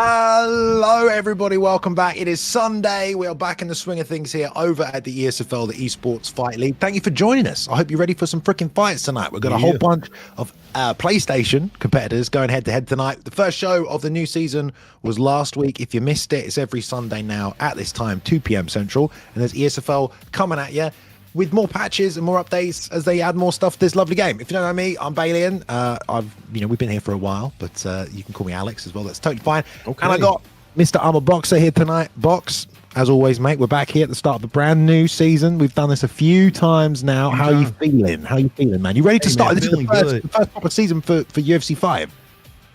Hello, everybody. Welcome back. It is Sunday. We are back in the swing of things here over at the ESFL, the Esports Fight League. Thank you for joining us. I hope you're ready for some freaking fights tonight. We've got a whole bunch of PlayStation competitors going head-to-head tonight. The first show of the new season was last week. If you missed it, it's every Sunday now at this time, 2 p.m. Central. And there's ESFL coming at you with more patches and more updates as they add more stuff to this lovely game. If you don't know me, I'm Balian. We've been here for a while, but you can call me Alex as well. That's totally fine. Okay. And I got Mr. I'm a Boxer here tonight. Box, as always, mate. We're back here at the start of the brand new season. We've done this a few times now. How are you feeling? How are you feeling, man? You ready to start? This is the first proper season for UFC 5.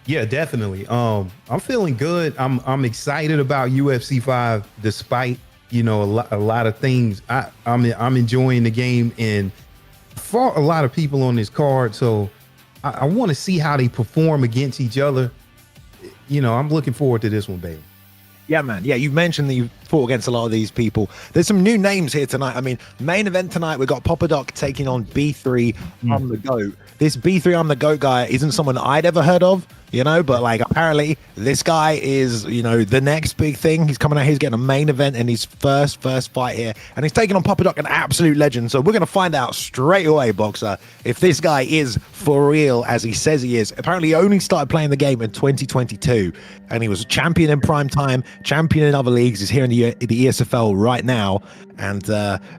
Yeah, definitely. I'm feeling good. I'm excited about UFC 5, despite a lot of things. I'm enjoying the game and fought a lot of people on this card, so I want to see how they perform against each other. I'm looking forward to this one, baby. Yeah, man. Yeah, you mentioned that you fought against a lot of these people. There's some new names here tonight. I mean, main event tonight, we've got PapaDoc taking on B3 UmTheGoat. This B3 UmTheGoat guy isn't someone I'd ever heard of, but like apparently this guy is, the next big thing. He's coming out here, he's getting a main event in his first fight here, and he's taking on PapaDoc, an absolute legend. So we're going to find out straight away, Boxer, if this guy is for real as he says he is. Apparently he only started playing the game in 2022, and he was a champion in prime time, champion in other leagues. He's here in the ESFL right now, and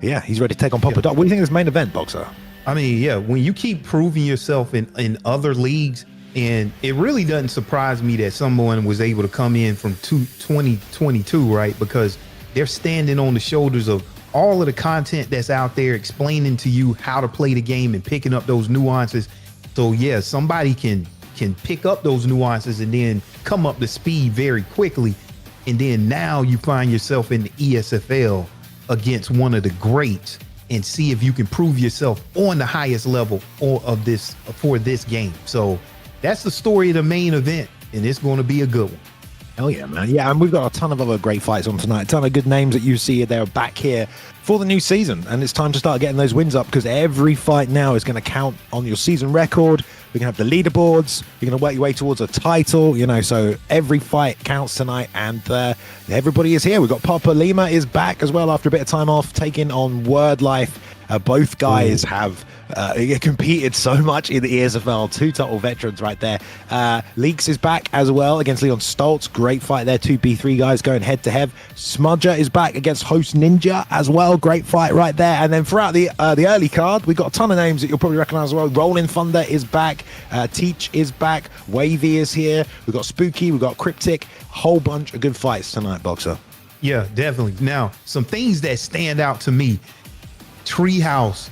he's ready to take on PapaDoc. What do you think of this main event, Boxer? I mean, yeah, when you keep proving yourself in other leagues, and it really doesn't surprise me that someone was able to come in from 2022, right? Because they're standing on the shoulders of all of the content that's out there explaining to you how to play the game and picking up those nuances. So yeah, somebody can pick up those nuances and then come up to speed very quickly. And then now you find yourself in the ESFL against one of the greats and see if you can prove yourself on the highest level for this game. So that's the story of the main event, and it's going to be a good one. Hell yeah, man. Yeah, and we've got a ton of other great fights on tonight. A ton of good names that you see. They're back here for the new season, and it's time to start getting those wins up, because every fight now is going to count on your season record. We're going to have the leaderboards. You're going to work your way towards a title, so every fight counts tonight, and everybody is here. We've got PapaLemur is back as well after a bit of time off, taking on Wordlife. Both guys have competed so much in the ESFL, two total veterans right there. Leaks is back as well against Leon Staltz. Great fight there, two B3 guys going head to head. Smudger is back against Host Ninja as well. Great fight right there. And then throughout the early card, we've got a ton of names that you'll probably recognize as well. Rolling Thunder is back. Teach is back. Wavy is here. We've got Spooky. We've got Cryptic. Whole bunch of good fights tonight, Boxer. Yeah, definitely. Now, some things that stand out to me. Treehouse,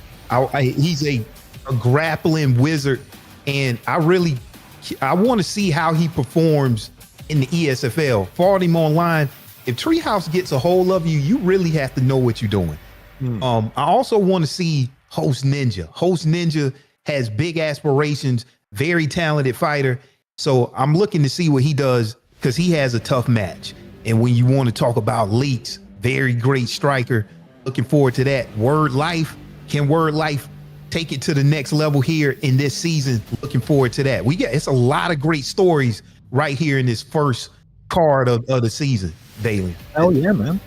he's a grappling wizard, and I want to see how he performs in the ESFL. Fought him online. If Treehouse gets a hold of you, you really have to know what you're doing. I also want to see Host Ninja. Host Ninja has big aspirations, very talented fighter. So I'm looking to see what he does, because he has a tough match. And when you want to talk about Leaks, very great striker. Looking forward to that. Wordlife, can Wordlife take it to the next level here in this season? Looking forward to that. It's a lot of great stories right here in this first card of the season, Daily. Hell yeah, man.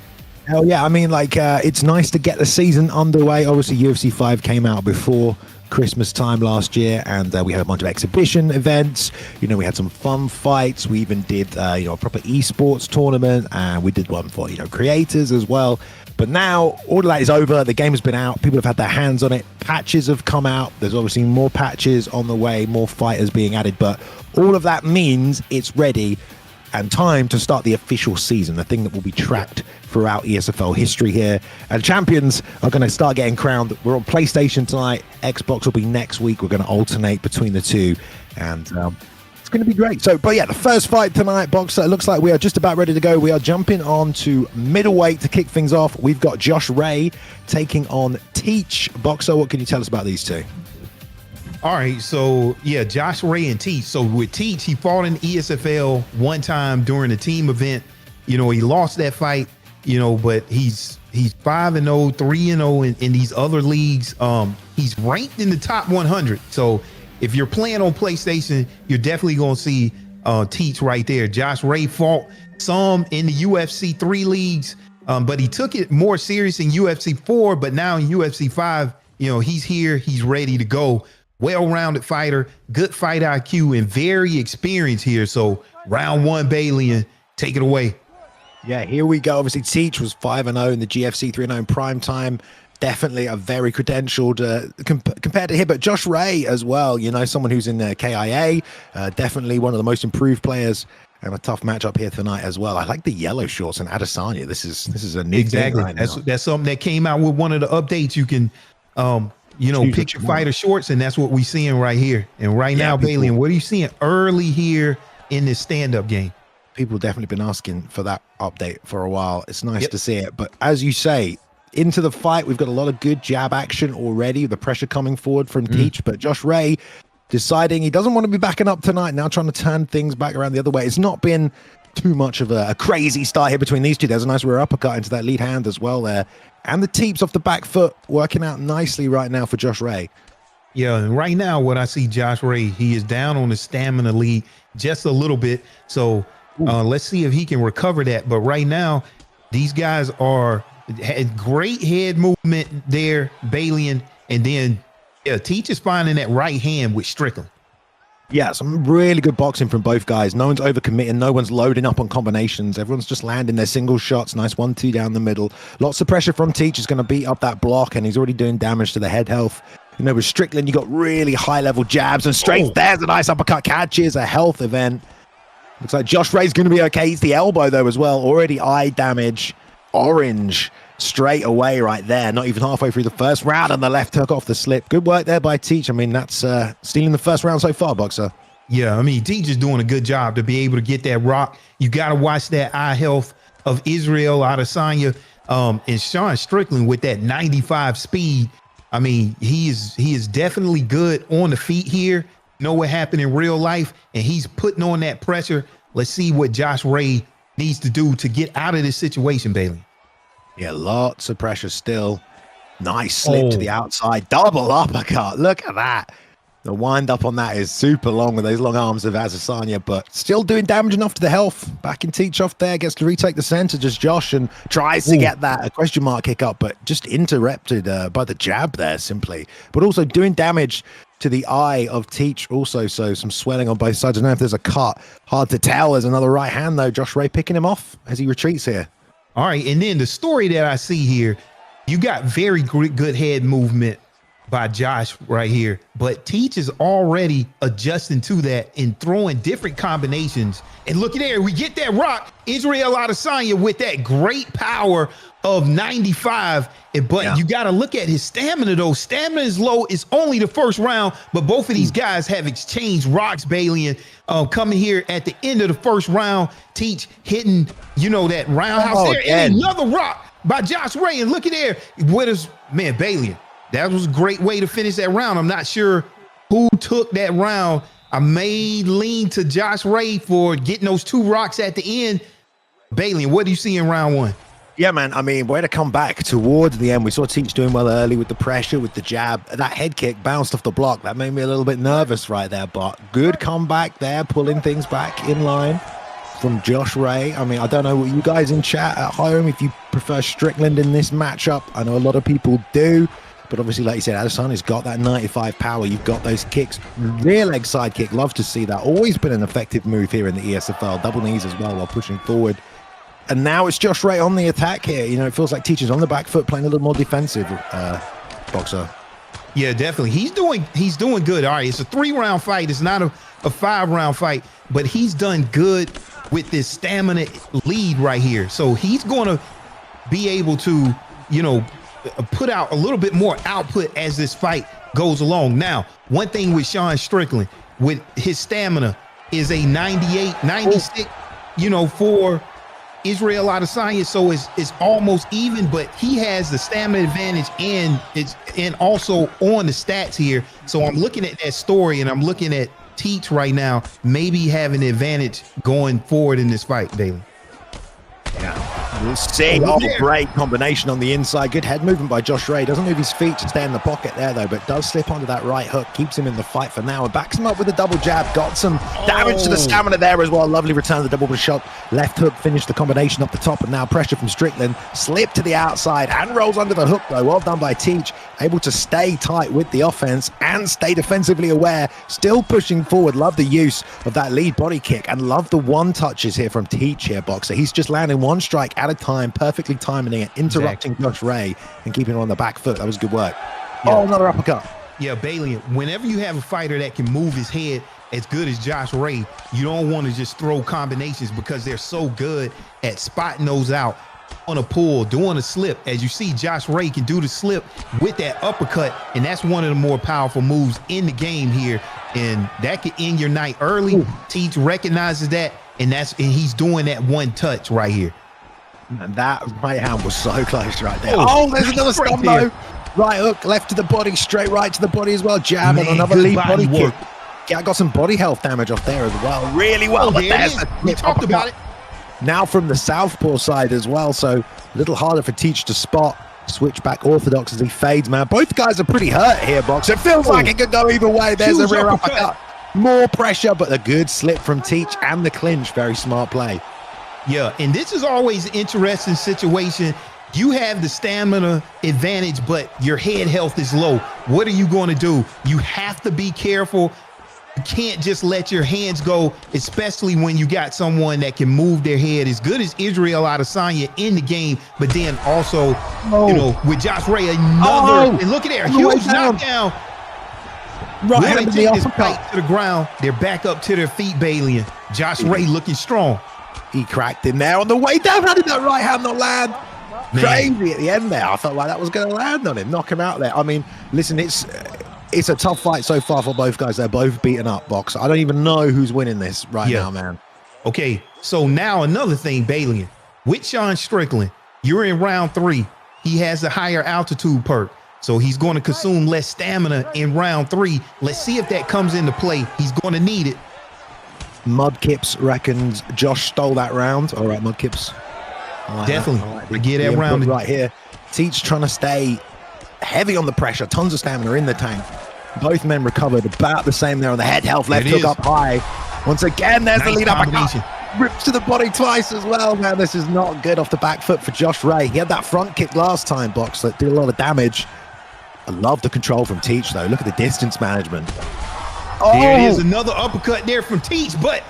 Hell yeah. I mean, it's nice to get the season underway. Obviously, UFC 5 came out before Christmas time last year, and we had a bunch of exhibition events. We had some fun fights. We even did a proper esports tournament, and we did one for creators as well. But now all of that is over. The game has been out. People have had their hands on it. Patches have come out. There's obviously more patches on the way, more fighters being added, but all of that means it's ready and time to start the official season, the thing that will be tracked throughout ESFL history here. And champions are going to start getting crowned. We're on PlayStation tonight. Xbox will be next week. We're going to alternate between the two, and it's going to be great. So, but yeah, the first fight tonight, Boxer, it looks like we are just about ready to go. We are jumping on to middleweight to kick things off. We've got Josh Ray taking on Teach. Boxer, what can you tell us about these two? All right, so yeah, Josh Ray and Teach. So with Teach, he fought in ESFL one time during a team event. He lost that fight, but he's 5-0, 3-0 in these other leagues. He's ranked in the top 100. So if you're playing on PlayStation, you're definitely going to see Teach right there. Josh Ray fought some in the UFC 3 leagues, but he took it more serious in UFC 4. But now in UFC 5, you know, he's here. He's ready to go. Well-rounded fighter, good fight IQ, and very experienced here. So round one, Bailey, take it away. Yeah, here we go. Obviously, Teach was 5-0 in the GFC 3-0 in prime time. Definitely a very credentialed compared to him, but Josh Ray as well, you know, someone who's in the KIA, definitely one of the most improved players, and a tough matchup here tonight as well. I like the yellow shorts and Adesanya. This is a new thing right now. That's something that came out with one of the updates. You can you know, pick your fighter shorts, and that's what we're seeing right here. And right now, Bailey, and what are you seeing early here in this stand-up game? People definitely been asking for that update for a while. It's nice to see it. But as you say, into the fight, we've got a lot of good jab action already. The pressure coming forward from Teach, but Josh Ray deciding he doesn't want to be backing up tonight, now trying to turn things back around the other way. It's not been too much of a crazy start here between these two. There's a nice rear uppercut into that lead hand as well there. And the teeps off the back foot working out nicely right now for Josh Ray. Yeah, and right now what I see Josh Ray, he is down on the stamina lead just a little bit. So let's see if he can recover that. But right now, these guys had great head movement there, Bailey, and then Teach is finding that right hand with Strickland. Yeah, some really good boxing from both guys. No one's overcommitting. No one's loading up on combinations. Everyone's just landing their single shots. Nice 1-2 down the middle. Lots of pressure from Teach. Is going to beat up that block, and he's already doing damage to the head health. You know, with Strickland, you got really high-level jabs and straights. There's a nice uppercut. Catches a health event. Looks like Josh Ray's going to be okay. He's the elbow, though, as well. Already eye damage. Orange straight away right there. Not even halfway through the first round, and the left hook off the slip. Good work there by Teach. I mean, that's stealing the first round so far, Boxer. Yeah, I mean, Teach is doing a good job to be able to get that rock. You got to watch that eye health of Israel Adesanya, and Sean Strickland with that 95 speed. I mean, he is definitely good on the feet here. You know what happened in real life, and he's putting on that pressure. Let's see what Josh Ray needs to do to get out of this situation, Bailey. Yeah, lots of pressure still. Nice slip to the outside. Double uppercut. Look at that. The wind up on that is super long with those long arms of Adesanya, but still doing damage enough to the health. Back in Teach off there, gets to retake the center, just Josh, and tries to get that question mark kick up, but just interrupted by the jab there simply. But also doing damage to the eye of Teach also, so some swelling on both sides. I don't know if there's a cut. Hard to tell. There's another right hand, though. Josh Ray picking him off as he retreats here. All right, and then the story that I see here, you got very good head movement by Josh right here, but Teach is already adjusting to that and throwing different combinations. And look at there, we get that rock. Israel Adesanya with that great power of 95. But you got to look at his stamina, though. Stamina is low. It's only the first round, but both of these guys have exchanged rocks, Bailey, and coming here at the end of the first round, Teach hitting, you know, that roundhouse there, and another rock by Josh Ray. And look at there, what is, man, Bailey, that was a great way to finish that round. I'm not sure who took that round. I may lean to Josh Ray for getting those two rocks at the end. Bailey, what do you see in round one? Yeah, man. I mean, way to come back towards the end. We saw Teach doing well early with the pressure, with the jab. That head kick bounced off the block. That made me a little bit nervous right there, but good comeback there, pulling things back in line from Josh Ray. I mean, I don't know what you guys in chat at home, if you prefer Strickland in this matchup. I know a lot of people do, but obviously, like you said, Adesanya's got that 95 power. You've got those kicks. Rear leg side kick. Love to see that. Always been an effective move here in the ESFL. Double knees as well while pushing forward. And now it's Josh Ray on the attack here. You know, it feels like Teach is on the back foot, playing a little more defensive, Boxer. Yeah, definitely. He's doing good. All right, it's a 3-round fight. It's not a 5-round fight, but he's done good with this stamina lead right here. So he's going to be able to, you know, put out a little bit more output as this fight goes along. Now, one thing with Sean Strickland, with his stamina, is a 98, 96, you know, for Israel Adesanya, so it's almost even, but he has the stamina advantage and also on the stats here. So I'm looking at that story, and I'm looking at Teach right now, maybe having the advantage going forward in this fight, Bailey. Yeah, Let's see. Oh, great combination on the inside. Good head movement by Josh Ray. Doesn't move his feet to stay in the pocket there, though, but does slip onto that right hook. Keeps him in the fight for now and backs him up with a double jab. Got some damage to the stamina there as well. Lovely return to the double shot. Left hook finished the combination up the top, and now pressure from Strickland. Slip to the outside and rolls under the hook, though. Well done by Teach. Able to stay tight with the offense and stay defensively aware. Still pushing forward. Love the use of that lead body kick and love the one touches here from Teach here, Boxer. He's just landing one strike at a time, perfectly timing it, interrupting Josh Ray and keeping him on the back foot. That was good work. Yeah. Oh, another uppercut. Yeah, Bailey, whenever you have a fighter that can move his head as good as Josh Ray, you don't want to just throw combinations because they're so good at spotting those out on a pull, doing a slip. As you see, Josh Ray can do the slip with that uppercut, and that's one of the more powerful moves in the game here, and that could end your night early. Ooh. Teach recognizes that, and he's doing that one touch right here. And that right hand was so close right there. Oh, there's another stop though. Right hook, left to the body, straight right to the body as well. Jab and another lead body kick. Yeah, I got some body health damage off there as well. Really well. But there's we talked about it. Now from the southpaw side as well, so a little harder for Teach to spot. Switch back orthodox as he fades, man. Both guys are pretty hurt here, Box. It feels like it could go either way. There's a rear uppercut. More pressure, but a good slip from Teach and the clinch. Very smart play. Yeah, and this is always an interesting situation. You have the stamina advantage, but your head health is low. What are you going to do? You have to be careful. You can't just let your hands go, especially when you got someone that can move their head as good as Israel Adesanya in the game, but then also, you know, with Josh Ray, another, and look at there, huge knockdown. Right, when they take this fight to the ground, they're back up to their feet, Bailey, and Josh Ray looking strong. He cracked in there on the way down. How did that right hand not land? Crazy at the end there. I felt like that was going to land on him, knock him out there. I mean, listen, it's a tough fight so far for both guys. They're both beaten up, Box. I don't even know who's winning this right now, man. Okay, so now another thing, Bailey, with Sean Strickland, you're in round 3. He has a higher altitude perk, so he's going to consume less stamina in round 3. Let's see if that comes into play. He's going to need it. Mudkips reckons Josh stole that round. All right, Mudkips. Definitely. I get that round right here. Teach trying to stay heavy on the pressure. Tons of stamina in the tank. Both men recovered about the same there on the head. Health left hook up high. Once again, there's the lead up. Rips to the body twice as well. Man, this is not good off the back foot for Josh Ray. He had that front kick last time, Box, that did a lot of damage. I love the control from Teach, though. Look at the distance management. There it is, another uppercut there from Teach, but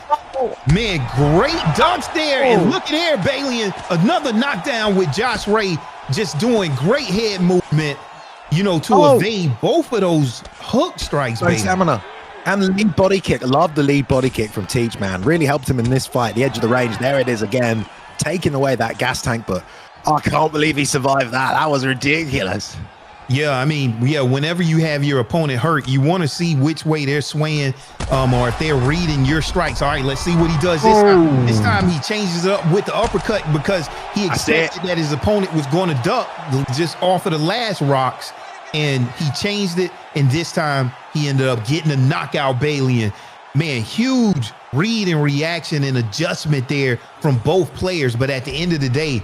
man, great dunks there. And look at there, Bailey, and another knockdown with Josh Ray just doing great head movement, you know, to evade both of those hook strikes, Bailey. Stamina. And the lead body kick. I love the lead body kick from Teach, man. Really helped him in this fight. The edge of the range. There it is again. Taking away that gas tank, but I can't believe he survived that. That was ridiculous. Yeah, I mean, yeah, whenever you have your opponent hurt, you want to see which way they're swaying, or if they're reading your strikes. All right, let's see what he does this time. This time he changes it up with the uppercut because he expected that his opponent was going to duck just off of the last rocks, and he changed it, and this time he ended up getting a knockout, Bailey. And man, huge read and reaction and adjustment there from both players, but at the end of the day,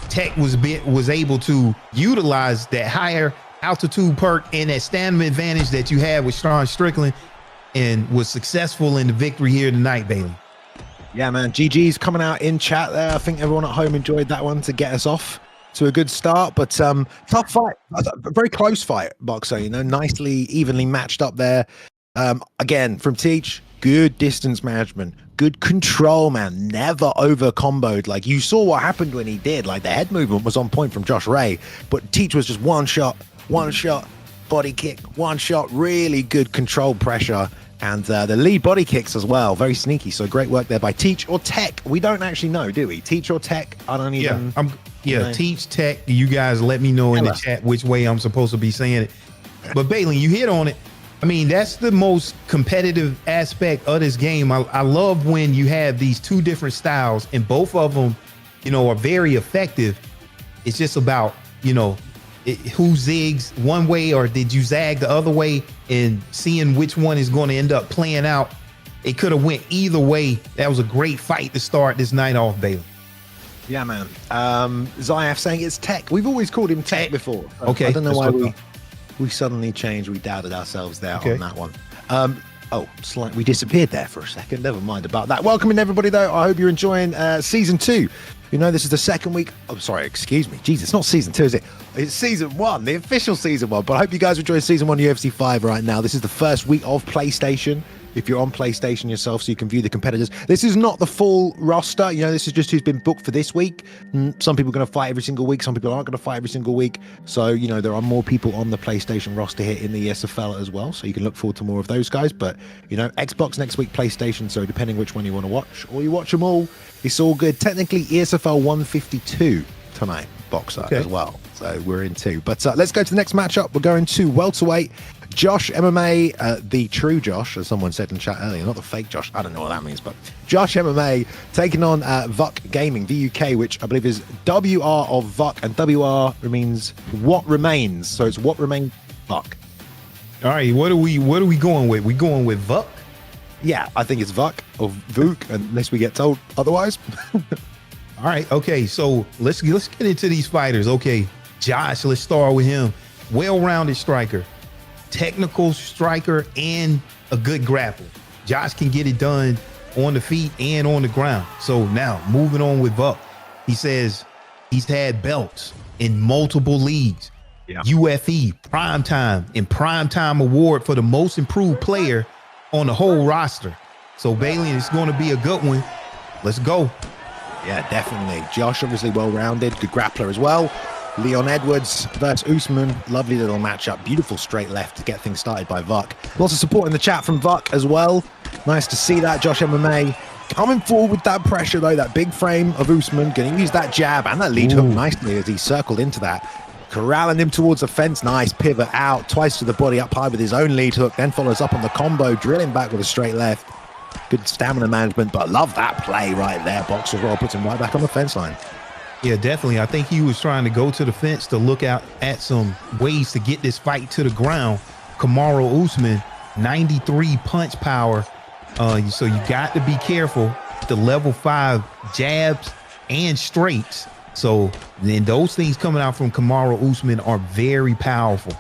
Tech was able to utilize that higher altitude perk and that stamina advantage that you have with Sean Strickland and was successful in the victory here tonight, Bailey. Yeah, man. GG's coming out in chat there. I think everyone at home enjoyed that one to get us off to a good start, but tough fight. A very close fight, Boxer, you know, nicely, evenly matched up there. Again, from Teach, good distance management, good control, man. Never over comboed. Like you saw what happened when he did. Like the head movement was on point from Josh Ray, but Teach was just one shot, body kick, one shot. Really good control pressure, and the lead body kicks as well. Very sneaky. So great work there by Teach or Tech. We don't actually know, do we? Teach or Tech? I don't even. Yeah, Teach, Tech. You guys let me know in the chat which way I'm supposed to be saying it. But Bailey, you hit on it. I mean, that's the most competitive aspect of this game. I love when you have these two different styles and both of them, you know, are very effective. It's just about, you know, who zigs one way or did you zag the other way, and seeing which one is going to end up playing out. It could have went either way. That was a great fight to start this night off, Bailey. Yeah, man. Zayaf saying it's Tech. We've always called him Tech before. Okay. I don't know why we suddenly changed. We doubted ourselves there on that one. We disappeared there for a second. Never mind about that. Welcoming everybody, though. I hope you're enjoying season 2. You know, this is the second week. Oh, sorry, excuse me. Jesus, it's not season 2, is it? It's season 1, the official season 1. But I hope you guys are enjoying season 1 UFC 5 right now. This is the first week of PlayStation. If you're on PlayStation yourself, so you can view the competitors. This is not the full roster. You know, this is just who's been booked for this week. Some people are going to fight every single week. Some people aren't going to fight every single week. So, you know, there are more people on the PlayStation roster here in the ESFL as well. So you can look forward to more of those guys. But, you know, Xbox next week, PlayStation. So depending which one you want to watch, or you watch them all, it's all good. Technically, ESFL 152 tonight, Boxer as well. So we're in 2. But let's go to the next matchup. We're going to welterweight. Josh MMA, the true Josh, as someone said in chat earlier, not the fake Josh. I don't know what that means, but Josh MMA taking on VUK Gaming, VUK, which I believe is WR of VUK, and WR means what remains. So it's what remains VUK. All right, what are we going with? We going with VUK? Yeah, I think it's VUK or VUK, unless we get told otherwise. All right, okay, so let's get into these fighters. Okay, Josh, let's start with him. Well-rounded striker, technical striker, and a good grappler. Josh can get it done on the feet and on the ground. So now moving on with VUK, he says he's had belts in multiple leagues, UFE, primetime, and primetime award for the most improved player on the whole roster. So Bailey, it's going to be a good one. Let's go. Yeah, definitely. Josh, obviously well-rounded, good grappler as well. Leon Edwards versus Usman. Lovely little matchup. Beautiful straight left to get things started by VUK. Lots of support in the chat from VUK as well. Nice to see that. Josh MMA coming forward with that pressure, though. That big frame of Usman. Going to use that jab and that lead hook nicely as he circled into that. Corralling him towards the fence. Nice pivot out. Twice to the body up high with his own lead hook. Then follows up on the combo. Drilling back with a straight left. Good stamina management, but love that play right there. Boxer roll puts him right back on the fence line. Yeah, definitely. I think he was trying to go to the fence to look out at some ways to get this fight to the ground. Kamaru Usman, 93 punch power. So you got to be careful. The level 5 jabs and straights. So then those things coming out from Kamaru Usman are very powerful.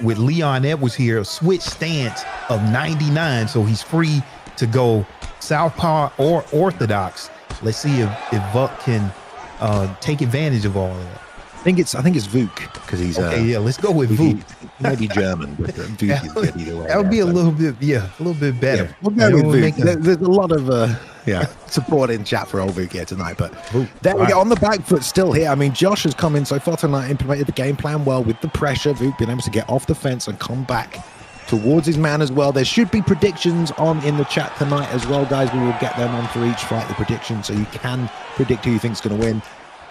With Leon Edwards here, a switch stance of 99. So he's free to go southpaw or orthodox. Let's see if VUK can take advantage of all of that. I think it's VUK because he's let's go with VUK. Maybe German, but VUK is good either way. That would be a little bit better. Yeah, we'll go with VUK. There's a lot of support in chat for old VUK here tonight, but there we go. On the back foot still here. I mean, Josh has come in so far tonight, implemented the game plan well with the pressure. VUK being able to get off the fence and come back towards his man as well. There should be predictions on in the chat tonight as well, guys. We will get them on for each fight, the predictions, so you can predict who you think's going to win.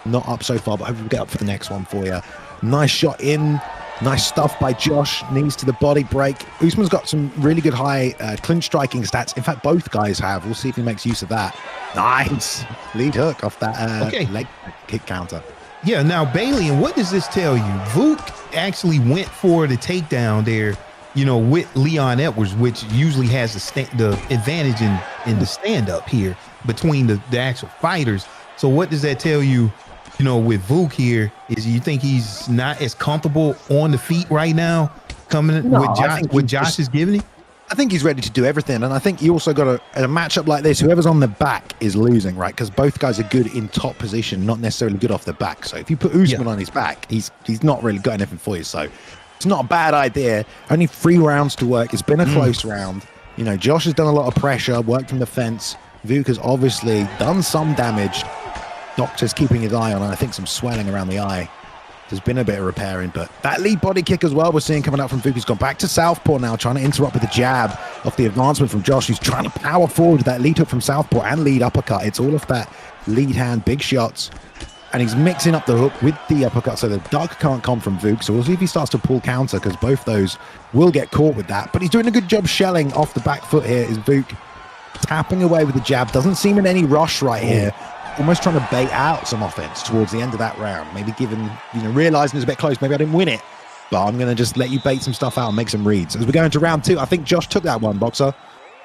Not up so far, but hopefully we'll get up for the next one for you. Nice shot in. Nice stuff by Josh. Knees to the body break. Usman's got some really good high clinch striking stats. In fact, both guys have. We'll see if he makes use of that. Nice. Lead hook off that leg kick counter. Yeah, now, Bailey, and what does this tell you? VUK actually went for the takedown there, you know, with Leon Edwards, which usually has the advantage in the stand-up here between the actual fighters. So what does that tell you, you know, with VUK here? Is you think he's not as comfortable on the feet right now coming with Josh is giving him? I think he's ready to do everything. And I think you also got a matchup like this, whoever's on the back is losing, right? Because both guys are good in top position, not necessarily good off the back. So if you put Usman on his back, he's not really got anything for you. So it's not a bad idea. Only 3 rounds to work. It's been a close round. You know, Josh has done a lot of pressure, worked from the fence. VUK has obviously done some damage. Doctor's keeping his eye on, and I think some swelling around the eye. There's been a bit of repairing, but that lead body kick as well we're seeing coming out from VUK. He's gone back to southpaw now, trying to interrupt with the jab off the advancement from Josh, who's trying to power forward with that lead hook from southpaw and lead uppercut. It's all of that lead hand, big shots, and he's mixing up the hook with the uppercut, so the duck can't come from VUK. So we'll see if he starts to pull counter, because both those will get caught with that. But he's doing a good job shelling off the back foot here, is VUK. Tapping away with the jab. Doesn't seem in any rush right here. Almost trying to bait out some offense towards the end of that round. Maybe given, you know, realizing it's a bit close. Maybe I didn't win it, but I'm going to just let you bait some stuff out and make some reads. As we go into round 2, I think Josh took that one, Boxer.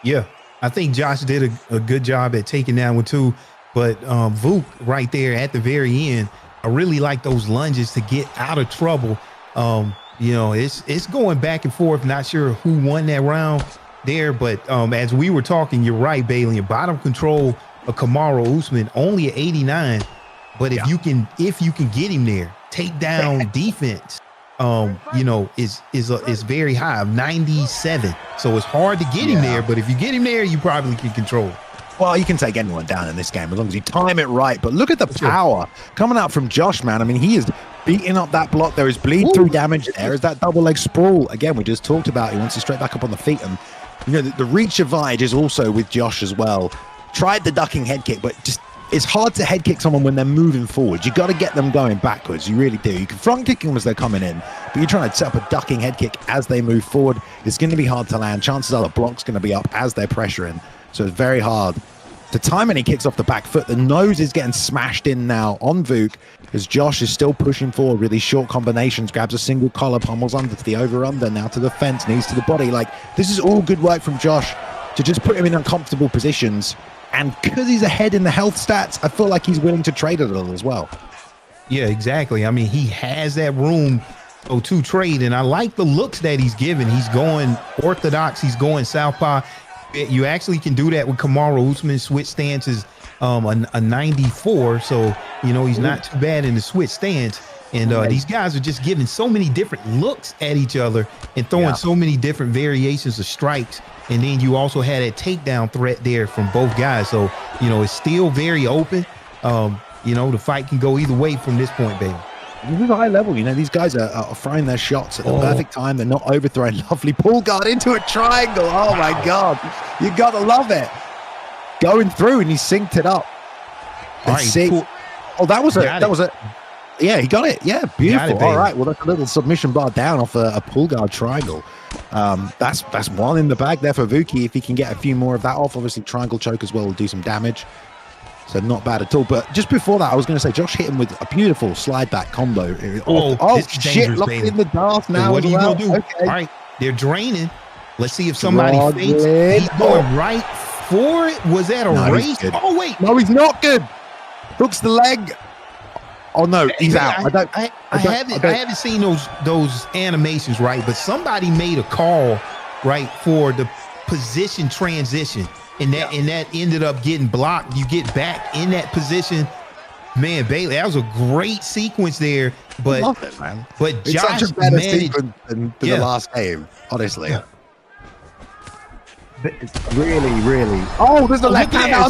Yeah, I think Josh did a good job at taking that one too. But Vuk right there at the very end, I really like those lunges to get out of trouble. You know, it's going back and forth. Not sure who won that round there, but as we were talking, you're right, Bailey. Bottom control of Kamaru Usman only at 89, but if you can get him there, takedown defense, you know, is very high, 97. So it's hard to get him there, but if you get him there, you probably can control it. Well, you can take anyone down in this game as long as you time it right. But look at the power coming out from Josh, man. I mean, he is beating up that block. There is bleed through damage. There is that double leg sprawl. Again, we just talked about he wants to straight back up on the feet. And, you know, the reach divide is also with Josh as well. Tried the ducking head kick, but just it's hard to head kick someone when they're moving forward. You got to get them going backwards. You really do. You can front kick them as they're coming in, but you're trying to set up a ducking head kick as they move forward. It's going to be hard to land. Chances are the block's going to be up as they're pressuring. So it's very hard to time any kicks off the back foot. The nose is getting smashed in now on Vuk as Josh is still pushing forward with these short combinations, grabs a single collar, pummels under to the over-under, now to the fence, knees to the body. Like, this is all good work from Josh to just put him in uncomfortable positions. And because he's ahead in the health stats, I feel like he's willing to trade a little as well. Yeah, exactly. I mean, he has that room to trade, and I like the looks that he's given. He's going orthodox, he's going southpaw. You actually can do that with Kamaru Usman. Switch stance is a 94, so you know he's not too bad in the switch stance. And these guys are just giving so many different looks at each other and throwing so many different variations of strikes. And then you also had a takedown threat there from both guys. So, you know, it's still very open. You know, the fight can go either way from this point, baby. This is a high level. You know, these guys are throwing their shots at the perfect time. They're not overthrowing. Lovely pull guard into a triangle. Oh, my God. You got to love it. Going through, and he synced it up. Let's see. Cool. Oh, that was a. Yeah, he got it. Yeah, beautiful. All right. Well, that's a little submission bar down off a pull guard triangle. That's one in the bag there for Vuki. If he can get a few more of that off, obviously triangle choke as well will do some damage. So not bad at all. But just before that, I was going to say Josh hit him with a beautiful slide back combo. Oh shit! Locked in the dark now. What are you gonna do? Okay. All right, they're draining. Let's see if somebody fakes. He's going right for it. Was that a race? Oh wait, no, he's not good. Hooks the leg. Oh no, he's out. I haven't seen those animations, right? But somebody made a call, right, for the position transition, and that ended up getting blocked. You get back in that position, man. Bailey, that was a great sequence there. But I love it, man. But it's Josh such a better sequence than the last game, honestly. Yeah. It's really. Oh, there's the left hand now.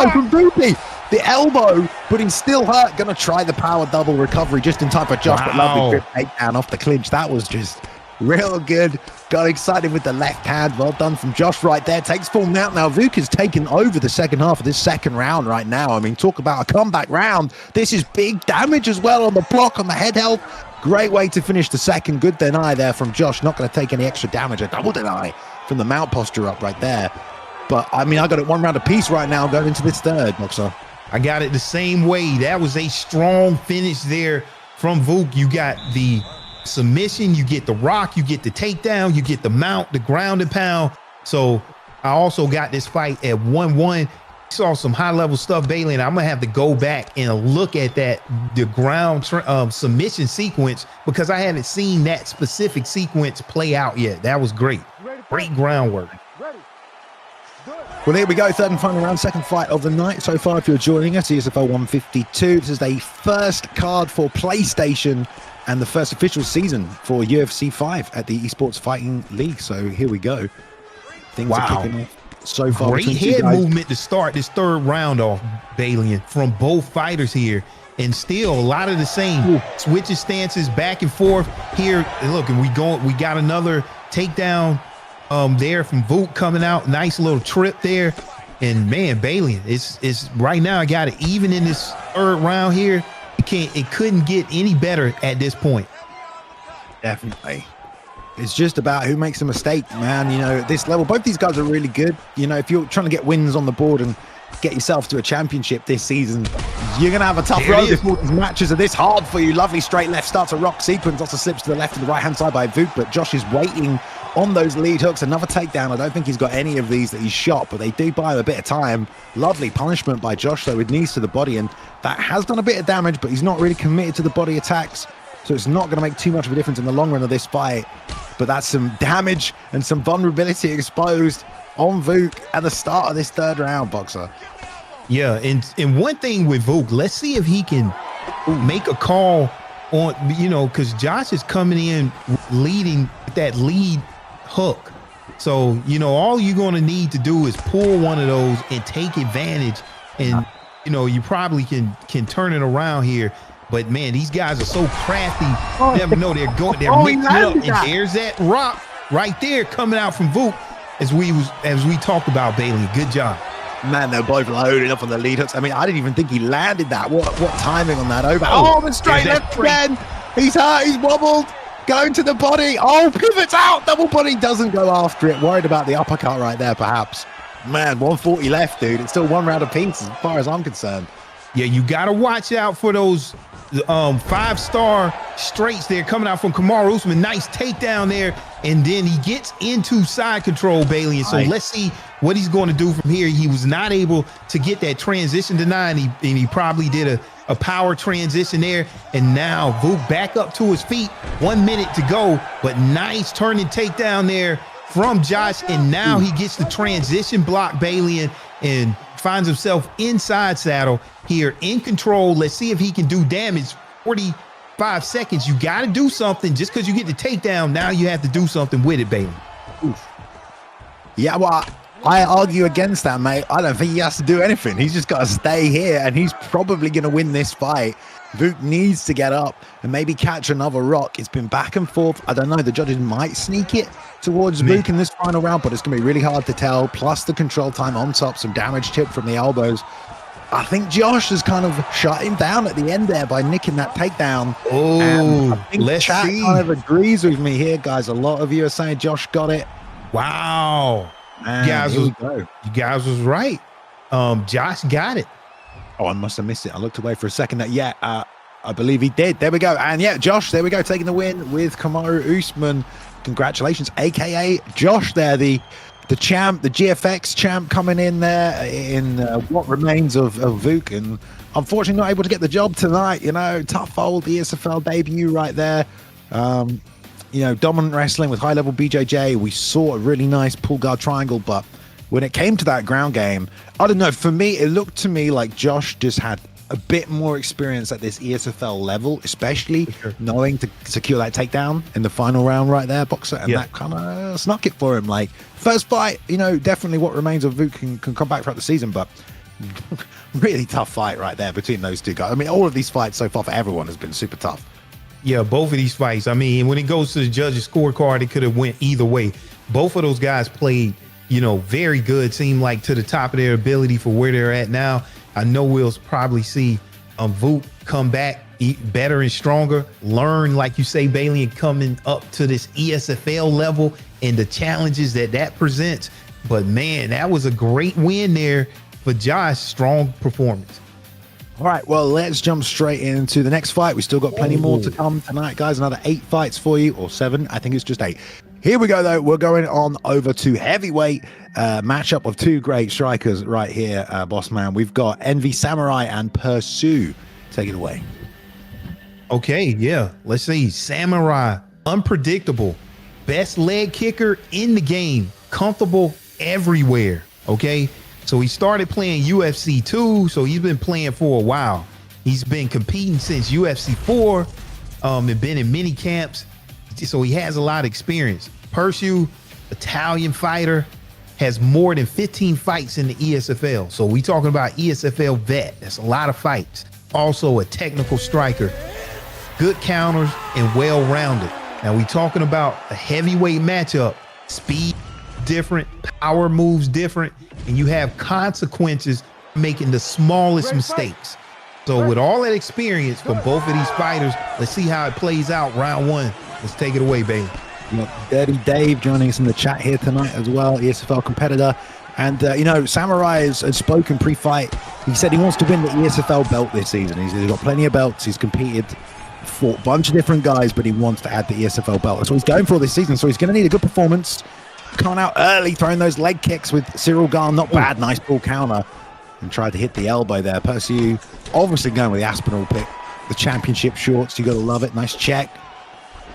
From Boopy. The elbow, but he's still hurt. Gonna try the power double recovery just in time for Josh, but lovely grip takedown off the clinch. That was just real good. Got excited with the left hand. Well done from Josh right there. Takes full count now. Vuk has taken over the second half of this second round right now. I mean, talk about a comeback round. This is big damage as well on the block, on the head health. Great way to finish the second. Good deny there from Josh. Not going to take any extra damage. A double deny from the mount posture up right there. But, I mean, I got it one round apiece right now going into this third, Boxer. I got it the same way. That was a strong finish there from Vuk. You got the submission, you get the rock, you get the takedown, you get the mount, the ground and pound. So I also got this fight at 1-1. Saw some high level stuff, Bailey, and I'm gonna have to go back and look at the ground submission sequence because I haven't seen that specific sequence play out yet. That was great. Great groundwork. Well, here we go. Third and final round, second fight of the night. So far, if you're joining us, ESFL 152. This is the first card for PlayStation and the first official season for UFC 5 at the Esports Fighting League. So here we go. Things are kicking off so far. Great head movement to start this third round off, Balian, from both fighters here. And still a lot of the same switching stances back and forth here. And look, and we got another takedown there from Vuk coming out. Nice little trip there. And man, Bailey, it's right now I got it even in this third round here. It couldn't get any better at this point. Definitely. It's just about who makes a mistake, man. You know, at this level, both these guys are really good. You know, if you're trying to get wins on the board and get yourself to a championship this season, you're going to have a tough road if all these matches are this hard for you. Lovely straight left, starts a rock sequence, also slips to the left and the right hand side by Vuk, but Josh is waiting on those lead hooks. Another takedown. I don't think he's got any of these that he's shot, but they do buy him a bit of time. Lovely punishment by Josh, though, with knees to the body, and that has done a bit of damage, but he's not really committed to the body attacks, so it's not going to make too much of a difference in the long run of this fight. But that's some damage and some vulnerability exposed on Vuk at the start of this third round, Boxer. Yeah, and one thing with Vuk, let's see if he can make a call on, you know, because Josh is coming in leading that lead hook. So, you know, all you're going to need to do is pull one of those and take advantage. And, you know, you probably can turn it around here. But, man, these guys are so crafty. You never know. They're mixing it up. And there's that rock right there coming out from Vuk as we talked about, Bailey. Good job. Man, they're both loading up on the lead hooks. I mean, I didn't even think he landed that. What timing on that over? Oh, the straight left again. He's hurt. He's wobbled. Going to the body. Oh, pivots out. Double body doesn't go after it. Worried about the uppercut right there, perhaps. Man, 140 left, dude. It's still one round apiece as far as I'm concerned. Yeah, you got to watch out for those 5-star straights there coming out from Kamaru Usman. Nice takedown there. And then he gets into side control, Bailey. And so let's see what he's going to do from here. He was not able to get that transition denied, and he probably did a power transition there. And now Vuk back up to his feet. 1 minute to go, but nice turning takedown there from Josh. And now he gets the transition block, Bailey, and finds himself inside saddle here in control. Let's see if he can do damage. 45 seconds. You got to do something. Just because you get the takedown, now you have to do something with it, Bailey. Oof. Yeah, well, I argue against that, mate. I don't think he has to do anything. He's just got to stay here, and he's probably going to win this fight. Vuk needs to get up and maybe catch another rock. It's been back and forth. I don't know. The judges might sneak it towards Vuk in this final round, but it's going to be really hard to tell. Plus the control time on top, some damage tip from the elbows. I think Josh has kind of shut him down at the end there by nicking that takedown. Oh, I think let's chat see. kind of agrees with me here, guys. A lot of you are saying Josh got it. Wow. Man, you guys was right. Josh got it. Oh, I must have missed it. I looked away for a second. I believe he did. There we go. And yeah, Josh, there we go, taking the win with Kamaru Usman. Congratulations, aka Josh there, the champ, the GFX champ, coming in there in what remains of Vuk, and unfortunately not able to get the job tonight. You know, tough old ESFL debut right there. You know, dominant wrestling with high-level BJJ. We saw a really nice pull guard triangle, but when it came to that ground game, I don't know. For me, it looked to me like Josh just had a bit more experience at this ESFL level, especially knowing to secure that takedown in the final round right there, Boxer, and that kind of snuck it for him. Like, first fight, you know, definitely what remains of Vuk can come back throughout the season, but really tough fight right there between those two guys. I mean, all of these fights so far for everyone has been super tough. Yeah, both of these fights. I mean, when it goes to the judges' scorecard, it could have went either way. Both of those guys played, you know, very good. Seemed like to the top of their ability for where they're at now. I know we'll probably see Vuk come back better and stronger, learn, like you say, Bailey, and coming up to this ESFL level and the challenges that presents. But man, that was a great win there for Josh. Strong performance. All right, well, let's jump straight into the next fight. We still got plenty more to come tonight, guys. Another 8 fights for you, or 7. I think it's just 8. Here we go, though. We're going on over to heavyweight matchup of 2 great strikers right here, boss man. We've got Envy Samurai and Persu. Take it away. Okay, yeah. Let's see. Samurai, unpredictable, best leg kicker in the game, comfortable everywhere. Okay. So he started playing UFC 2, so he's been playing for a while. He's been competing since UFC 4, and been in many camps, so he has a lot of experience. Persu, Italian fighter, has more than 15 fights in the ESFL. So we talking about ESFL vet. That's a lot of fights. Also a technical striker, good counters, and well-rounded. Now we talking about a heavyweight matchup, speed different, power moves different, and you have consequences making the smallest mistakes. So with all that experience from both of these fighters, let's see how it plays out round 1. Let's take it away, baby. Dirty Dave joining us in the chat here tonight as well, ESFL competitor. And, you know, Samurai has spoken pre-fight. He said he wants to win the ESFL belt this season. He's got plenty of belts. He's competed fought a bunch of different guys, but he wants to add the ESFL belt. That's what he's going for this season. So he's going to need a good performance. Coming out early, throwing those leg kicks with Cyril Garn. Not bad. Nice ball counter. And tried to hit the elbow there. Persu obviously going with the Aspinall pick. The championship shorts. You got to love it. Nice check.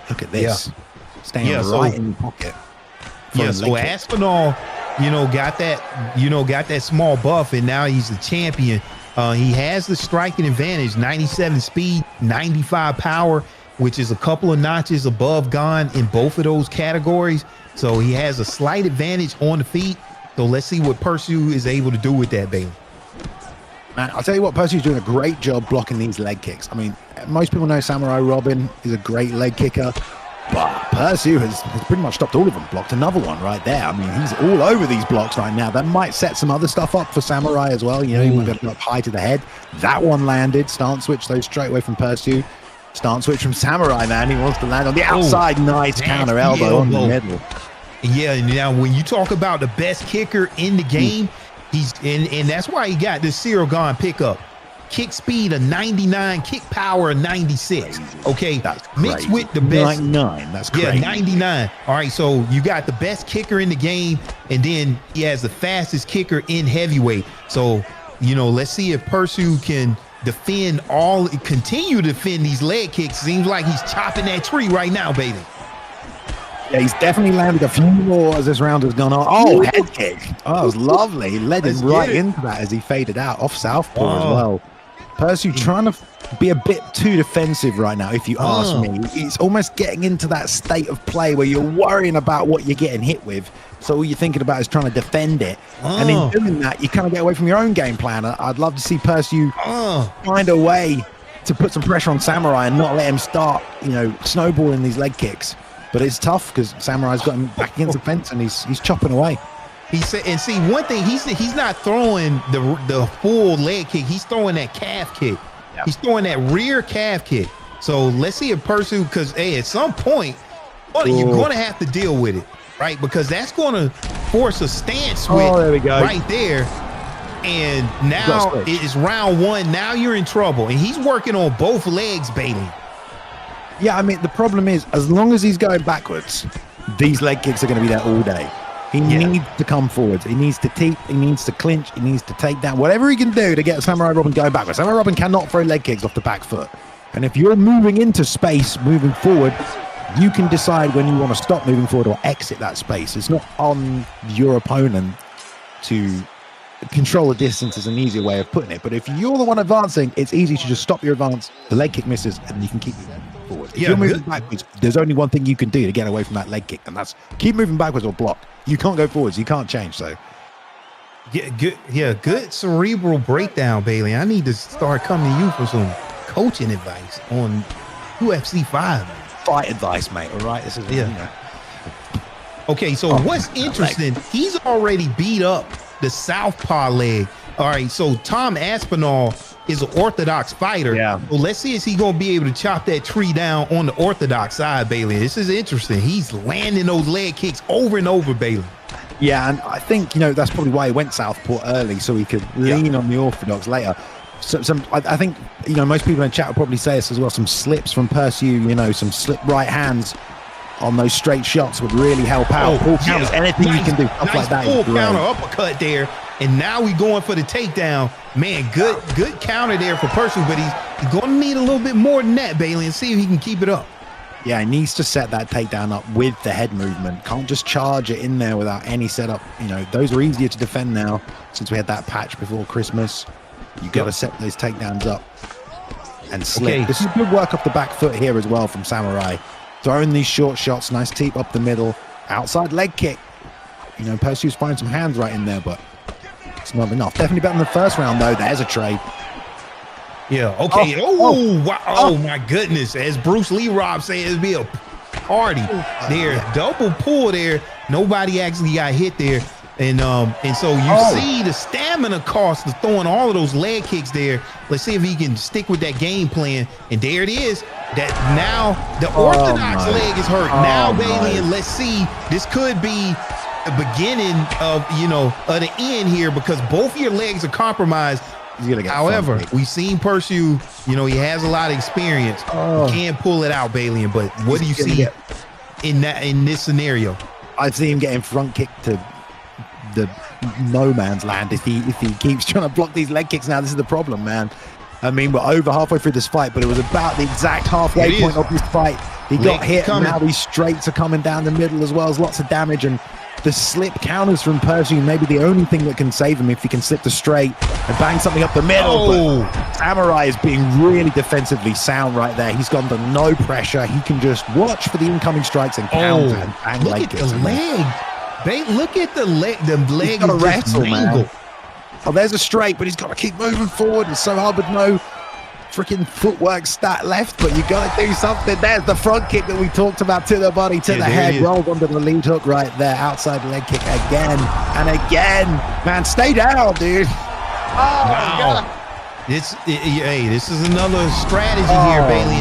Look at this. Staying right in the pocket. Yeah, so Aspinall, got that small buff, and now he's the champion. He has the striking advantage, 97 speed, 95 power, which is a couple of notches above Gon in both of those categories. So he has a slight advantage on the feet. So let's see what Persu is able to do with that, Bailey. Man, I'll tell you what, Persu's doing a great job blocking these leg kicks. I mean, most people know Samurai Robin is a great leg kicker, but Persu has pretty much stopped all of them. Blocked another one right there. I mean, he's all over these blocks right now. That might set some other stuff up for Samurai as well. He might be able to up high to the head. That one landed. Stance switch, though, straight away from Persu. Stance switch from Samurai, man. He wants to land on the outside. Nice counter elbow on the middle. Yeah, now when you talk about the best kicker in the game, he's and that's why he got this Cyril Garn pickup. Kick speed of 99, kick power of 96. Okay, that's mixed with the best 99. That's crazy. Yeah, 99. All right, so you got the best kicker in the game, and then he has the fastest kicker in heavyweight. So let's see if Persu can continue to defend these leg kicks. Seems like he's chopping that tree right now, baby. Yeah, he's definitely landed a few more as this round has gone on. Oh, head kick. Oh, it was lovely. He led him right into that as he faded out off southpaw as well. Persu trying to be a bit too defensive right now, if you ask me. It's almost getting into that state of play where you're worrying about what you're getting hit with. So all you're thinking about is trying to defend it. And in doing that, you kind of get away from your own game plan. I'd love to see Persu find a way to put some pressure on Samurai and not let him start, snowballing these leg kicks. But it's tough because Samurai's got him back against the fence and he's chopping away. He said, and see one thing, he's not throwing the full leg kick. He's throwing that calf kick. Yep. He's throwing that rear calf kick. So let's see if Persu, because at some point, you're going to have to deal with it, right? Because that's going to force a stance switch right there. And now it's round one. Now you're in trouble, and he's working on both legs, Bailey. Yeah, I mean, the problem is, as long as he's going backwards, these leg kicks are going to be there all day. He needs to come forwards. He needs to teep. He needs to clinch. He needs to take down. Whatever he can do to get Samurai Robin going backwards. Samurai Robin cannot throw leg kicks off the back foot. And if you're moving into space, moving forward, you can decide when you want to stop moving forward or exit that space. It's not on your opponent to control the distance is an easier way of putting it. But if you're the one advancing, it's easy to just stop your advance. The leg kick misses, and you can keep moving forward. If you're moving backwards, there's only one thing you can do to get away from that leg kick, and that's keep moving backwards or block. You can't go forwards. You can't change. So, good cerebral breakdown, Bailey. I need to start coming to you for some coaching advice on UFC 5. Fight advice, mate. All right, this is Okay, so what's interesting? He's already beat up the southpaw leg. All right, so Tom Aspinall is an orthodox fighter. Yeah. So let's see, is he going to be able to chop that tree down on the orthodox side, Bailey? This is interesting. He's landing those leg kicks over and over, Bailey. Yeah, and I think, that's probably why he went southpaw early, so he could lean on the orthodox later. So, I think, most people in chat will probably say this as well, some slips from Persu, some slip right hands on those straight shots would really help out. Pull counters, anything you can do, stuff like that. Full counter uppercut there, and now we going for the takedown. Man, good counter there for Persu, but he's going to need a little bit more than that, Bailey, and see if he can keep it up. Yeah, he needs to set that takedown up with the head movement. Can't just charge it in there without any setup. Those are easier to defend now since we had that patch before Christmas. You got to set those takedowns up and slip. Okay. This is good work off the back foot here as well from Samurai. Throwing these short shots, nice teep up the middle, outside leg kick. Persu's finding some hands right in there, but it's not enough. Definitely better than the first round, though. There's a trade. Yeah, okay. Wow. Oh, my goodness. As Bruce Lee Rob said, it'd be a party there. Double pull there. Nobody actually got hit there. And so you see the stamina cost of throwing all of those leg kicks there. Let's see if he can stick with that game plan. And there it is. That now the orthodox leg is hurt. Now, Bailey, and let's see. This could be the beginning of of the end here, because both your legs are compromised. He's gonna get. However, we've seen Persu. You know, he has a lot of experience. He can pull it out, Balian. But what do you see in this scenario? I'd see him getting front kicked to the no man's land if he keeps trying to block these leg kicks. Now, this is the problem, man. I mean, we're over halfway through this fight, but it was about the exact halfway point of this fight. He got hit, and now these straights are coming down the middle as well as lots of damage, and the slip counters from Persu may be the only thing that can save him if he can slip the straight and bang something up the middle. But Samurai is being really defensively sound right there. He's gone to no pressure. He can just watch for the incoming strikes and counter and bang look leg at kicks. the leg. Look at the leg. The leg He's got to is wrestle, man. mangled. Oh, there's a straight, but he's got to keep moving forward. It's so hard with no freaking footwork stat left, but you got to do something. There's the front kick that we talked about to the body, to the head, rolled onto the lead hook right there. Outside leg kick again and again. Man, stay down, dude. Oh, my God. This is another strategy here, Bailey.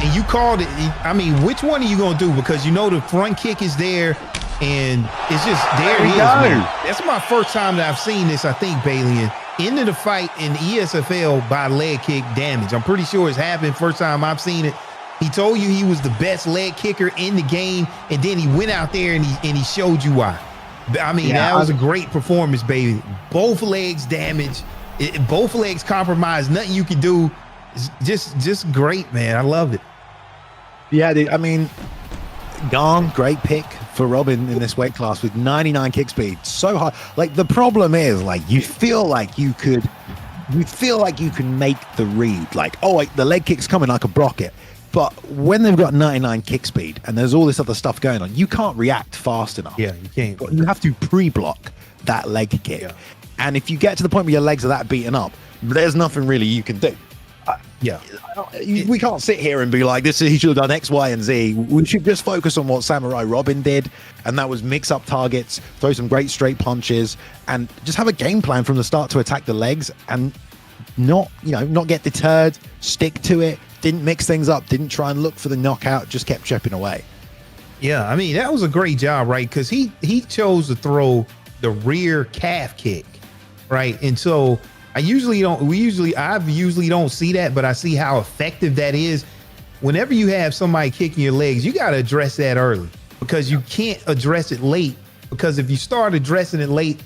And you called it. I mean, which one are you going to do? Because you know the front kick is there, and it's just there he is, man. That's my first time that I've seen this, I think, Bailey. Into the fight in ESFL by leg kick damage. I'm pretty sure it's happened first time I've seen it. He told you he was the best leg kicker in the game, and then he went out there and he showed you why. I mean, that was a great performance, baby. Both legs damaged, both legs compromised. Nothing you can do. It's just great, man. I love it. Yeah, dude, I mean, Garn, great pick for Robin in this weight class with 99 kick speed. So hard. Like, the problem is, like, you feel like you can make the read. Like, oh, the leg kick's coming, I could block it. But when they've got 99 kick speed and there's all this other stuff going on, you can't react fast enough. Yeah, you can't. You have to pre-block that leg kick. Yeah. And if you get to the point where your legs are that beaten up, there's nothing really you can do. We can't sit here and be like, he should have done X, Y, and Z. We should just focus on what Samurai Robin did, and that was mix up targets, throw some great straight punches, and just have a game plan from the start to attack the legs and not get deterred, stick to it, didn't mix things up, didn't try and look for the knockout, just kept chipping away. Yeah, I mean, that was a great job, right? Because he chose to throw the rear calf kick, right? And so I usually don't see that, but I see how effective that is. Whenever you have somebody kicking your legs, you got to address that early, because you can't address it late, because if you start addressing it late,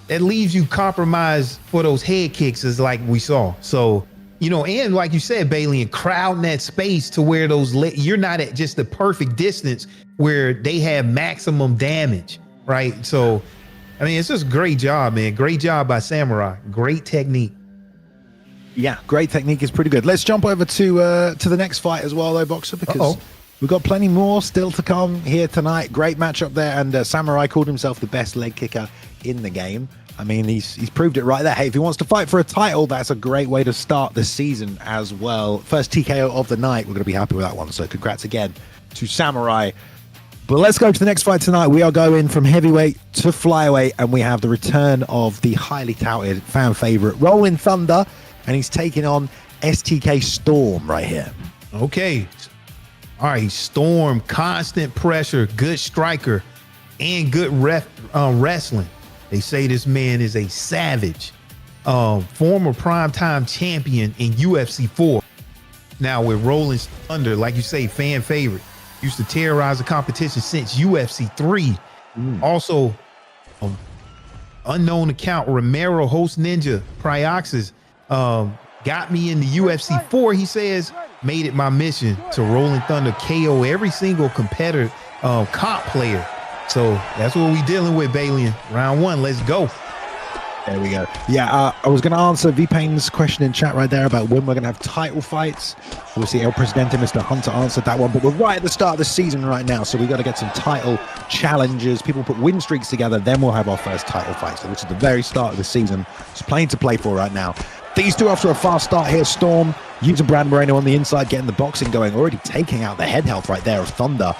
that leaves you compromised for those head kicks, as like we saw. So, and like you said, Bailey, and crowding that space to where you're not at just the perfect distance where they have maximum damage, right? So, I mean, it's just a great job, man. Great job by Samurai. Great technique. Yeah, great technique is pretty good. Let's jump over to the next fight as well, though, Boxer, because we've got plenty more still to come here tonight. Great matchup there, and Samurai called himself the best leg kicker in the game. I mean, he's proved it right there. Hey, if he wants to fight for a title, that's a great way to start the season as well. First TKO of the night. We're going to be happy with that one. So congrats again to Samurai. But let's go to the next fight tonight. We are going from heavyweight to flyweight, and we have the return of the highly touted fan favorite Rolling Thunder, and he's taking on STK Storm right here. Okay. All right, Storm, constant pressure, good striker, and good wrestling. They say this man is a savage. Former primetime champion in UFC 4. Now with Rolling Thunder, like you say, fan favorite. Used to terrorize the competition since UFC 3. Also, unknown account Romero Host Ninja Prioxis got me into UFC 4. He says, made it my mission to Rolling Thunder KO every single competitor, comp player. So that's what we dealing with, Bailey. Round one, let's go. There we go. Yeah, I was going to answer V-Pain's question in chat right there about when we're going to have title fights. Obviously, El Presidente, Mr. Hunter answered that one, but we're right at the start of the season right now, so we got to get some title challenges. People put win streaks together, then we'll have our first title fight. So this is the very start of the season. It's plenty to play for right now. These two after a fast start here. Storm using Brand Moreno on the inside, getting the boxing going, already taking out the head health right there of Thunder.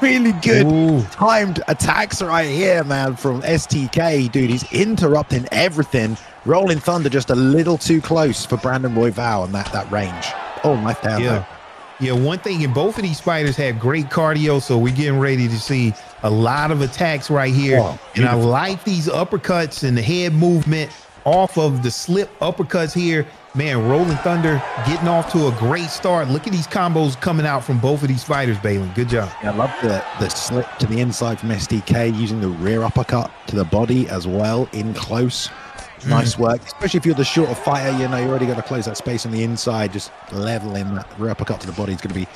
Really good timed attacks right here, man, from STK. Dude, he's interrupting everything. Rolling Thunder just a little too close for Brandon Royval on that range. Oh, left down. Yeah, one thing, and both of these fighters have great cardio, so we're getting ready to see a lot of attacks right here. And I like these uppercuts and the head movement. off of the slip uppercuts here. Man, Rolling Thunder getting off to a great start. Look at these combos coming out from both of these fighters, Balin. Good job. Yeah, I love the slip to the inside from STK, using the rear uppercut to the body as well, in close. Nice work, especially if you're the shorter fighter. You know, you already got to close that space on the inside. Just leveling that rear uppercut to the body is going to be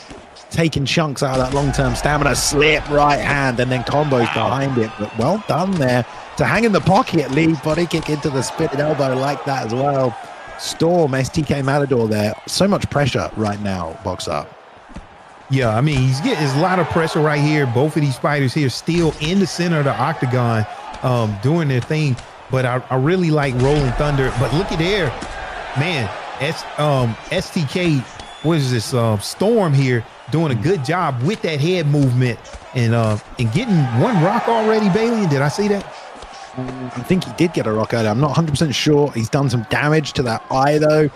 taking chunks out of that long-term stamina. Slip right hand and then combos behind it. But well done there to hang in the pocket, lead body kick into the spitted elbow like that as well. Storm, STK Matador there. So much pressure right now, Boxer. Yeah, I mean, there's a lot of pressure right here. Both of these fighters here still in the center of the octagon, doing their thing. But I really like Rolling Thunder. But look at there, man. STK, what is this? Storm here doing a good job with that head movement and getting one rock already, Bailey. Did I see that? I think he did get a rock earlier. I'm not 100% sure. He's done some damage to that eye, though.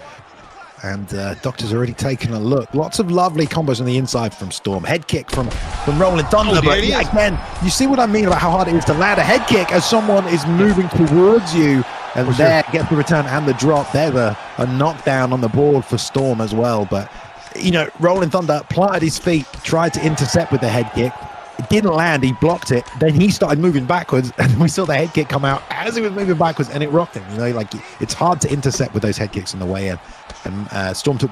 And Doctor's already taken a look. Lots of lovely combos on the inside from Storm. Head kick from Rolling Thunder. But yeah, again, you see what I mean about how hard it is to land a head kick as someone is moving towards you. And there, get the return and the drop. There's a knockdown on the board for Storm as well. But, you know, Rolling Thunder planted his feet, tried to intercept with the head kick. It didn't land, he blocked it, then he started moving backwards, and we saw the head kick come out as he was moving backwards, and it rocked him. You know, like, it's hard to intercept with those head kicks on the way in. And Storm took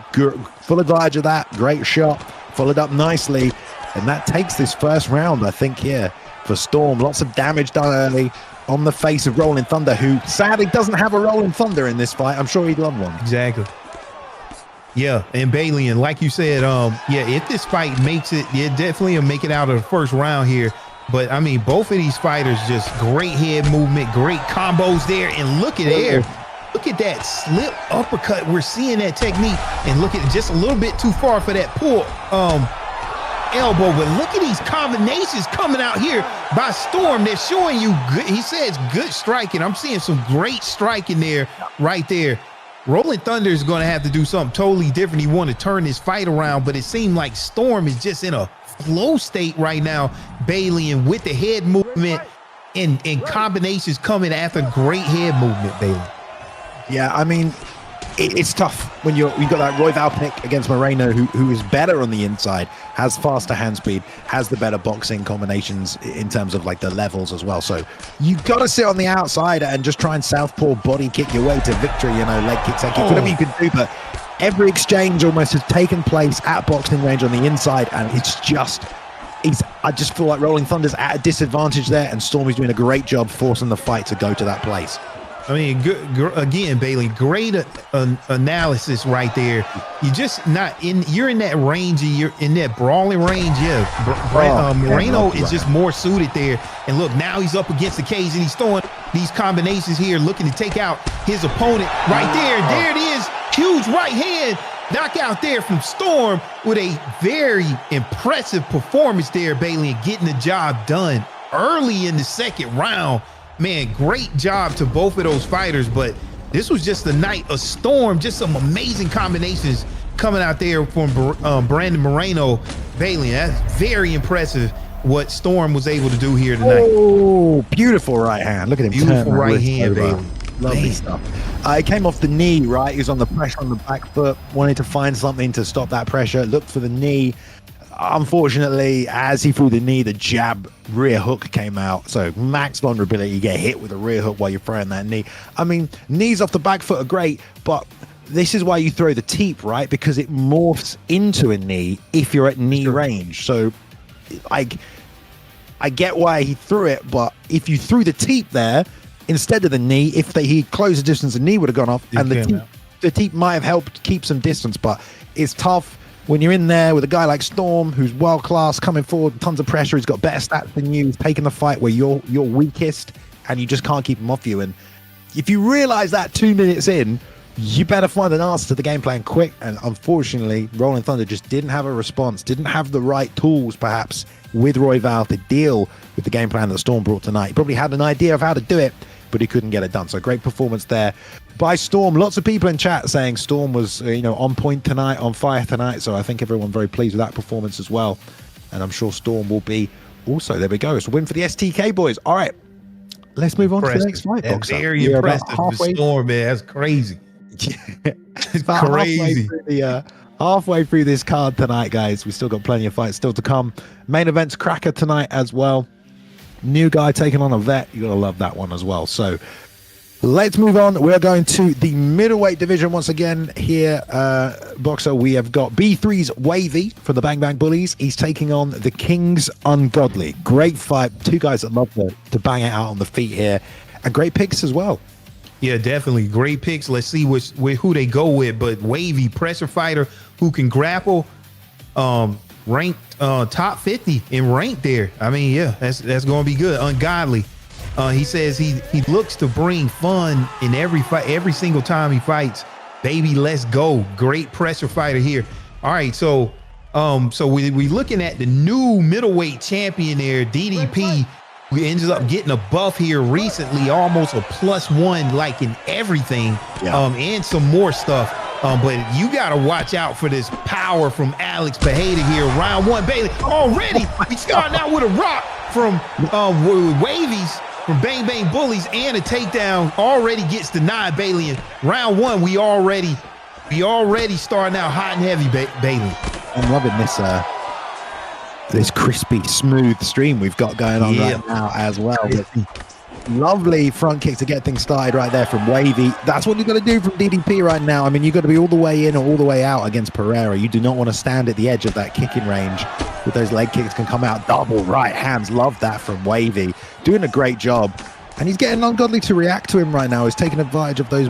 full advantage of that. Great shot, followed up nicely, and that takes this first round, I think, here for Storm. Lots of damage done early on the face of Rolling Thunder, who sadly doesn't have a Rolling Thunder in this fight. I'm sure he'd love one. Exactly. Yeah, and Bailey, and like you said, yeah, if this fight makes it, yeah, definitely will make it out of the first round here. But I mean, both of these fighters, just great head movement, great combos there, and look at there. Look at that slip uppercut. We're seeing that technique, and look at it, just a little bit too far for that pull elbow. But look at these combinations coming out here by Storm. They're showing you good. He says good striking. I'm seeing some great striking there, right there. Rolling Thunder is going to have to do something totally different. He want to turn this fight around, but it seemed like Storm is just in a flow state right now, Bailey, and with the head movement and combinations coming after great head movement, Bailey. Yeah, I mean, it's tough when you've got that Royval pick against Moreno, who is better on the inside, has faster hand speed, has the better boxing combinations in terms of like the levels as well. So you've got to sit on the outside and just try and southpaw body kick your way to victory, you know, leg kicks, head kicks, whatever you can do. But every exchange almost has taken place at boxing range on the inside, and it's just, I just feel like Rolling Thunder's at a disadvantage there, and Stormy's doing a great job forcing the fight to go to that place. I mean, again, Bailey, great analysis right there. You're just not in, you're in that range, you're in that brawling range. Yeah, Moreno is just more suited there. And look, now he's up against the cage and he's throwing these combinations here, looking to take out his opponent right there. There it is. Huge right hand knockout there from Storm with a very impressive performance there, Bailey, and getting the job done early in the second round. Man, great job to both of those fighters, but this was just the night of Storm. Just some amazing combinations coming out there from Brandon Moreno. Bailey, that's very impressive what Storm was able to do here tonight. Oh, beautiful right hand. Look at him. Beautiful right hand, Bailey. Lovely stuff. It came off the knee, right? He was on the pressure on the back foot, wanted to find something to stop that pressure, looked for the knee. Unfortunately, as he threw the knee, the jab rear hook came out. So max vulnerability, you get hit with a rear hook while you're throwing that knee. I mean, knees off the back foot are great, but this is why you throw the teep, right? Because it morphs into a knee if you're at knee range. So I get why he threw it, but if you threw the teep there instead of the knee, if he closed the distance, the knee would have gone off, and the teep might have helped keep some distance, but it's tough when you're in there with a guy like Storm, who's world class, coming forward, tons of pressure. He's got better stats than you. He's taking the fight where you're weakest, and you just can't keep him off you. And if you realize that 2 minutes in, you better find an answer to the game plan quick. And unfortunately, Rolling Thunder just didn't have a response, didn't have the right tools, perhaps, with Royval to deal with the game plan that Storm brought tonight. He probably had an idea of how to do it, but he couldn't get it done. So great performance there by Storm. Lots of people in chat saying Storm was, on point tonight, on fire tonight. So I think everyone very pleased with that performance as well. And I'm sure Storm will be also. There we go. It's a win for the STK boys. All right. let's move on to the next fight, That's Boxer. very We're impressive. about halfway. Storm, man. That's crazy. It's about crazy. halfway through this card tonight, guys. We still got plenty of fights still to come. Main event's cracker tonight as well. New guy taking on a vet. You gotta love that one as well. So let's move on. We're going to the middleweight division once again here, Boxer. We have got B3's Wavy from the Bang Bang Bullies. He's taking on the King's Ungodly. Great fight. Two guys that love to bang it out on the feet here, and great picks as well. Yeah, definitely great picks. Let's see who they go with. But Wavy, pressure fighter who can grapple, ranked top 50 in rank there. I mean, yeah, that's going to be good. Ungodly. He says he looks to bring fun in every fight, every single time he fights. Baby, let's go. Great pressure fighter here. All right, so we looking at the new middleweight champion there, DDP. We ended up getting a buff here recently, almost a +1 like in everything, and some more stuff. But you got to watch out for this power from Alex Pereira here. Round 1, Bailey. Already, we starting out with a rock from Wavy's, from Bang Bang Bullies, and a takedown already gets denied, Bailey. In round 1, we already starting out hot and heavy, Bailey. I'm loving this crispy, smooth stream we've got going on right now as well. Lovely front kick to get things started right there from Wavy. That's what you've got to do from DDP right now. I mean, you've got to be all the way in or all the way out against Pereira. You do not want to stand at the edge of that kicking range with those leg kicks can come out. Double right hands. Love that from Wavy. Doing a great job. And he's getting Ungodly to react to him right now. He's taking advantage of those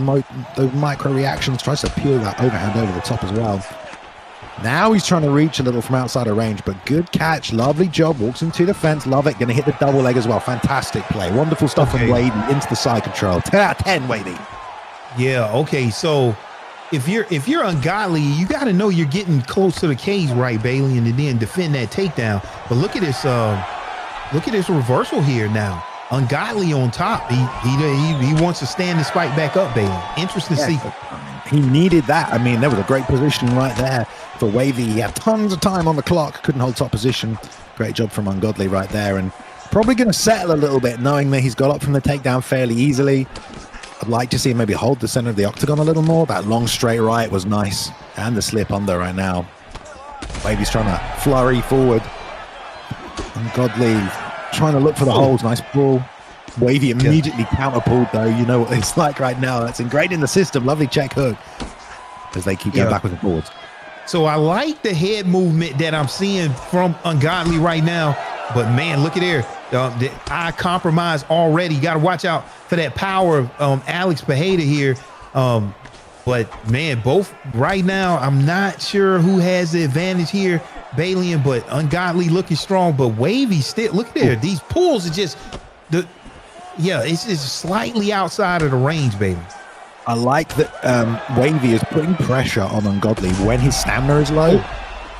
micro reactions. Tries to peel that overhand over the top as well. Now he's trying to reach a little from outside of range, but good catch. Lovely job. Walks into the fence. Love it. Going to hit the double leg as well. Fantastic play. Wonderful stuff from Wavy into the side control. 10 out of 10, Wavy. Yeah, okay. So if you're Ungodly, you got to know you're getting close to the cage, right, Bailey, and then defend that takedown. But look at this reversal here now. Ungodly on top. He wants to stand this fight back up, Bailey. Interesting to see. He needed that. I mean, there was a great position right there for Wavy. He had tons of time on the clock. Couldn't hold top position. Great job from Ungodly right there. And probably going to settle a little bit, knowing that he's got up from the takedown fairly easily. I'd like to see him maybe hold the center of the octagon a little more. That long straight right was nice. And the slip under right now. Wavy's trying to flurry forward. Ungodly trying to look for the holds. Nice pull. Wavy immediately counter-pulled, though. You know what it's like right now. That's ingrained in the system. Lovely check hook as they keep going backwards and forwards. So I like the head movement that I'm seeing from Ungodly right now. But, man, look at there. The eye compromise already. Got to watch out for that power of Alex Pereira here. But, man, both right now, I'm not sure who has the advantage here, Bailey, but Ungodly looking strong. But Wavy still, look at there. These pulls are just it's just slightly outside of the range, baby. I like that Wavy is putting pressure on Ungodly when his stamina is low,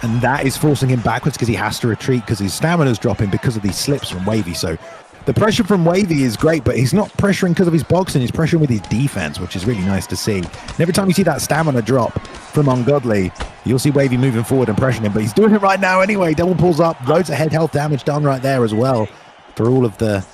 and that is forcing him backwards because he has to retreat because his stamina is dropping because of these slips from Wavy. So the pressure from Wavy is great, but he's not pressuring because of his boxing. He's pressuring with his defense, which is really nice to see. And every time you see that stamina drop from Ungodly, you'll see Wavy moving forward and pressuring him, but he's doing it right now anyway. Double pulls up, loads of head health damage done right there as well for all of the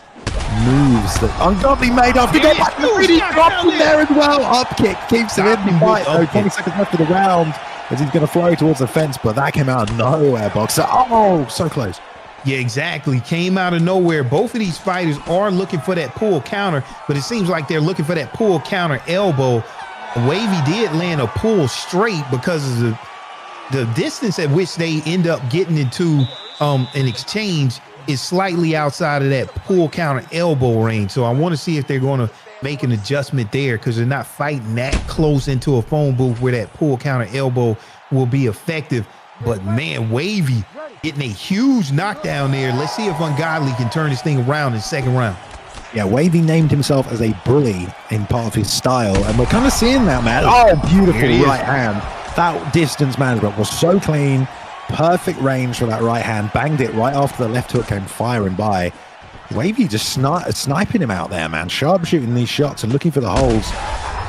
moves that Ungodly made off. He got back to really dropped him there as well. Up kick keeps him in the fight. 20 seconds left of the round as he's going to flurry towards the fence, but that came out of nowhere, Boxer. Oh, so close. Yeah, exactly. Came out of nowhere. Both of these fighters are looking for that pull counter, but it seems like they're looking for that pull counter elbow. Wavy did land a pull straight because of the distance at which they end up getting into an exchange is slightly outside of that pull counter elbow range. So I want to see if they're going to make an adjustment there because they're not fighting that close into a phone booth where that pull counter elbow will be effective. But man, Wavy getting a huge knockdown there. Let's see if Ungodly can turn this thing around in the second round. Yeah, Wavy named himself as a bully in part of his style, and we're kind of seeing that, man. Oh, beautiful right hand. That distance management was so clean. Perfect range for that right hand. Banged it right after the left hook came firing by. Wavy just sniping him out there, man. Sharpshooting these shots and looking for the holes.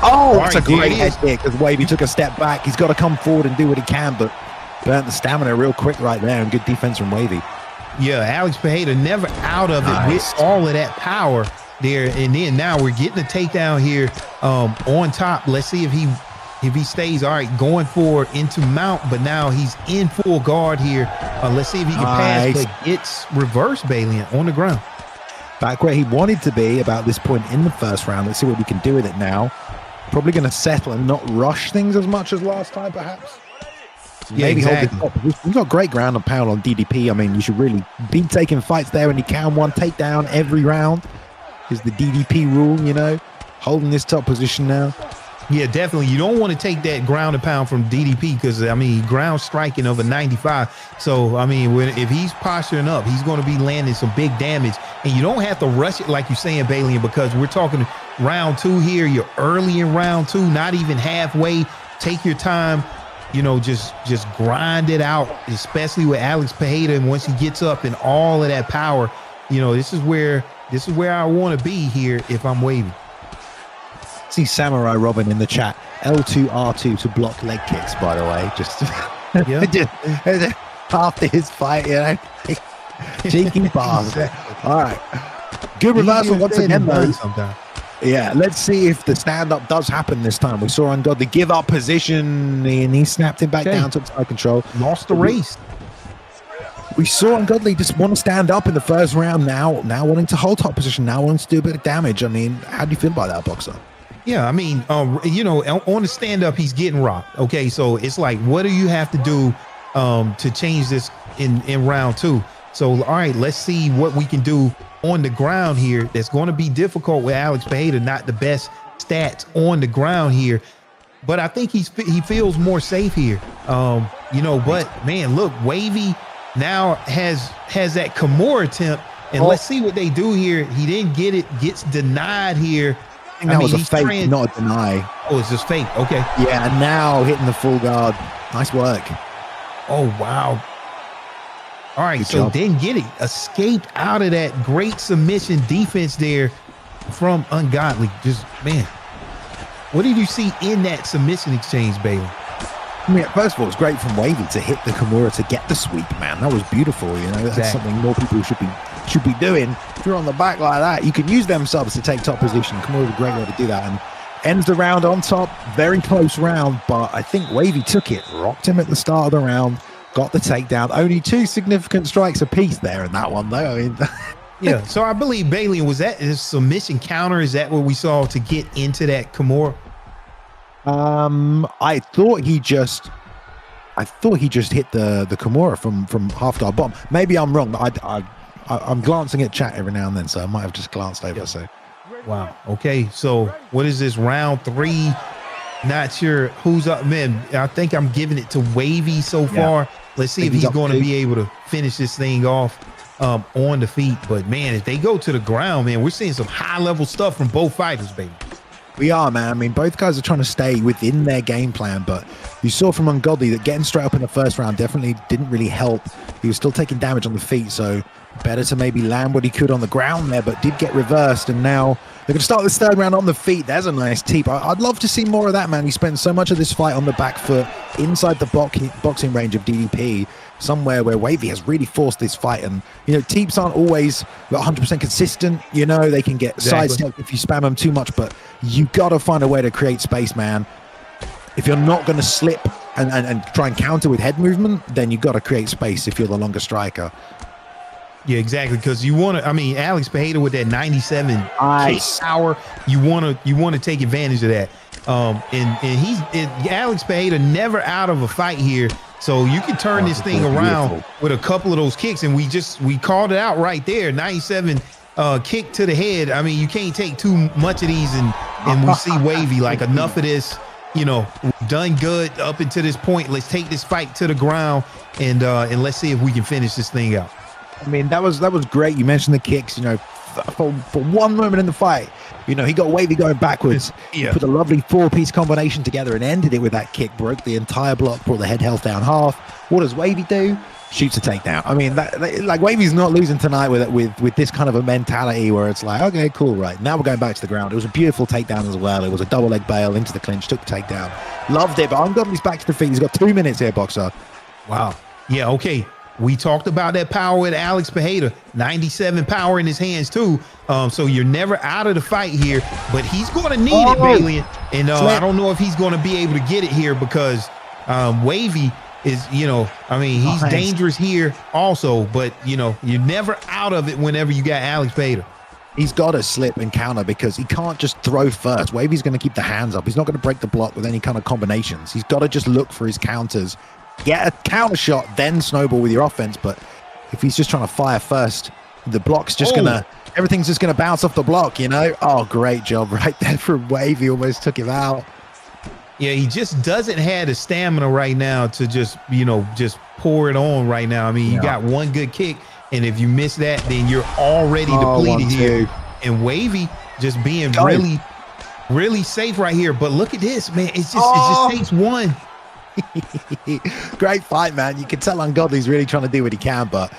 Oh, that's a great head kick as Wavy took a step back. He's got to come forward and do what he can, but burnt the stamina real quick right there, and good defense from Wavy. Yeah, Alex Pereira never out of it with all of that power. there. And then now we're getting a takedown here on top. Let's see if he stays. All right, going forward into mount, but now he's in full guard here. Let's see if he can pass, but it's reverse Bailey on the ground. Back where he wanted to be about this point in the first round. Let's see what we can do with it now. Probably going to settle and not rush things as much as last time, perhaps. Yeah, maybe exactly. hold it up. We've got great ground and pound on DDP. I mean, you should really be taking fights there when you can. One takedown every round is the DDP rule, you know. Holding this top position now. Yeah, definitely. You don't want to take that ground and pound from DDP because, I mean, ground striking of a 95. So, I mean, if he's posturing up, he's going to be landing some big damage. And you don't have to rush it like you're saying, Bailey, because we're talking round 2 here. You're early in round 2, not even halfway. Take your time, you know, just grind it out, especially with Alex Pereira. And once he gets up and all of that power, you know, this is where I want to be here if I'm Wavy. See Samurai Robin in the chat. L2 R2 to block leg kicks, by the way. Just, just after his fight, you know. Cheeky bastard. All right. Good reversal once again, though. Yeah, let's see if the stand-up does happen this time. We saw Ungodly give up position, and he snapped him back down to side control. Lost the race. We saw Ungodly just want to stand up in the first round. Now wanting to hold top position. Now wanting to do a bit of damage. I mean, how do you feel about that, boxer? Yeah, I mean, you know, on the stand-up, he's getting rocked. Okay, so it's like, what do you have to do to change this in round 2? So, all right, let's see what we can do on the ground here. That's going to be difficult with Alex Pereira, not the best stats on the ground here. But I think he feels more safe here. You know, but, man, look, Wavy now has that Kimura attempt. And let's see what they do here. He didn't get it, gets denied here. I think that was a fake, not a deny. Oh, it's just fake. Okay. Yeah, and now hitting the full guard. Nice work. Oh, wow. All right, so didn't get it. Escaped out of that great submission defense there from Ungodly. Just, man, what did you see in that submission exchange, Bailey? I mean, first of all, it's great from Wavy to hit the Kimura to get the sweep, man. That was beautiful, you know. That's something more people should be doing. If you're on the back like that, you can use them subs to take top position. Kimura's a great way to do that. And ends the round on top. Very close round, but I think Wavy took it. Rocked him at the start of the round. Got the takedown. Only 2 significant strikes apiece there in that one, though. I mean, yeah, so I believe, Bailey, was that his submission counter? Is that what we saw to get into that Kimura? I thought he just hit the Kimura from half guard bottom. Maybe I'm wrong, but I'm glancing at chat every now and then, so I might have just glanced over. So, wow. Okay, so what is this, round 3? Not sure who's up, man. I think I'm giving it to Wavy so far. Let's see if he's going to be able to finish this thing off on the feet. But man, if they go to the ground, man, we're seeing some high level stuff from both fighters, baby. We are, man. I mean, both guys are trying to stay within their game plan, but you saw from Ungodly that getting straight up in the first round definitely didn't really help. He was still taking damage on the feet, so better to maybe land what he could on the ground there, but did get reversed. And now they're going to start this third round on the feet. There's a nice teep. I'd love to see more of that, man. He spent so much of this fight on the back foot inside the boxing range of DDP, somewhere where Wavy has really forced this fight. And, you know, teeps aren't always 100% consistent. You know, they can get sidestepped if you spam them too much, but you got to find a way to create space, man. If you're not going to slip and try and counter with head movement, then you got to create space if you're the longer striker. Yeah, exactly. Because you want to, I mean, Alex Pereira with that 97 kick power, you want to take advantage of that. And Alex Pereira never out of a fight here. So you can turn this thing around with a couple of those kicks. And we called it out right there. 97 kick to the head. I mean, you can't take too much of these. And we see Wavy like, enough of this, you know, done good up until this point. Let's take this fight to the ground and let's see if we can finish this thing out. I mean, that was great. You mentioned the kicks, you know, for one moment in the fight, you know, he got Wavy going backwards. Yeah. Put a lovely 4-piece combination together and ended it with that kick, broke the entire block, brought the head health down half. What does Wavy do? Shoots a takedown. I mean, like Wavy's not losing tonight with this kind of a mentality where it's like, okay, cool, right. Now we're going back to the ground. It was a beautiful takedown as well. It was a double leg bail into the clinch, took the takedown. Loved it, but Ungodly's back to the feet. He's got 2 minutes here, boxer. Wow. Yeah, okay. We talked about that power with Alex Pereira, 97 power in his hands too. So you're never out of the fight here, but he's going to need it, Bailey. And I don't know if he's going to be able to get it here because Wavy is, he's dangerous here also, but you're never out of it whenever you got Alex Pereira. He's got to slip and counter because he can't just throw first. Wavy's going to keep the hands up. He's not going to break the block with any kind of combinations. He's got to just look for his counters, get a counter shot, then snowball with your offense. But if he's just trying to fire first, the block's just everything's just going to bounce off the block, Oh, great job right there from Wavy. Almost took him out. Yeah, he just doesn't have the stamina right now to just pour it on right now. I mean, you got one good kick, and if you miss that, then you're already depleted here. And Wavy just being really, really safe right here. But look at this, man. It just takes one. Great fight, man. You can tell Ungodly's really trying to do what he can, but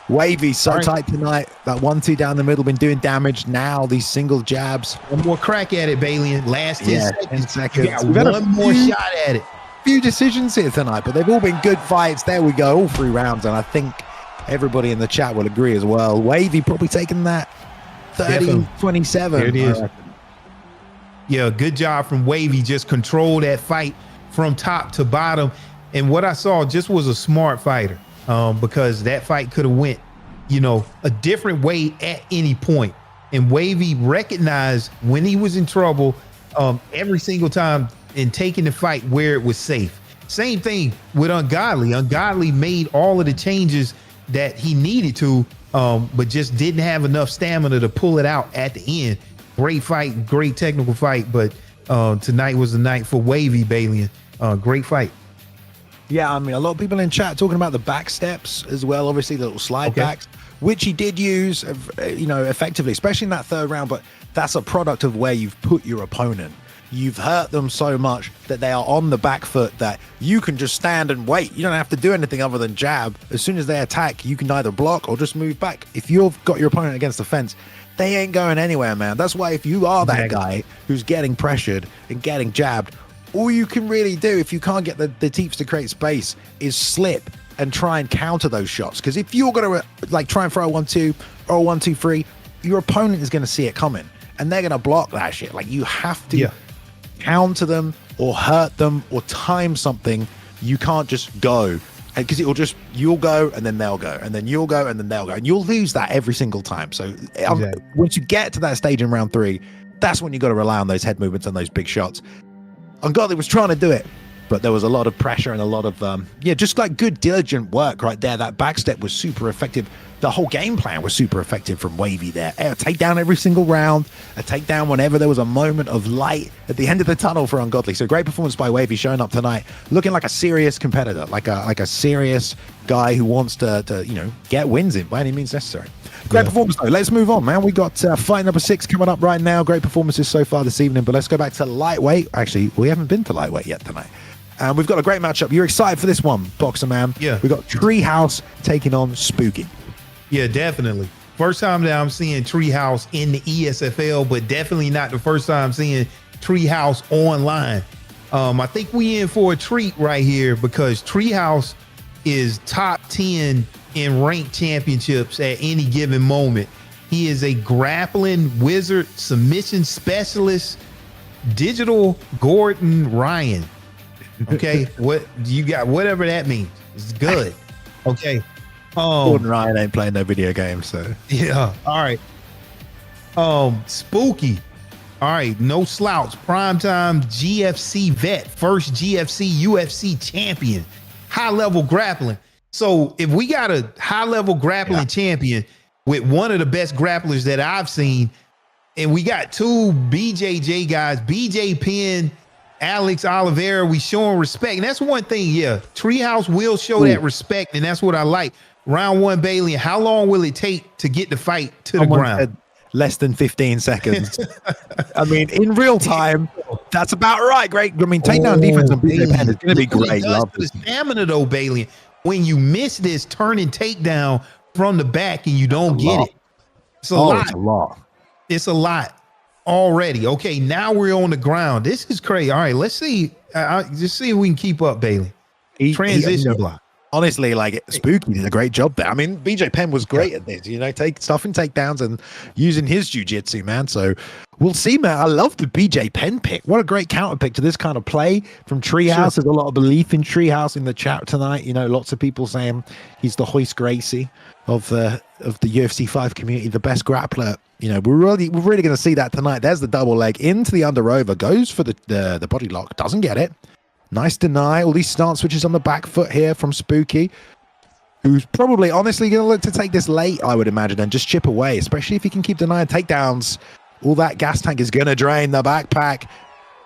Wavy's so tight tonight. That 1-2 down the middle been doing damage. Now these single jabs. One more crack at it, Bailey. Last 10 seconds. 10 seconds. We've got one more shot at it. Few decisions here tonight, but they've all been good fights. There we go, all 3 rounds, and I think everybody in the chat will agree as well. Wavy probably taking that 30-27. There it is. Yeah, good job from Wavy. Just control that fight from top to bottom. And what I saw just was a smart fighter, because that fight could have went, a different way at any point. And Wavy recognized when he was in trouble every single time and taking the fight where it was safe. Same thing with Ungodly. Ungodly made all of the changes that he needed to, but just didn't have enough stamina to pull it out at the end. Great fight, great technical fight, but tonight was the night for Wavy, Bailey. Great fight. Yeah, I mean, a lot of people in chat talking about the back steps as well, obviously the little slide backs, which he did use, effectively, especially in that 3rd round, but that's a product of where you've put your opponent. You've hurt them so much that they are on the back foot that you can just stand and wait. You don't have to do anything other than jab. As soon as they attack, you can either block or just move back. If you've got your opponent against the fence, they ain't going anywhere, man. That's why if you are that guy who's getting pressured and getting jabbed, all you can really do if you can't get the teeps to create space is slip and try and counter those shots. Because if you're going to try and throw a 1-2 or a 1-2-3, your opponent is going to see it coming and they're going to block that shit. Like, you have to counter them or hurt them or time something. You can't just go, because you'll go and then they'll go and then you'll go and then they'll go, and you'll lose that every single time. So once you get to that stage in round 3, that's when you got to rely on those head movements and those big shots. Ungodly was trying to do it, but there was a lot of pressure and a lot of just like good diligent work right there. That backstep was super effective. The whole game plan was super effective from Wavy there. A takedown every single round, a takedown whenever there was a moment of light at the end of the tunnel for Ungodly. So great performance by Wavy, showing up tonight, looking like a serious competitor, like a serious guy who wants to get wins in by any means necessary. Great performance though. Let's move on, man. We got fight number 6 coming up right now. Great performances so far this evening, but let's go back to lightweight. Actually, we haven't been to lightweight yet tonight. And we've got a great matchup. You're excited for this one, Boxer Man? Yeah. We've got Treehouse taking on Spooky. Yeah, definitely. First time that I'm seeing Treehouse in the ESFL, but definitely not the first time seeing Treehouse online. I think we in for a treat right here, because Treehouse is top 10 in ranked championships at any given moment. He is a grappling wizard, submission specialist, digital Gordon Ryan. Okay, what you got? Whatever that means, it's good. Okay. Gordon Ryan ain't playing no video games, so yeah. All right. Spooky. All right, no slouch. Primetime GFC vet, first GFC UFC champion, high level grappling. So if we got a high level grappling champion with one of the best grapplers that I've seen, and we got 2 BJJ guys, BJ Penn, Alex Oliveira, we showing respect. And that's one thing. Yeah. Treehouse will show that respect. And that's what I like. Round 1, Bailey. How long will it take to get the fight to the ground? Less than 15 seconds. I mean, in real time, that's about right. Great. I mean, takedown defense on BJ Penn is going to be great. Love the stamina though, Bailey. When you miss this turning takedown from the back and you don't get it, it's a lot. It's a lot. It's a lot already. Okay, now we're on the ground. This is crazy. All right, let's see. Just see if we can keep up, Bailey. Transition block. Honestly, like Spooky did a great job there. I mean, BJ Penn was great at this, stuffing takedowns and using his jiu-jitsu, man. So we'll see, man. I love the BJ Penn pick. What a great counter pick to this kind of play from Treehouse. There's a lot of belief in Treehouse in the chat tonight. Lots of people saying he's the Hoist Gracie of the UFC 5 community, the best grappler. We're really going to see that tonight. There's the double leg into the under over, goes for the body lock, doesn't get it. Nice deny. All these stance switches on the back foot here from Spooky, who's probably honestly going to look to take this late, I would imagine, and just chip away, especially if he can keep denying takedowns. All that gas tank is going to drain the backpack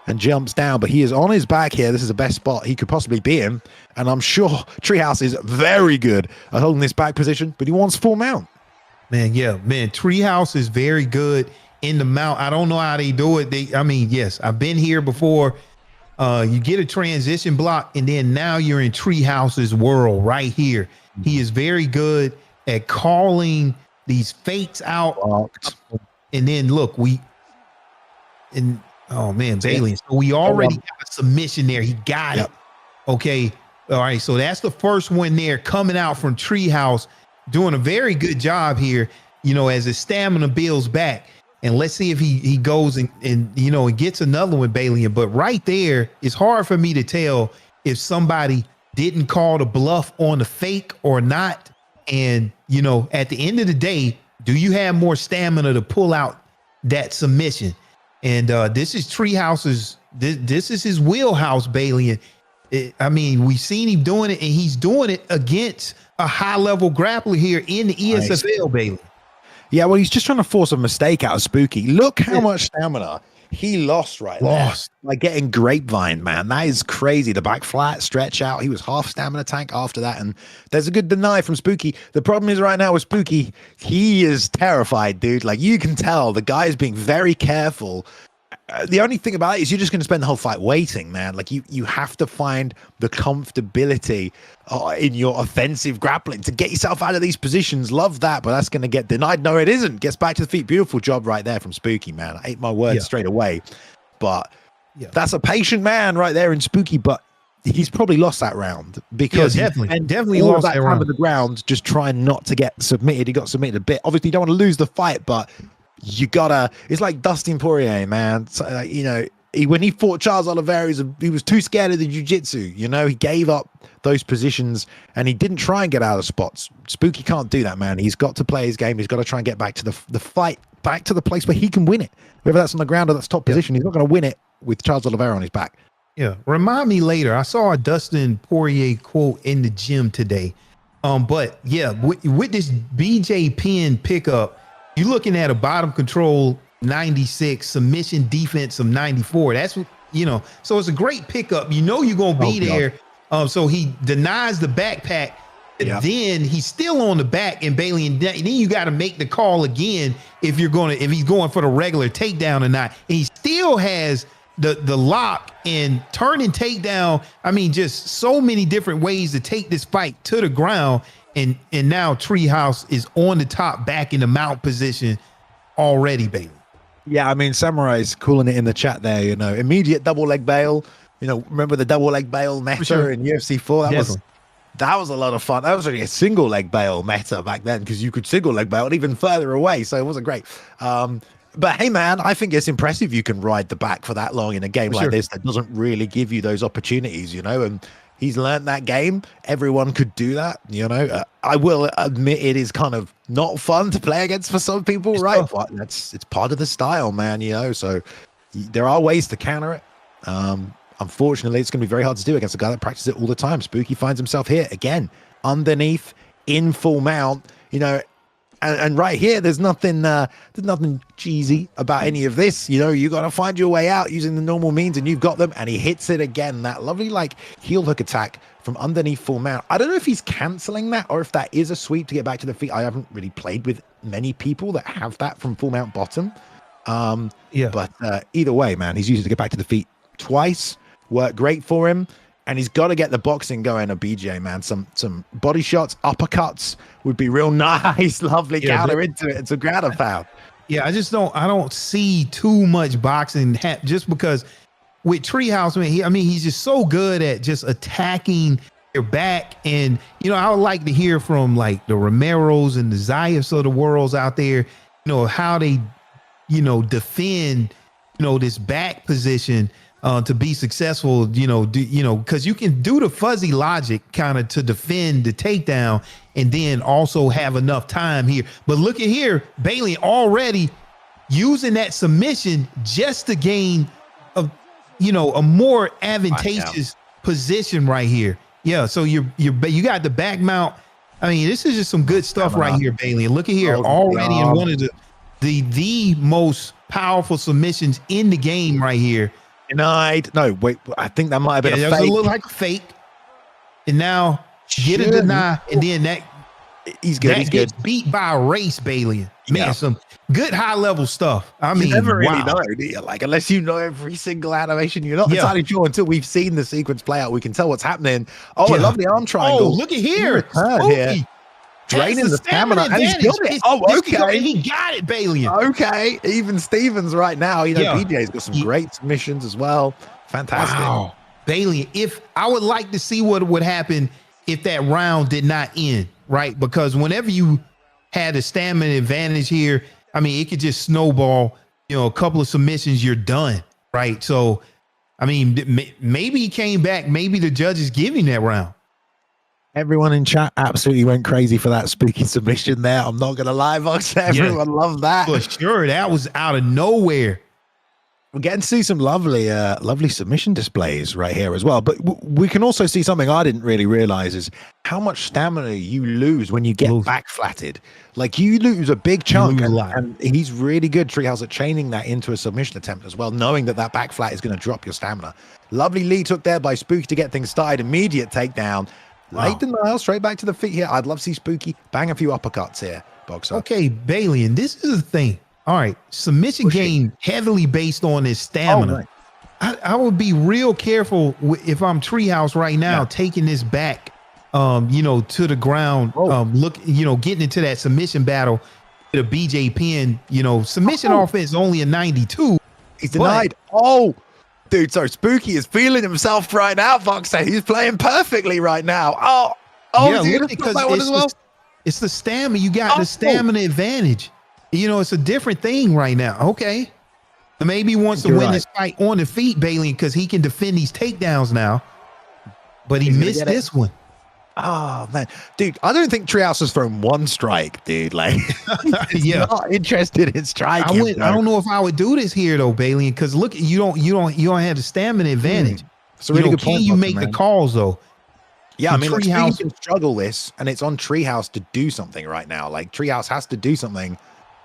and jumps down, but he is on his back here. This is the best spot he could possibly be in, and I'm sure Treehouse is very good at holding this back position, but he wants full mount. Treehouse is very good in the mount. I don't know how they do it. Yes, I've been here before. You get a transition block, and then now you're in Treehouse's world right here. He is very good at calling these fakes out. And then look, Bailey. So we already got a submission there. He got it. Okay. All right. So that's the first one there coming out from Treehouse, doing a very good job here, as his stamina builds back. And let's see if he goes and gets another one, Bailey. But right there, it's hard for me to tell if somebody didn't call the bluff on the fake or not. And, at the end of the day, do you have more stamina to pull out that submission? And this is Treehouse's, this is his wheelhouse, Bailey. And we've seen him doing it, and he's doing it against a high-level grappler here in the ESFL, Bailey. Yeah, well, he's just trying to force a mistake out of Spooky. Look how much stamina he lost there. Like getting grapevine, man. That is crazy. The back flat, stretch out. He was half stamina tank after that. And there's a good deny from Spooky. The problem is right now with Spooky, he is terrified, dude. Like you can tell the guy is being very careful. The only thing about it is you're just going to spend the whole fight waiting, man. Like you have to find the comfortability in your offensive grappling to get yourself out of these positions. Love that, but that's going to get denied. No, it isn't. Gets back to the feet. Beautiful job right there from Spooky, man. I ate my words straight away. But that's a patient man right there in Spooky, but he's probably lost that round because definitely all lost that time on the ground, just trying not to get submitted. He got submitted a bit. Obviously, you don't want to lose the fight, but you gotta. It's like Dustin Poirier, man. So, when he fought Charles Oliveira, he was too scared of the jiu-jitsu. He gave up those positions and he didn't try and get out of spots. Spooky can't do that, man. He's got to play his game. He's got to try and get back to the fight, back to the place where he can win it. Whether that's on the ground or that's top position, he's not going to win it with Charles Oliveira on his back. Yeah, remind me later. I saw a Dustin Poirier quote in the gym today. But yeah, with this BJ Penn pickup, you're looking at a bottom control 96, submission defense of 94. That's what, so it's a great pickup. You're going to be there. So he denies the backpack. Then he's still on the back, and Bailey, and then you got to make the call again if he's going for the regular takedown or not. And he still has the lock and turn and takedown. Just so many different ways to take this fight to the ground. And now Treehouse is on the top, back in the mount position already, Bailey. Yeah, Samurai's calling it in the chat there, immediate double leg bail. Remember the double leg bail meta in UFC 4? That was a lot of fun. That was really a single leg bail meta back then because you could single leg bail even further away. So it wasn't great. But hey, man, I think it's impressive you can ride the back for that long in a game like this that doesn't really give you those opportunities, and he's learned that game. Everyone could do that, I will admit it is kind of not fun to play against for some people, right? But it's part of the style, man, so there are ways to counter it. Unfortunately, it's going to be very hard to do against a guy that practices it all the time. Spooky finds himself here again, underneath, in full mount, and right here, there's nothing cheesy about any of this. You got to find your way out using the normal means, and you've got them. And he hits it again. That lovely heel hook attack from underneath full mount. I don't know if he's canceling that or if that is a sweep to get back to the feet. I haven't really played with many people that have that from full mount bottom. But either way, man, he's used it to get back to the feet twice. Worked great for him. And he's got to get the boxing going, a BJ, man. Some body shots, uppercuts would be real nice, lovely counter into it. It's a ground foul. Yeah, I don't see too much boxing just because with Treehouse, he's just so good at just attacking they're back. And, I would like to hear from like the Romeros and the Zayas of the worlds out there, how they, defend, this back position to be successful, because you can do the fuzzy logic kind of to defend the takedown and then also have enough time here. But look at here, Bailey already using that submission just to gain a more advantageous position right here. Yeah, so you got the back mount. I mean, this is just some good stuff right here, Bailey. And look at here, already in one of the most powerful submissions in the game right here. Denied. No, wait, I think that might have been a fake. It looked like a fake. And now get a deny, and then that he's good. That gets beat by a race, Bailey. Man, some good high level stuff. I mean, you never really know, do you? Like, unless you know every single animation, you're not entirely sure until we've seen the sequence play out. We can tell what's happening. Oh, a lovely arm triangle. Oh, look at here. Here. Draining the stamina. And he's killed it. Oh, okay. He got it, Bailey. Okay. Even Stevens right now. BJ's got some great submissions as well. Fantastic. Wow. Bailey, if I would like to see what would happen if that round did not end, right? Because whenever you had a stamina advantage here, I mean, it could just snowball, a couple of submissions, you're done, right? So, I mean, maybe he came back. Maybe the judges give him that round. Everyone in chat absolutely went crazy for that spooky submission there. I'm not going to lie, Vox. Everyone loved that. For sure. That was out of nowhere. We're getting to see some lovely submission displays right here as well. But we can also see something I didn't really realize is how much stamina you lose when you get back flatted. Like, you lose a big chunk, and he's really good, Treehouse, at chaining that into a submission attempt as well, knowing that back flat is going to drop your stamina. Lovely lead took there by Spooky to get things started. Immediate takedown. Late denial, straight back to the feet here. I'd love to see Spooky bang a few uppercuts here, Boxer. Okay, Bailey, and this is the thing. All right, submission game heavily based on his stamina. I would be real careful if I'm Treehouse right now, taking this back, to the ground. Getting into that submission battle, the BJ pin. Submission offense only a 92. He's denied. Dude, so Spooky is feeling himself right now, Boxer. He's playing perfectly right now. Because it's the stamina. You got the stamina advantage. It's a different thing right now. Okay. Maybe he wants to win this fight on the feet, Bailey, because he can defend these takedowns now. But he missed this one. Oh, man. Dude, I don't think Treehouse has thrown one strike, dude. Like, he's not interested in striking. I don't know if I would do this here, though, Bailey, because look, you don't have the stamina advantage. It's a really good point. Can you make the calls, though? Yeah, I mean, Treehouse can struggle this, and it's on Treehouse to do something right now. Like, Treehouse has to do something.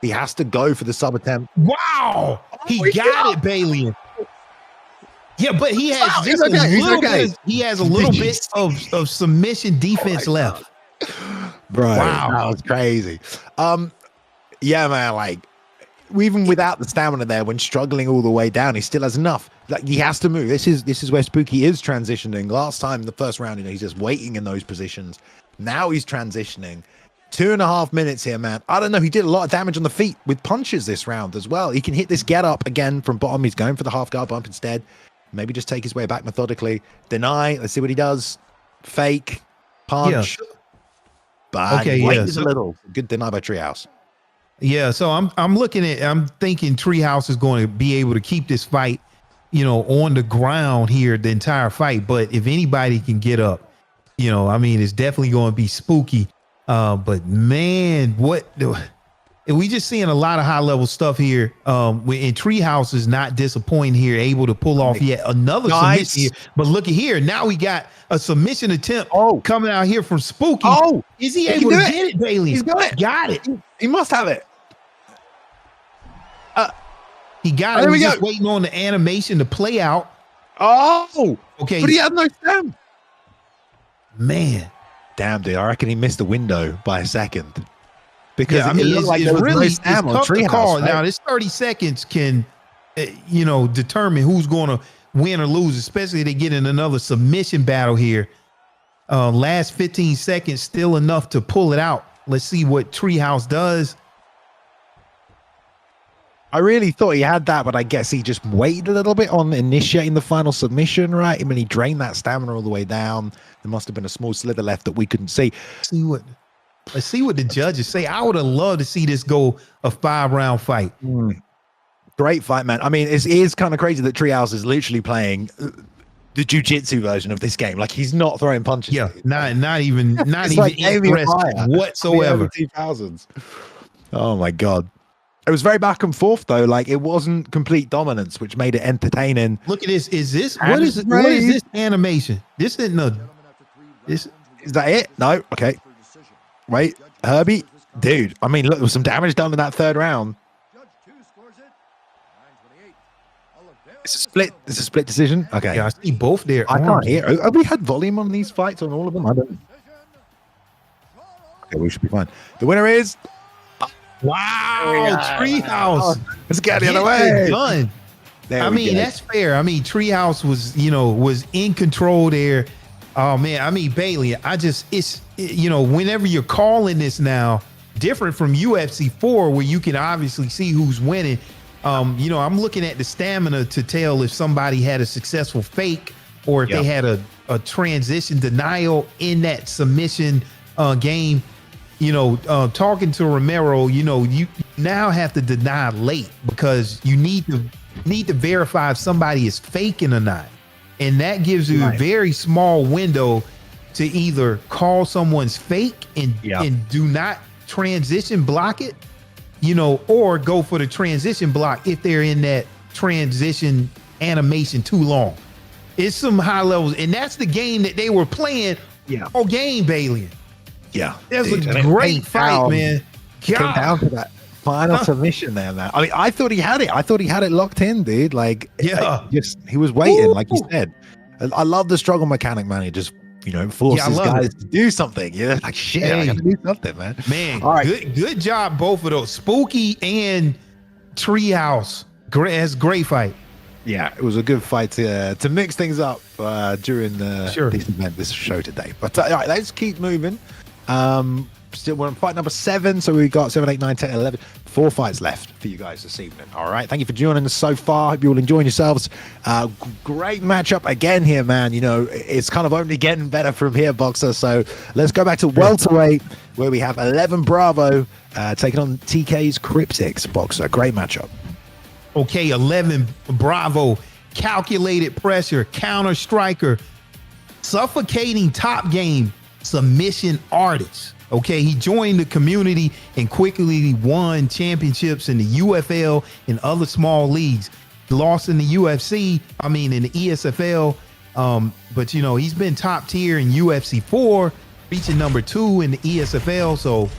He has to go for the sub attempt. Wow. He got it, Bailey. Yeah, but he has he has a little bit of submission defense left. Bro, wow. That was crazy. Yeah, man, like, even without the stamina there, when struggling all the way down, he still has enough. Like, he has to move. This is where Spooky is transitioning. Last time, the first round, he's just waiting in those positions. Now he's transitioning. 2.5 minutes here, man. I don't know. He did a lot of damage on the feet with punches this round as well. He can hit this get up again from bottom. He's going for the half guard bump instead. Maybe just take his way back methodically. Deny. Let's see what he does. Fake. Punch. Bang. Okay, a little. Good deny by Treehouse. Yeah, so I'm thinking Treehouse is going to be able to keep this fight, on the ground here the entire fight. But if anybody can get up, it's definitely going to be Spooky. But man, we just seeing a lot of high level stuff here. And Treehouse is not disappointing here, able to pull off yet another submission here. But look at here, now we got a submission attempt coming out here from Spooky. Is he able to get it, Bailey? He's got it. He must have it. He got it. He's just waiting on the animation to play out. Okay. But he had no stem. Man. Damn, dude, I reckon he missed the window by a second. Because it looked like there was really tough to call. Now, this 30 seconds can, determine who's going to win or lose, especially if they get in another submission battle here. Last 15 seconds, still enough to pull it out. Let's see what Treehouse does. I really thought he had that, but I guess he just waited a little bit on initiating the final submission, right? I mean, he drained that stamina all the way down. There must have been a small slither left that we couldn't see. Let's see what the judges say. I would have loved to see this go a 5-round fight. Great fight, man. I mean, it is kind of crazy that Treehouse is literally playing the jiu-jitsu version of this game. Like, he's not throwing punches. Yeah, not even like interested whatsoever. 2000s. Oh my god. It was very back and forth though. Like, it wasn't complete dominance, which made it entertaining. Look at this. What is this animation? This isn't is that it? No. Okay. Wait, Herbie, dude. I mean, look, there was some damage done in that third round. It's a split decision. Okay. Yeah, I see both there. I can't hear. Have we had volume on these fights on all of them? I don't. Okay, we should be fine. The winner is. Wow, Treehouse. Let's get the other way. Done. I mean, that's fair. I mean, Treehouse was in control there. Oh man, I mean, Bailey, whenever you're calling this now, different from UFC 4, where you can obviously see who's winning. I'm looking at the stamina to tell if somebody had a successful fake or if they had a transition denial in that submission game. Talking to Romero, you now have to deny late because you need to verify if somebody is faking or not. And that gives you a very small window to either call someone's fake and do not transition block it, or go for the transition block if they're in that transition animation too long. It's some high levels, and that's the game that they were playing all game, Bailey. Yeah, it was a great fight, man. Came down to that final submission there, man. I mean, I thought he had it. I thought he had it locked in, dude. Like, he was waiting, like you said. I love the struggle mechanic, man. He just, forces guys to do something. Yeah, like shit, I gotta do something, man. Man, all right. Good job, both of those, Spooky and Treehouse. Great fight. Yeah, it was a good fight to mix things up during this show today. But all right, let's keep moving. Still, we're on fight number 7, so we've got 7, 8, 9, 10, 11. 4 fights left for you guys this evening. All right, thank you for joining us so far. Hope you're all enjoying yourselves. Great matchup again here, man. It's kind of only getting better from here, Boxer. So let's go back to welterweight, where we have 11 Bravo taking on TK's Cryptic's Boxer. Great matchup. Okay, 11 Bravo, calculated pressure, counter striker, suffocating top game, submission artist. Okay, he joined the community and quickly won championships in the UFL and other small leagues. Lost in the UFC, in the ESFL, but he's been top tier in UFC 4, reaching number 2 in the ESFL. So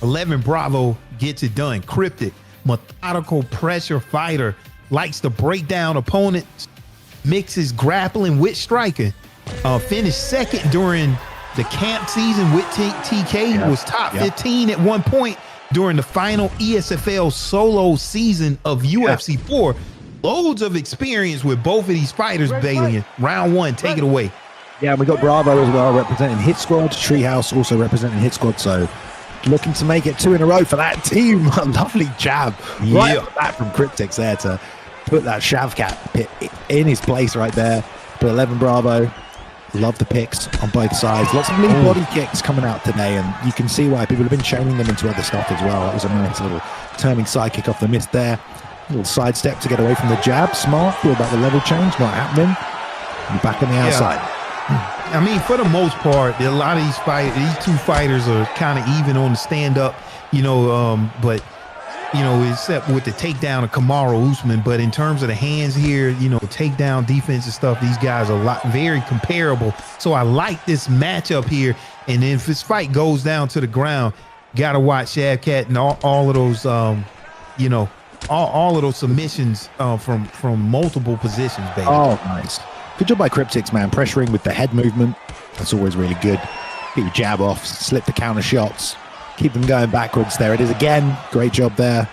11 Bravo gets it done. Cryptic, methodical pressure fighter, likes to break down opponents, mixes grappling with striking. Finished second during the camp season with TK, was top 15 at one point during the final ESFL solo season of UFC 4. Loads of experience with both of these fighters, Bailey. Round 1, take it away. Yeah, we got Bravo as well, representing Hit Squad. Treehouse also representing Hit Squad. So looking to make it 2 in a row for that team. A lovely jab right off the bat from Cryptics there to put that Shavkat in his place right there. But 11 Bravo. Love the picks on both sides. Lots of lead body kicks coming out today, and you can see why people have been chaining them into other stuff as well. That was a nice little turning side kick off the mist there. A little side step to get away from the jab. Smart. Feel about the level change not happening. And back on the outside. For the most part, a lot of these two fighters are kind of even on the stand up, but except with the takedown of Kamaru Usman. But in terms of the hands here, takedown defense and stuff, these guys are very comparable. So I like this matchup here. And if this fight goes down to the ground, gotta watch Shavkat and all of those, all of those submissions from multiple positions, baby. Oh, nice. Good job by Cryptics, man. Pressuring with the head movement. That's always really good. Get your jab off, slip the counter shots. Keep them going backwards. There it is again. Great job there.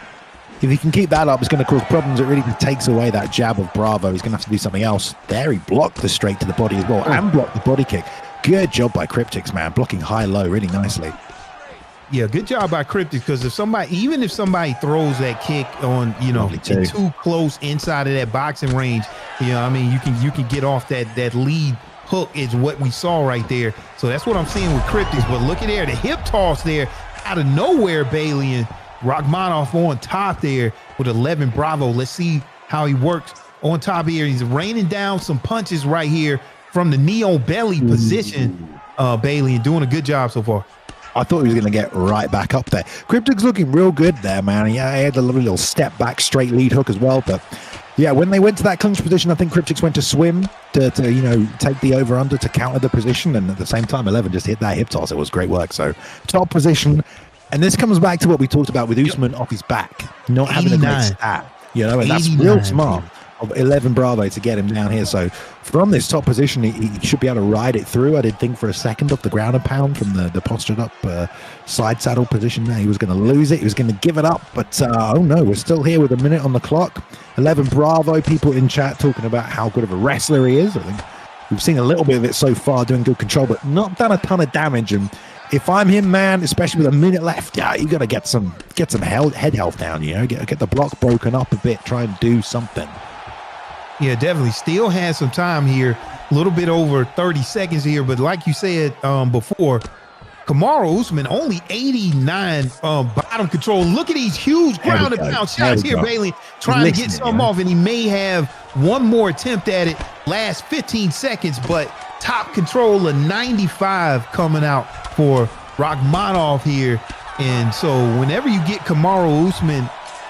If he can keep that up, it's going to cause problems. It really takes away that jab of Bravo. He's going to have to do something else. There, he blocked the straight to the body as well and blocked the body kick. Good job by Cryptics, man. Blocking high-low really nicely. Yeah, good job by Cryptic, because even if somebody throws that kick on, too close inside of that boxing range, I mean, you can get off that lead hook is what we saw right there. So that's what I'm seeing with Cryptics. But look at there, the hip toss there out of nowhere, Bailey, and Rachmaninoff on top there with 11 Bravo. Let's see how he works on top here. He's raining down some punches right here from the knee belly position, Bailey, and doing a good job so far. I thought he was going to get right back up there. Cryptic's looking real good there, man. He had a little step back, straight lead hook as well. But yeah, when they went to that clinch position, I think Cryptic's went to swim to take the over under to counter the position. And at the same time, 11 just hit that hip toss. It was great work. So top position. And this comes back to what we talked about with Usman off his back, not having a great stat, and that's real smart of 11 Bravo to get him down here. So from this top position, he should be able to ride it through. I did think for a second off the ground and pound from the postured up side saddle position there. He was going to lose it. He was going to give it up. But oh no, we're still here with a minute on the clock. 11 Bravo, people in chat talking about how good of a wrestler he is. I think we've seen a little bit of it so far, doing good control, but not done a ton of damage. And if I'm him, man, especially with a minute left, you got to get some head health down, get the block broken up a bit, try and do something. Yeah, definitely. Still has some time here, a little bit over 30 seconds here. But like you said before, Kamaru Usman only 89 bottom control. Look at these huge ground and pound shots here, Bailey, trying to get some off, and he may have one more attempt at it last 15 seconds, but top control of 95 coming out for Rachmaninoff here. And so whenever you get Kamaru Usman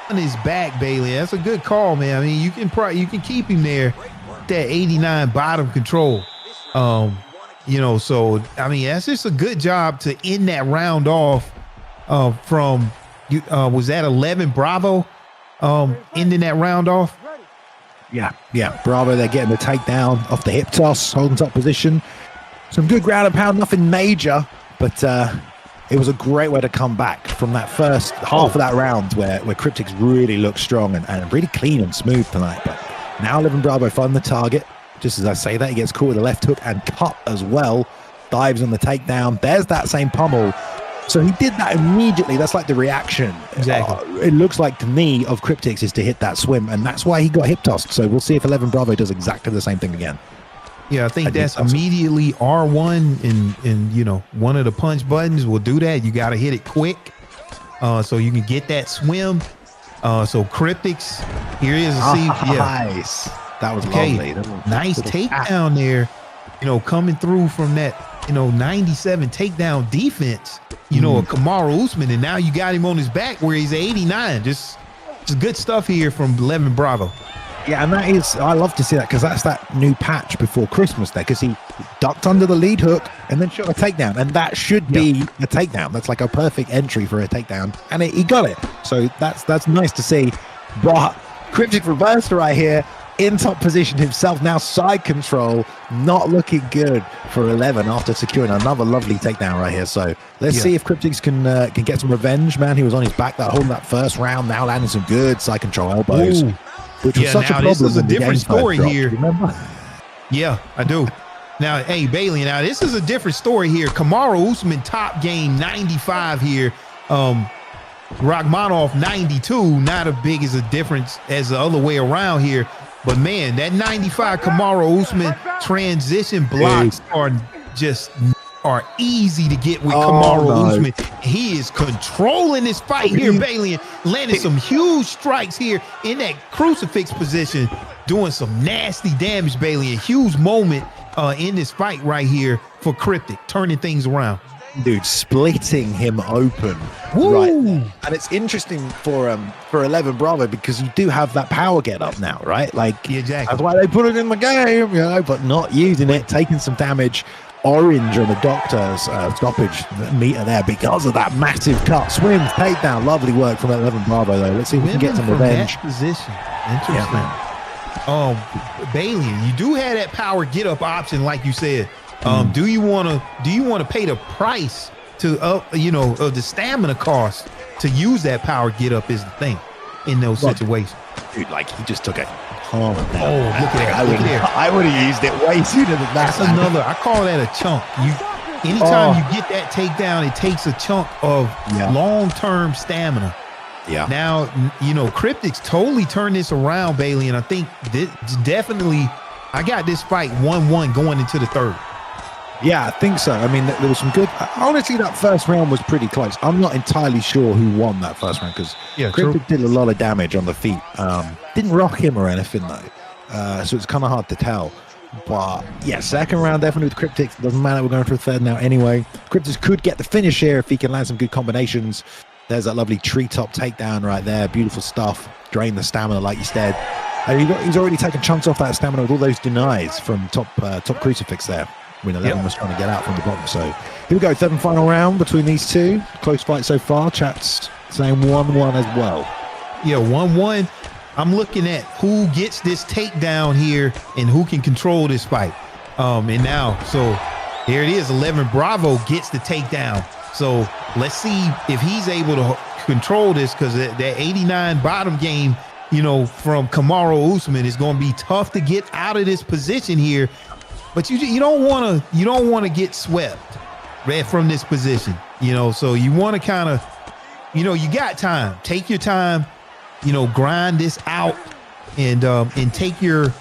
on his back, Bailey, that's a good call, man. I mean, you can keep him there, that 89 bottom control. So I mean, that's just a good job to end that round off from was that 11 Bravo ending that round off? Yeah, Bravo, they're getting the takedown off the hip toss, holding top position. Some good ground and pound, nothing major, but it was a great way to come back from that first half of that round where Cryptic's really looked strong and really clean and smooth tonight. But now 11 Bravo find the target. Just as I say that, he gets caught with a left hook and cut as well. Dives on the takedown. There's that same pummel. So he did that immediately. That's like the reaction. Exactly. It looks like to me of Cryptic's is to hit that swim, and that's why he got hip tossed. So we'll see if 11 Bravo does exactly the same thing again. Yeah, I think that's immediately R1 and one of the punch buttons will do that. You got to hit it quick so you can get that swim. So Cryptic's, here is a see. Nice. That was lovely. Nice takedown there, coming through from that, 97 takedown defense, of Kamaru Usman. And now you got him on his back where he's 89. Just good stuff here from 11 Bravo. Yeah, and that is, I love to see that because that's that new patch before Christmas there, because he ducked under the lead hook and then shot a takedown, and that should be a takedown. That's like a perfect entry for a takedown, and he got it. So that's nice to see. But Cryptic reversed right here, in top position himself, now side control, not looking good for 11 after securing another lovely takedown right here. So let's see if Cryptic can get some revenge, man. He was on his back that whole first round, now landing some good side control elbows. Ooh. Which was such a problem. This is a different story here. Remember? Yeah, I do. Now, hey, Bailey, this is a different story here. Kamaru Usman top game 95 here. Rachmaninoff 92, not as big as a difference as the other way around here. But man, that 95 Kamaru Usman transition blocks are easy to get with Kamaru Usman. He is controlling this fight here, Bailey, and landing some huge strikes here in that crucifix position, doing some nasty damage, Bailey. A huge moment in this fight right here for Cryptic, turning things around. Dude, splitting him open. Woo! Right there. And it's interesting for 11 Bravo because you do have that power get up now, right? Exactly. That's why they put it in the game, but not using it, taking some damage. Orange on the doctor's stoppage meter there because of that massive cut. Swims, takedown, lovely work from 11 Bravo though. Let's see if we can get some revenge. That position. Interesting. Yeah, Bailey, you do have that power get up option, like you said. Do you want to pay the price to of the stamina cost to use that power get up is the thing in those situations. Dude, he just took it. Oh, look at that. I would have used it way sooner than that. That's another. I call that a chunk. Anytime you get that takedown, it takes a chunk of long-term stamina. Yeah. Now, Cryptic's totally turned this around, Bailey, and I think this definitely, I got this fight 1-1 going into the third. Yeah, I think so. I mean, there was some good. Honestly, that first round was pretty close. I'm not entirely sure who won that first round because Cryptic did a lot of damage on the feet. Didn't rock him or anything though, so it's kind of hard to tell. But yeah, second round definitely with Cryptic. Doesn't matter. We're going for a third now anyway. Cryptic could get the finish here if he can land some good combinations. There's that lovely treetop takedown right there. Beautiful stuff. Drain the stamina, like you said. He's already taken chunks off that stamina with all those denies from top crucifix there when 11 was trying to get out from the bottom. So here we go, third and final round between these two. Close fight so far. Chat's saying 1-1 as well. Yeah, 1-1. I'm looking at who gets this takedown here and who can control this fight. And now, so there it is. 11 Bravo gets the takedown. So let's see if he's able to control this, because that 89 bottom game, from Kamaru Usman is going to be tough to get out of this position here. But you don't want to get swept right from this position, So you want to kind of, you got time. Take your time, grind this out, and take your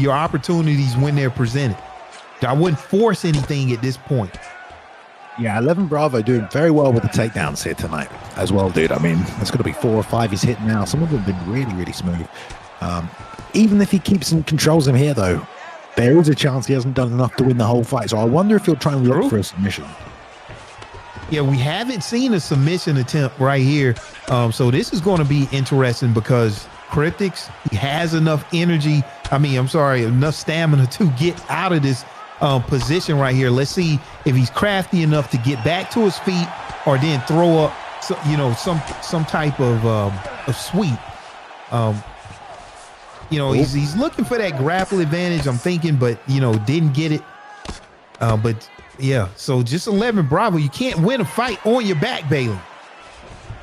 opportunities when they're presented. I wouldn't force anything at this point. Yeah, 11 Bravo doing very well with the takedowns here tonight as well, dude. I mean, it's going to be 4 or 5 he's hit now. Some of them have been really, really smooth. Even if he keeps and controls him here, though, there is a chance he hasn't done enough to win the whole fight. So I wonder if he'll try and look for a submission. Yeah, we haven't seen a submission attempt right here. So this is going to be interesting because Cryptic, he has enough energy. Enough stamina to get out of this position right here. Let's see if he's crafty enough to get back to his feet or then throw up some type of sweep. He's looking for that grapple advantage, I'm thinking, but didn't get it. But yeah, so just 11 Bravo, you can't win a fight on your back, Bailey.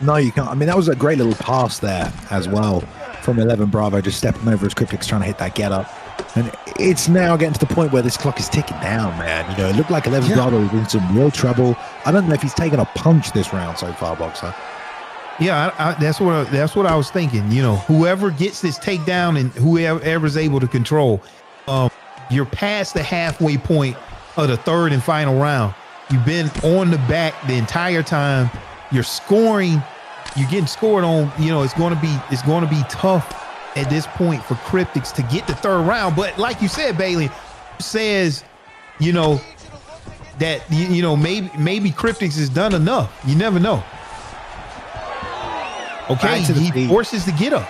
No, you can't. I mean, that was a great little pass there as well from 11 Bravo, just stepping over as Cryptic's trying to hit that get up. And it's now getting to the point where this clock is ticking down, man. It looked like 11 Bravo was in some real trouble. I don't know if he's taken a punch this round so far, Boxer. Yeah, that's what I was thinking. Whoever gets this takedown and whoever's able to control, you're past the halfway point of the third and final round. You've been on the back the entire time. You're scoring. You're getting scored on. It's going to be tough at this point for Cryptic to get the third round. But like you said, Bailey says, that maybe Cryptic has done enough. You never know. Okay, he forces the get up.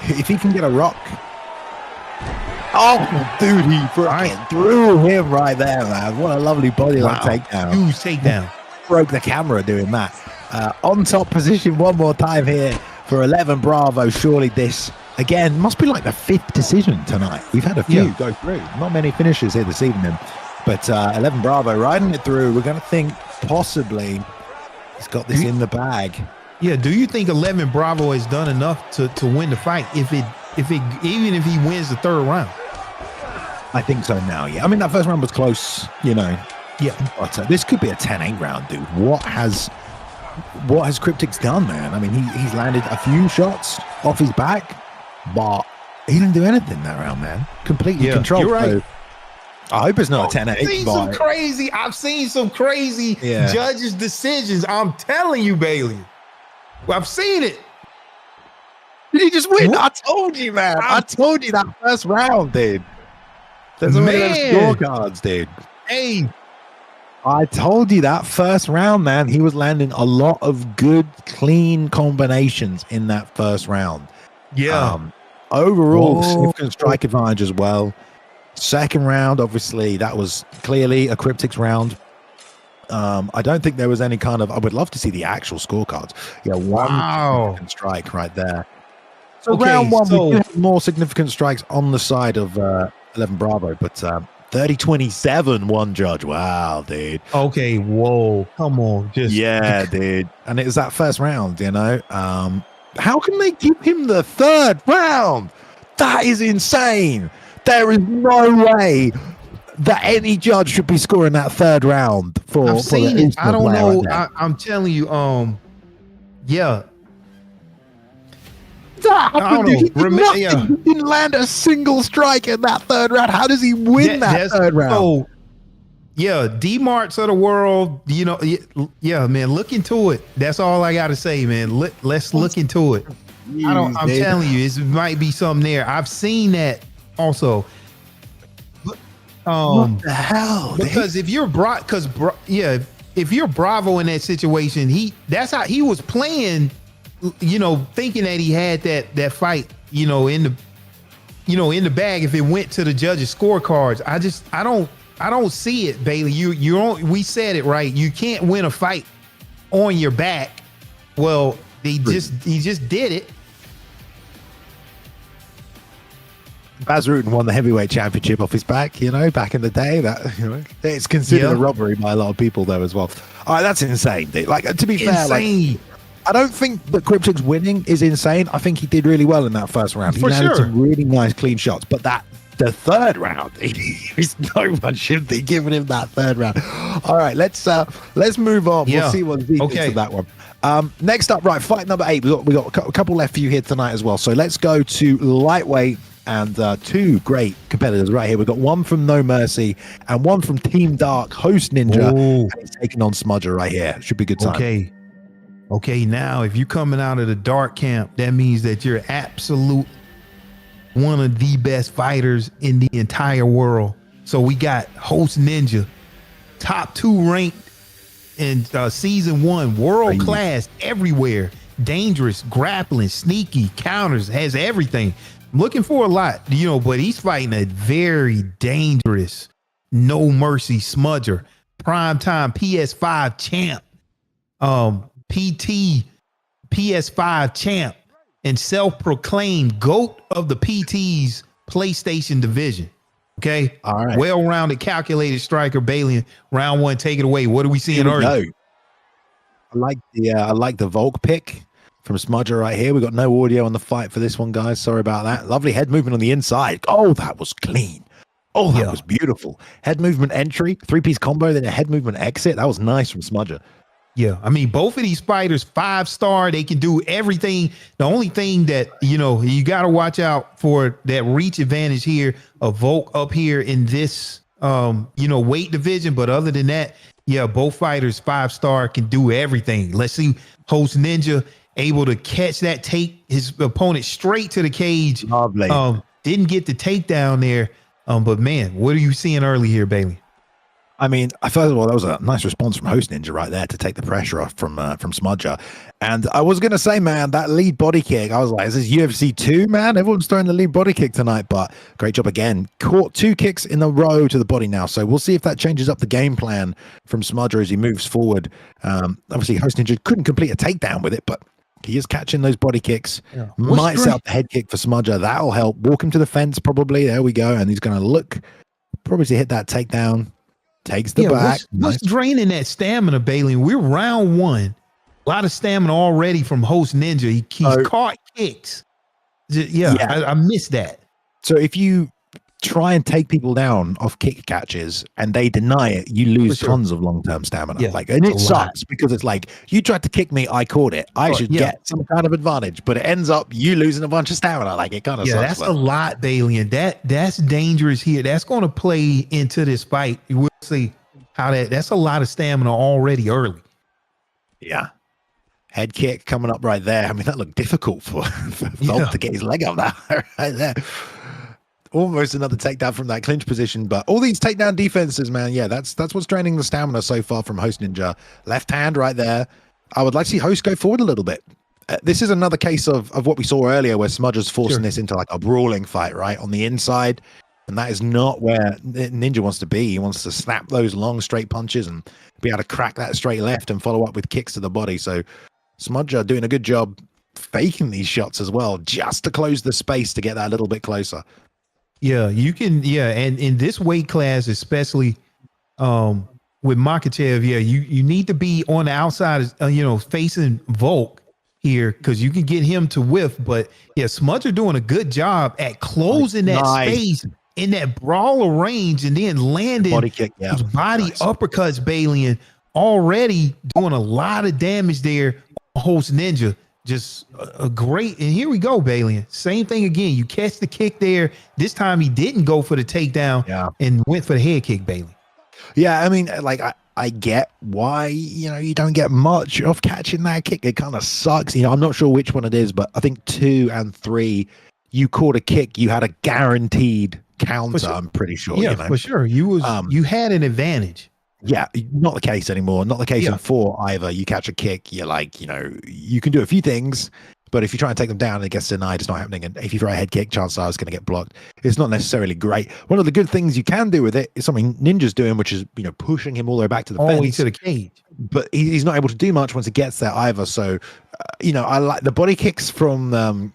If he can get a rock. Oh, dude, he threw him right there, man. What a lovely bodyline takedown. Huge takedown. Broke the camera doing that. On top position one more time here for 11 Bravo. Surely this, again, must be like the 5th decision tonight. We've had a few go through. Not many finishes here this evening. But 11 Bravo riding it through. We're going to think possibly he's got this in the bag. Yeah, do you think 11 Bravo has done enough to win the fight even if he wins the third round? I think so now, yeah. I mean, that first round was close, Yeah. But this could be a 10-8 round, dude. What has Cryptic done, man? I mean, he's landed a few shots off his back, but he didn't do anything that round, man. Completely controlled. You're right. So I hope it's not a 10-8. I've seen some crazy judges' decisions. I'm telling you, Bailey. I've seen it. Did he just win? I told you, man. I told you that first round, dude. There's only those scorecards, dude. Hey, I told you that first round, man. He was landing a lot of good, clean combinations in that first round. Yeah. Overall, significant strike advantage as well. Second round, obviously, that was clearly a Cryptic's round. I don't think there was any kind of. I would love to see the actual scorecards. Yeah, one significant strike right there. So round one, we do have more significant strikes on the side of 11 Bravo, but 30-27 one judge. Wow, dude. Okay, whoa, come on, dude. And it was that first round, How can they give him the third round? That is insane. There is no way that any judge should be scoring that third round for. I've seen it. I don't know. Right, I'm telling you. Yeah. That happened, dude. He did nothing. Yeah. He didn't land a single strike in that third round. How does he win that third round? So, yeah, D-Marts of the world, you know, yeah, man, look into it. That's all I got to say, man. Let's look into it. I'm telling you, it might be something there. I've seen that also. What the hell? Because if you're if you're Bravo in that situation, that's how he was playing, you know, thinking that he had that fight, you know, in the bag if it went to the judges' scorecards. I don't see it, Bailey. We said it right. You can't win a fight on your back. Well, he just did it. Baz Rutten won the heavyweight championship off his back, you know, back in the day. That, you know, it's considered a robbery by a lot of people though as well. All right, that's insane. Dude. Like, to be fair, like, I don't think that Cryptic's winning is insane. I think he did really well in that first round. He landed some really nice clean shots, but the third round, no one should be giving him that third round. All right, let's move on. We'll see what Z thinks of that one. Next up, right, fight number 8. We got a couple left for you here tonight as well. So let's go to lightweight and two great competitors right here. We've got one from No Mercy and one from Team Dark, Host Ninja. And he's taking on Smudger right here. Should be a good time. Okay. Now, if you're coming out of the dark camp, that means that you're absolute one of the best fighters in the entire world. So we got Host Ninja, top 2 ranked in season 1, world class everywhere, dangerous, grappling, sneaky, counters, has everything. I'm looking for a lot, you know, but he's fighting a very dangerous, No Mercy Smudger, primetime PS5 champ, PT PS5 champ, and self-proclaimed GOAT of the PT's PlayStation division. Okay. All right. Well-rounded, calculated striker. Bailey, round 1, take it away. What are we seeing early? I like the Volk pick from Smudger right here. We got no audio on the fight for this one, guys. Sorry about that. Lovely head movement on the inside. Oh, that was clean. Oh, that was beautiful. Head movement entry, 3-piece combo, then a head movement exit. That was nice from Smudger. Yeah, I mean, both of these fighters 5-star. They can do everything. The only thing that, you know, you got to watch out for that reach advantage here of Volk up here in this, you know, weight division. But other than that, yeah, both fighters 5-star can do everything. Let's see Host Ninja able to catch that, take his opponent straight to the cage. Lovely. Didn't get the takedown there. But man, what are you seeing early here, Bailey? I mean, first of all, that was a nice response from Host Ninja right there to take the pressure off from Smudger. And I was going to say, man, that lead body kick, I was like, is this UFC 2, man? Everyone's throwing the lead body kick tonight, but great job again. Caught 2 kicks in a row to the body now. So we'll see if that changes up the game plan from Smudger as he moves forward. Obviously, Host Ninja couldn't complete a takedown with it, but he is catching those body kicks. Yeah. Might set up the head kick for Smudger. That'll help. Walk him to the fence, probably. There we go. And he's going to look probably to hit that takedown. Takes the back. What's draining that stamina, Bailey? We're round 1. A lot of stamina already from Host Ninja. He's caught kicks. I missed that. So if you try and take people down off kick catches and they deny it, you lose tons of long-term stamina. Yeah, and it sucks because it's like, you tried to kick me, I caught it. I should get some kind of advantage, but it ends up you losing a bunch of stamina. Like, it kind of sucks. That's a lot, Bailey, and that's dangerous here. That's going to play into this fight. We'll see how that's a lot of stamina already early. Yeah. Head kick coming up right there. I mean, that looked difficult for Volk to get his leg up there, right there. Almost another takedown from that clinch position, but all these takedown defenses, man, that's what's draining the stamina so far from Host Ninja. Left hand right there. I would like to see Host go forward a little bit. This is another case of what we saw earlier where Smudger's forcing this into like a brawling fight, right? On the inside, and that is not where Ninja wants to be. He wants to snap those long straight punches and be able to crack that straight left and follow up with kicks to the body. So Smudger doing a good job faking these shots as well, just to close the space to get that a little bit closer. Yeah, you can. Yeah, and in this weight class, especially with Makhachev, you need to be on the outside, facing Volk here because you can get him to whiff. But Smudger doing a good job at closing that space in that brawler range and then landing Body kick, yeah. those body Nice. uppercuts, Bailey, and already doing a lot of damage there. Host Ninja, just a great. And here we go, Bailey. Same thing again. You catch the kick there. This time he didn't go for the takedown and went for the head kick, Bailey. Yeah, I mean, like I get why, you know, you don't get much of catching that kick. It kind of sucks. You know, I'm not sure which one it is, but I think 2 and 3, you caught a kick, you had a guaranteed counter. Sure. I'm pretty sure. Yeah, you know? For sure. You had an advantage. Yeah, not the case anymore. Not the case in 4 either. You catch a kick, you're like, you know, you can do a few things, but if you try and take them down and it gets denied, it's not happening. And if you throw a head kick, chances are it's going to get blocked. It's not necessarily great. One of the good things you can do with it is something Ninja's doing, which is, you know, pushing him all the way back to the fence. All the way to the cage. But he's not able to do much once he gets there either. So, you know, I like the body kicks from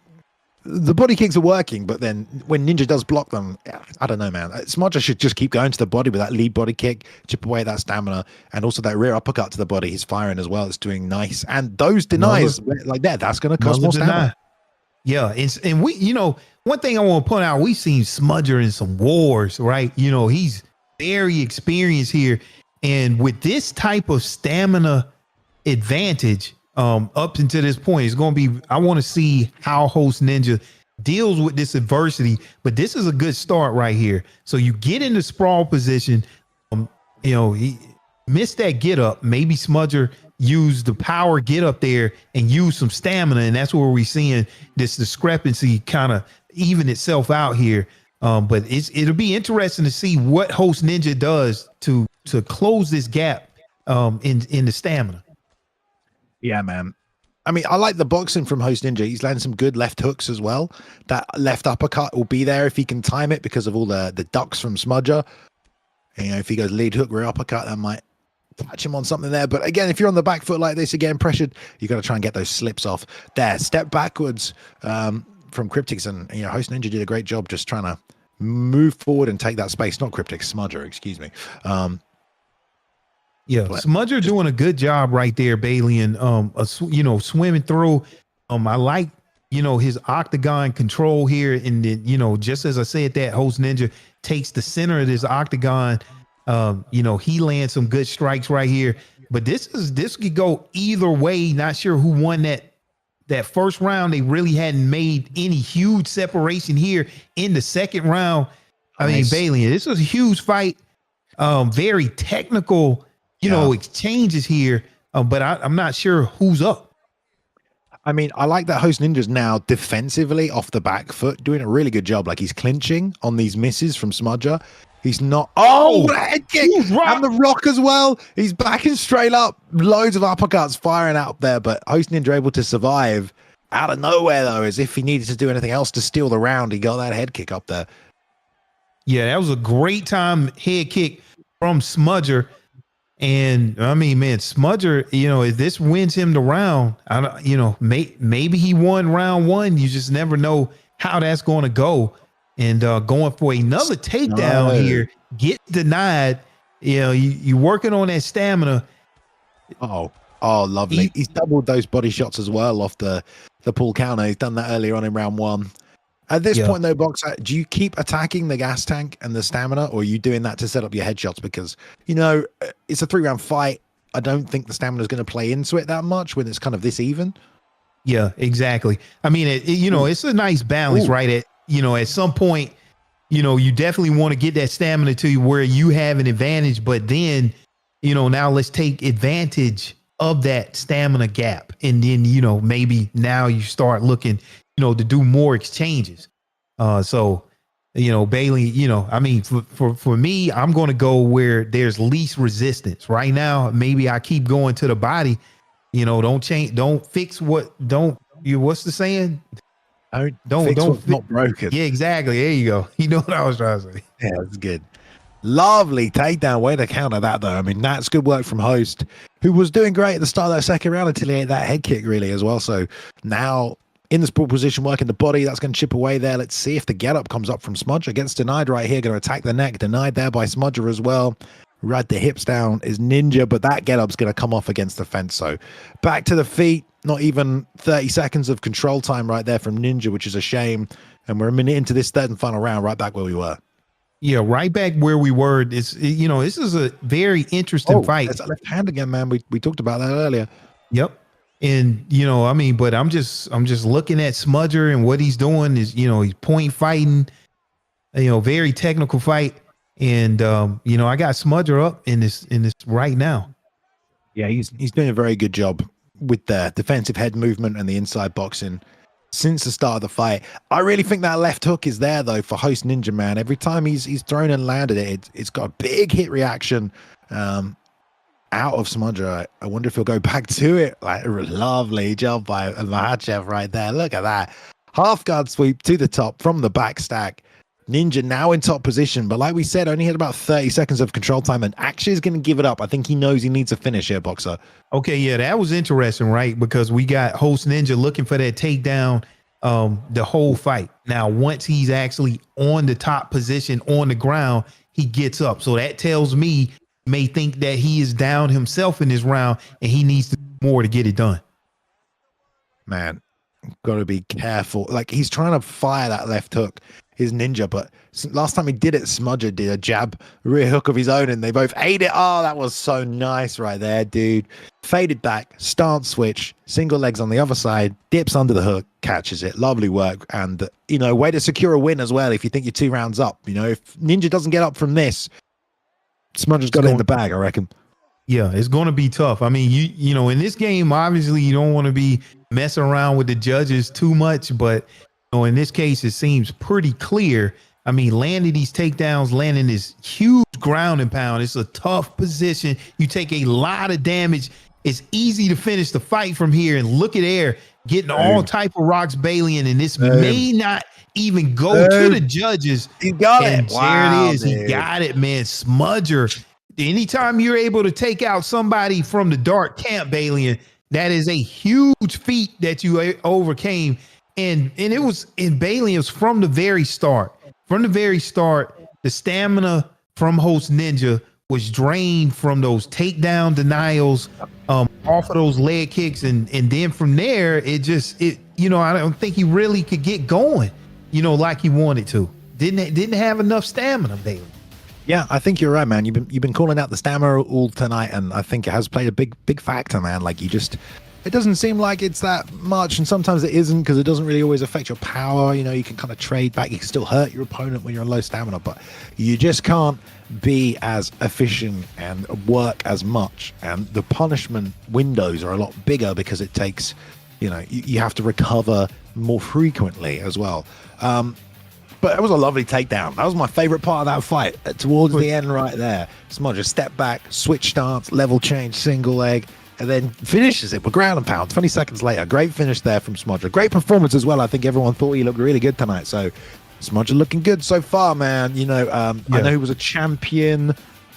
the body kicks are working, but then when Ninja does block them, I don't know, man. Smudger should just keep going to the body with that lead body kick, chip away at that stamina, and also that rear uppercut to the body. He's firing as well. It's doing nice. And those denies like that, that's going to cost more stamina. Yeah, and we, you know, one thing I want to point out, we've seen Smudger in some wars, right? You know, he's very experienced here, and with this type of stamina advantage, up until this point, it's going to be, I want to see how Host Ninja deals with this adversity, but this is a good start right here. So you get in the sprawl position, you know, he missed that get up. Maybe Smudger used the power get up there and use some stamina. And that's where we're seeing this discrepancy kind of even itself out here. But it'll be interesting to see what Host Ninja does to close this gap in the stamina. Yeah, man. I mean, I like the boxing from Host Ninja. He's landing some good left hooks as well. That left uppercut will be there if he can time it because of all the ducks from Smudger. And, you know, if he goes lead hook, rear uppercut, that might catch him on something there. But again, if you're on the back foot like this, again, pressured, you got to try and get those slips off. There, step backwards from Cryptic. And, you know, Host Ninja did a great job just trying to move forward and take that space. Not Cryptic, Smudger, excuse me. Yeah, Smudger doing a good job right there, Bailey, and you know, swimming through. I like, you know, his octagon control here, and then, you know, just as I said, that Host Ninja takes the center of this octagon. You know, he lands some good strikes right here, but this could go either way. Not sure who won that first round. They really hadn't made any huge separation here in the second round. I mean, Bailey, this was a huge fight. Very technical, you know, exchanges here, but I'm not sure who's up. I mean, I like that Host Ninja's now defensively off the back foot, doing a really good job. Like he's clinching on these misses from Smudger. He's not. Oh, what a head kick! And the rock as well. He's backing straight up. Loads of uppercuts firing out there, but Host Ninja able to survive out of nowhere, though, as if he needed to do anything else to steal the round. He got that head kick up there. Yeah, that was a great time head kick from Smudger. And I mean, man, Smudger, you know, if this wins him the round, I don't, you know, maybe he won round one. You just never know how that's going to go. And going for another takedown here, get denied. You know, you working on that stamina. Oh, lovely. He's doubled those body shots as well off the pull counter. He's done that earlier on in round one. At this point, though, Boxer, do you keep attacking the gas tank and the stamina, or are you doing that to set up your headshots? Because, you know, it's a 3-round fight. I don't think the stamina is going to play into it that much when it's kind of this even. Yeah, exactly. I mean, you know, it's a nice balance, right? You know, at some point, you know, you definitely want to get that stamina to you where you have an advantage, but then, you know, now let's take advantage of that stamina gap. And then, you know, maybe now you start looking, you know, to do more exchanges. So, you know, Bailey, you know, I mean, for me, I'm going to go where there's least resistance right now. Maybe I keep going to the body, you know, don't fix what's the saying? Don't not broken. Yeah, exactly. There you go. You know what I was trying to say. Yeah, that's good. Lovely takedown. Way to counter that, though. I mean, that's good work from Host, who was doing great at the start of that second round until he ate that head kick, really, as well. So now in the sport position, working the body, that's going to chip away there. Let's see if the get up comes up from Smudger. Gets denied right here. Going to attack the neck. Denied there by Smudger as well. Right, the hips down is Ninja, but that get up's going to come off against the fence. So back to the feet. Not even 30 seconds of control time right there from Ninja, which is a shame. And we're a minute into this third and final round, right back where we were. Yeah, right back where we were. This is a very interesting fight. It's a left hand again, man. We talked about that earlier. Yep. And but I'm just looking at Smudger and what he's doing is, he's point fighting, very technical fight. And I got Smudger up in this right now. Yeah, he's doing a very good job with the defensive head movement and the inside boxing since the start of the fight. I really think that left hook is there though for host Ninja, man. Every time he's thrown and landed it, it's got a big hit reaction out of Smudger. I wonder if he'll go back to it. Like, lovely job by Makhachev right there. Look at that. Half guard sweep to the top from the back stack. Ninja now in top position, but like we said, only had about 30 seconds of control time and actually is going to give it up. I think he knows he needs a finish here, Boxer. Okay, yeah, that was interesting, right? Because we got host Ninja looking for that takedown the whole fight. Now, once he's actually on the top position on the ground, he gets up. So that tells me may think that he is down himself in this round and he needs to do more to get it done. Man, got to be careful. Like, he's trying to fire that left hook, his Ninja, but last time he did it, Smudger did a jab rear hook of his own and they both ate it. Oh, that was so nice right there, dude. Faded back, stance switch, single legs on the other side, dips under the hook, catches it. Lovely work. And, way to secure a win as well if you think you're 2 rounds up. If Ninja doesn't get up from this, Smudger's got it in the bag, I reckon. Yeah, it's going to be tough. I mean, in this game, obviously you don't want to be messing around with the judges too much, but in this case, it seems pretty clear. I mean, landing these takedowns, landing this huge ground and pound. It's a tough position. You take a lot of damage. It's easy to finish the fight from here and look at air, getting all type of rocks bailing, and this may not even go to the judges. He got and it. Wow, there it is. Dude. He got it, man. Smudger. Anytime you're able to take out somebody from the dark camp, Balian, that is a huge feat that you overcame. And it was in Balian's from the very start. From the very start, the stamina from host Ninja was drained from those takedown denials, off of those leg kicks, and then from there, I don't think he really could get going, like he wanted to. Didn't have enough stamina, Balian. Yeah, I think you're right, man. You've been calling out the stamina all tonight, and I think it has played a big factor, man. Like, it doesn't seem like it's that much, and sometimes it isn't because it doesn't really always affect your power. You can kind of trade back. You can still hurt your opponent when you're on low stamina, but you just can't be as efficient and work as much. And the punishment windows are a lot bigger because it takes, you have to recover more frequently as well. But it was a lovely takedown. That was my favorite part of that fight. Towards the end right there, Smudger step back, switch stance, level change, single leg, and then finishes it with ground and pound 20 seconds later. Great finish there from Smudger. Great performance as well. I think everyone thought he looked really good tonight. So Smudger looking good so far, man. I know he was a champion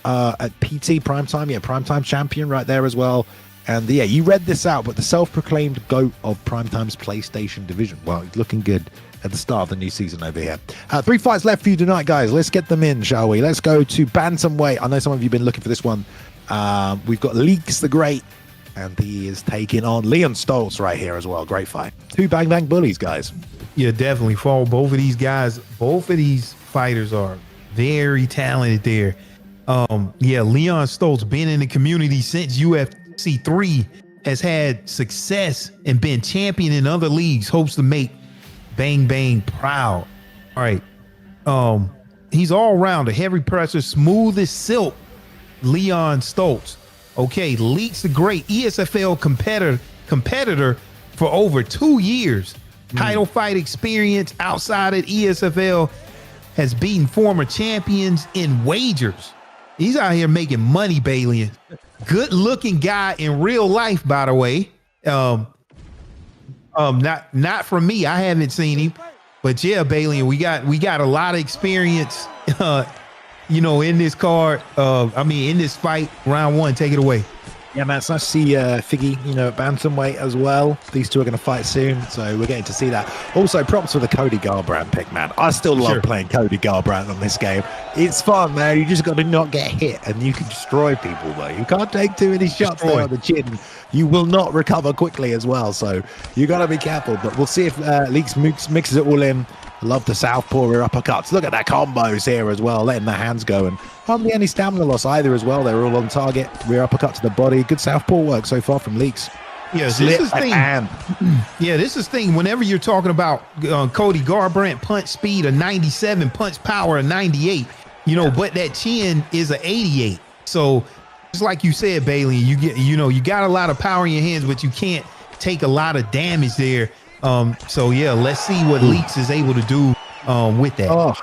at PT Primetime. Yeah, Primetime champion right there as well. And yeah, you read this out, but the self-proclaimed GOAT of Primetime's PlayStation division. Well, he's looking good at the start of the new season over here. 3 fights left for you tonight, guys. Let's get them in, shall we? Let's go to bantamweight. I know some of you have been looking for this one. We've got Leaks the Great, and he is taking on Leon Staltz right here as well. Great fight. 2 bang bang bullies, guys. Yeah, definitely. For both of these guys, both of these fighters are very talented there. Leon Staltz been in the community since UFC 3, has had success and been champion in other leagues, hopes to make Bang Bang proud. All right. He's all around a heavy presser, smooth as silk. Leon Staltz. Okay, Leaks the Great, ESFL competitor for over 2 years. Title fight experience outside of ESFL, has beaten former champions in wagers. He's out here making money, Balian. Good looking guy in real life, by the way. Not from me. I haven't seen him, but yeah, Balian, we got a lot of experience, in this card. In this fight, round 1. Take it away. Yeah, man, it's nice to see Figgy, at bantamweight as well. These two are going to fight soon, so we're getting to see that. Also, props for the Cody Garbrandt pick, man. I still love playing Cody Garbrandt on this game. It's fun, man. You just got to not get hit, and you can destroy people, though. You can't take too many shots there on the chin. You will not recover quickly as well, so you got to be careful. But we'll see if Leaks mixes it all in. Love the southpaw rear uppercuts. Look at that combos here as well, letting the hands go, and hardly any stamina loss either as well. They're all on target. Rear uppercut to the body. Good southpaw work so far from Leaks. Yeah, this is thing. Yeah, this is thing. Whenever you're talking about Cody Garbrandt punch speed of 97, punch power of 98, but that chin is a 88. So just like you said, Bailey, you got a lot of power in your hands, but you can't take a lot of damage there. So yeah, let's see what Leaks is able to do with that. Oh,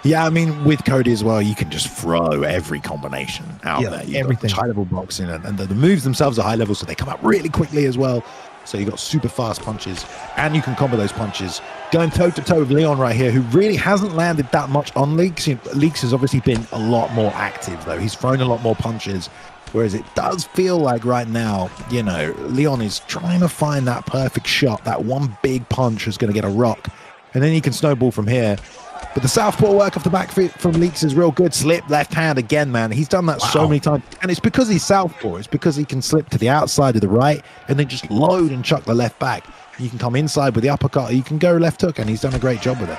yeah, I mean, with Cody as well, you can just throw every combination out there. Everything. High level boxing, and the moves themselves are high level, so they come up really quickly as well. So you got super fast punches, and you can combo those punches. Going toe to toe with Leon right here, who really hasn't landed that much on Leaks. Leaks has obviously been a lot more active though. He's thrown a lot more punches, whereas it does feel like right now, Leon is trying to find that perfect shot. That one big punch is going to get a rock, and then he can snowball from here. But the southpaw work off the back from Leaks is real good. Slip left hand again, man. He's done that so many times. And it's because he's southpaw. It's because he can slip to the outside of the right and then just load and chuck the left back. You can come inside with the uppercut, or you can go left hook, and he's done a great job with it.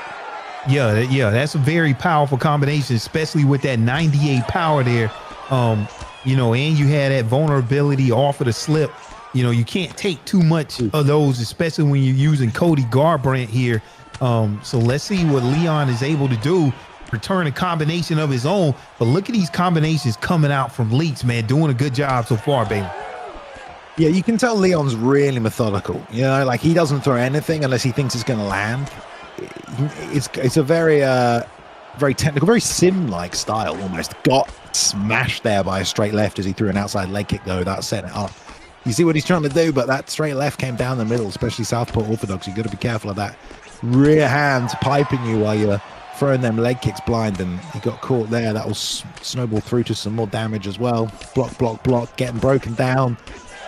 Yeah, that's a very powerful combination, especially with that 98 power there. And you had that vulnerability off of the slip. You can't take too much of those, especially when you're using Cody Garbrandt here. So let's see what Leon is able to do, return a combination of his own. But look at these combinations coming out from Leaks, man, doing a good job so far, baby. Yeah, you can tell Leon's really methodical. Like he doesn't throw anything unless he thinks it's going to land. It's a very technical, very sim-like style almost. Got smashed there by a straight left as he threw an outside leg kick, though. That set it up. You see what he's trying to do, but that straight left came down the middle, especially southpaw orthodox. You've got to be careful of that. Rear hand piping you while you're throwing them leg kicks blind, and he got caught there. That will snowball through to some more damage as well. Block, getting broken down,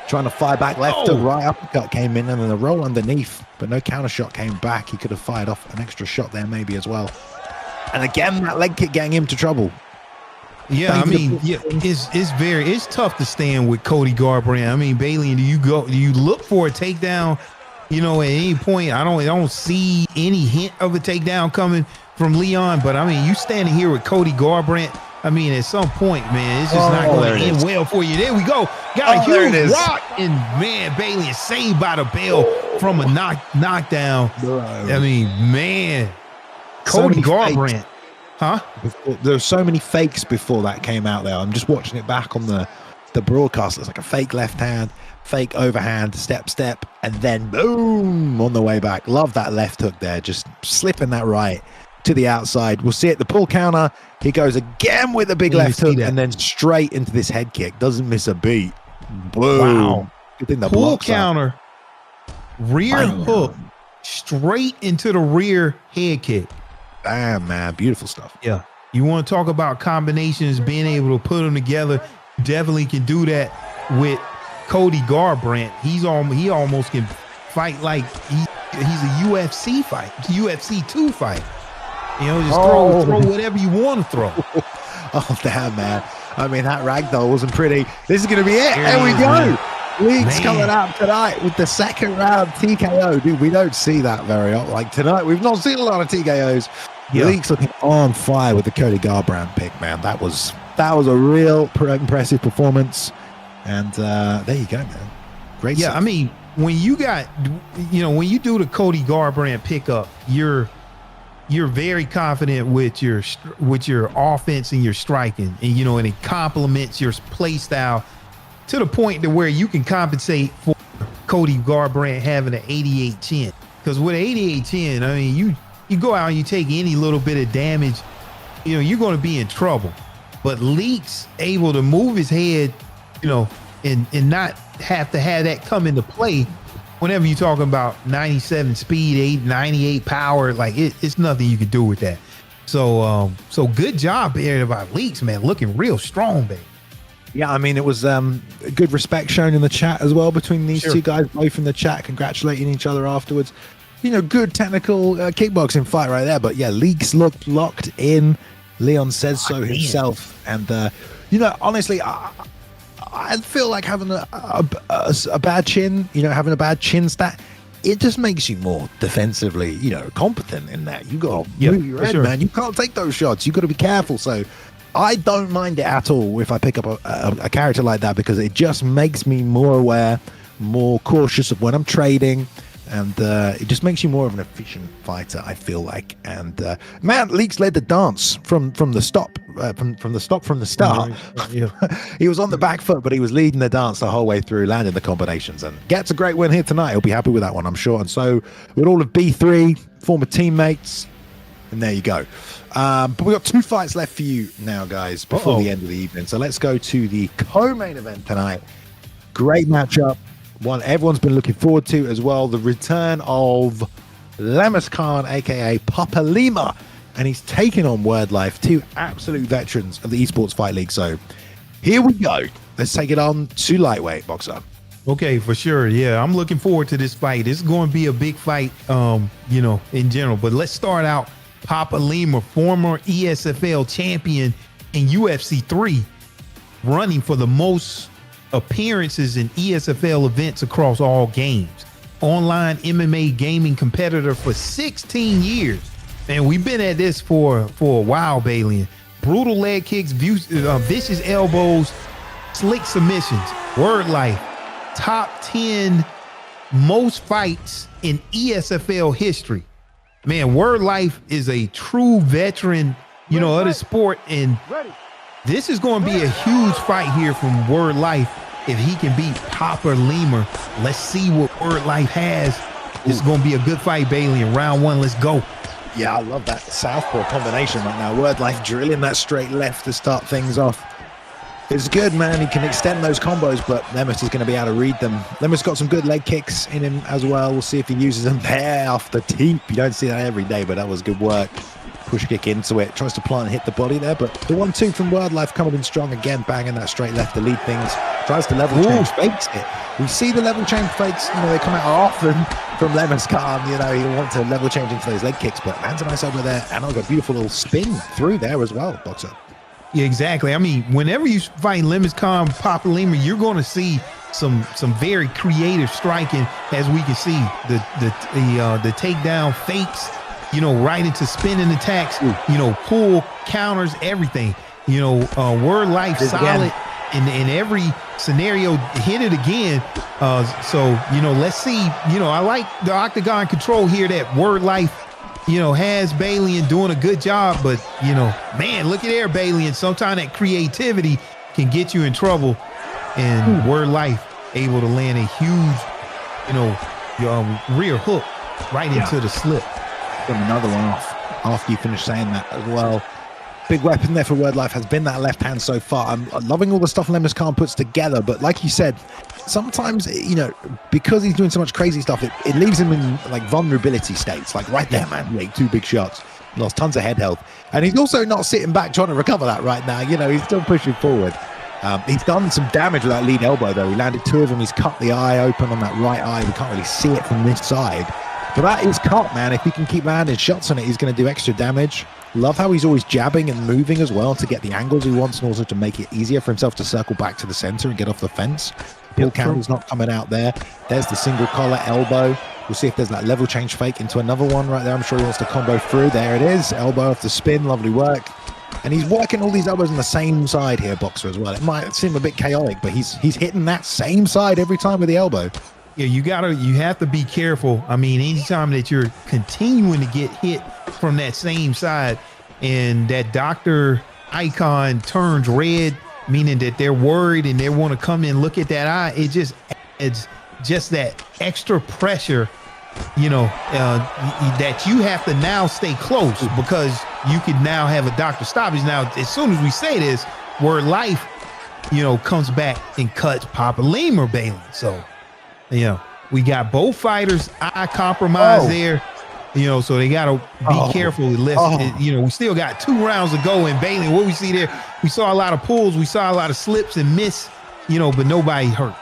trying to fire back left to right. Uppercut came in, and then a roll underneath, but no counter shot came back. He could have fired off an extra shot there maybe as well. And again, that leg kick getting him to trouble. Yeah, it's tough to stand with Cody Garbrandt. I mean, Bailey, do you look for a takedown? At any point, I don't see any hint of a takedown coming from Leon. But I mean, you standing here with Cody Garbrandt. I mean, at some point, man, it's just not going to end well for you. There we go. Got a huge rock, and man, Bailey is saved by the bell from a knockdown. Bro. I mean, man, Cody Garbrandt. Huh? There were so many fakes before that came out there. I'm just watching it back on the broadcast. It's like a fake left hand, fake overhand, step, and then boom on the way back. Love that left hook there, just slipping that right to the outside. We'll see it. The pull counter. He goes again with a big left hook and then straight into this head kick. Doesn't miss a beat. Boom. Wow. Good thing the pull counter, rear hook, straight into the rear head kick. Damn, man, beautiful stuff. Yeah, you want to talk about combinations, being able to put them together. Definitely can do that with Cody Garbrandt. He almost can fight like he's a UFC fight, UFC 2 fight. Just throw whatever you want to throw. Oh damn, man! I mean, that ragdoll wasn't pretty. This is gonna be it. There we go. Leaks coming out tonight with the second round TKO. Dude, we don't see that very often. Like tonight, we've not seen a lot of TKOs. Yeah. Leaks looking on fire with the Cody Garbrandt pick, man. That was a real impressive performance. And there you go, man. Great. Yeah, stuff. I mean, when you do the Cody Garbrandt pickup, you're very confident with your offense and your striking, and it complements your play style to the point to where you can compensate for Cody Garbrandt having an 88 chin. Because with an 88 chin, I mean, you go out and you take any little bit of damage, you're going to be in trouble. But Leaks able to move his head, and not have to have that come into play whenever you're talking about 97 speed, 98 power. Like it's nothing you can do with that. So good job there by Leaks, man. Looking real strong, baby. Yeah, I mean, it was good respect shown in the chat as well between these two guys, both in the chat, congratulating each other afterwards. Good technical kickboxing fight right there. But yeah, Leaks looked locked in. Leon says so himself. And, honestly, I feel like having a bad chin, having a bad chin stat it just makes you more defensively, competent in that. You got to move your head, sure. man. You can't take those shots. You got to be careful. So I don't mind it at all if I pick up a character like that, because it just makes me more aware, more cautious of when I'm trading, and it just makes you more of an efficient fighter, I feel like. And man, Leaks led the dance from the start. He was on the back foot, but he was leading the dance the whole way through, landing the combinations, and gets a great win here tonight. He'll be happy with that one, I'm sure. And so with all of B3, former teammates, and there you go. But we've got 2 fights left for you now, guys, before the end of the evening. So let's go to the co-main event tonight. Great matchup. One everyone's been looking forward to as well. The return of Lemus Khan, aka PapaLemur, and he's taking on Wordlife, 2 absolute veterans of the Esports Fight League. So here we go. Let's take it on to lightweight, Boxer. Okay, for sure. Yeah, I'm looking forward to this fight. This is going to be a big fight, in general. But let's start out. PapaLemur, former ESFL champion in UFC 3, running for the most appearances in ESFL events across all games. Online MMA gaming competitor for 16 years. And we've been at this for a while, Bailey. Brutal leg kicks, vicious elbows, slick submissions. Wordlife, top 10 most fights in ESFL history. Man, Wordlife is a true veteran, of the sport. And this is going to be a huge fight here from Wordlife if he can beat PapaLemur. Let's see what Wordlife has. This is going to be a good fight, Bailey. In round 1, let's go. Yeah, I love that southpaw combination right now. Wordlife drilling that straight left to start things off. It's good, man. He can extend those combos, but Lemus is going to be able to read them. Lemus got some good leg kicks in him as well. We'll see if he uses them there off the teep. You don't see that every day, but that was good work. Push kick into it. Tries to plant and hit the body there, but the 1-2 from Wordlife coming in strong again, banging that straight left to lead things. Tries to level change, fakes it. We see the level change fakes, they come out often from Lemus Khan. He wants to level change into those leg kicks, but lands a nice over there, and I've got a beautiful little spin through there as well, Boxer. Yeah, exactly. I mean, whenever you fight Lemus Khan, PapaLemur, you're going to see some very creative striking, as we can see the takedown fakes, right into spinning attacks, pull counters, everything. Wordlife solid in every scenario. Hit it again. Let's see. I like the Octagon control here that Wordlife has Bailey and doing a good job, but man, look at there, Bailey, and sometimes that creativity can get you in trouble. And Wordlife able to land a huge, rear hook right into the slip. Got another one off after you finish saying that as well. Big weapon there for Wordlife has been that left hand so far. I'm loving all the stuff Lemus Khan puts together, but like you said, sometimes, because he's doing so much crazy stuff, it leaves him in like vulnerability states. Like right there, man, like 2 big shots, lost tons of head health, and he's also not sitting back trying to recover that right now. He's still pushing forward. He's done some damage with that lead elbow though. He landed 2 of them. He's cut the eye open on that right eye. We can't really see it from this side, but that is cut, man. If he can keep landing shots on it, he's going to do extra damage. Love how he's always jabbing and moving as well to get the angles he wants, and also to make it easier for himself to circle back to the center and get off the fence. Pull counter's not coming out there. There's the single collar elbow. We'll see if there's that level change fake into another one right there. I'm sure he wants to combo through. There it is. Elbow off the spin. Lovely work. And he's working all these elbows on the same side here, Boxer, as well. It might seem a bit chaotic, but he's hitting that same side every time with the elbow. Yeah, you have to be careful. I mean, anytime that you're continuing to get hit from that same side and that doctor icon turns red, meaning that they're worried and they want to come in, look at that eye, it's just that extra pressure, that you have to now stay close, because you could now have a doctor stoppage. Now, as soon as we say this, Wordlife, comes back and cuts PapaLemur, Bailey. So, we got both fighters eye compromised there. So they got to be careful. We still got 2 rounds to go. And Bailey, what we see there, we saw a lot of pulls. We saw a lot of slips and miss, but nobody hurt.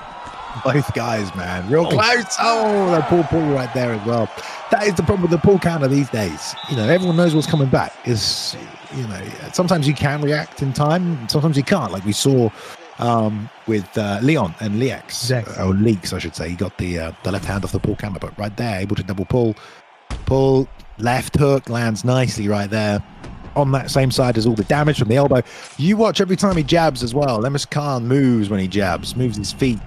Both guys, man. Real close. Oh, that pull right there as well. That is the problem with the pull counter these days. Everyone knows what's coming back. Sometimes you can react in time, sometimes you can't. Like we saw with Leon and Lex, Exactly. or Leaks, I should say. He got the left hand off the Paul Camber, but right there, able to double pull, left hook, lands nicely right there. On that same side as all the damage from the elbow. You watch every time he jabs as well. Lemus Khan moves when he jabs, moves his feet,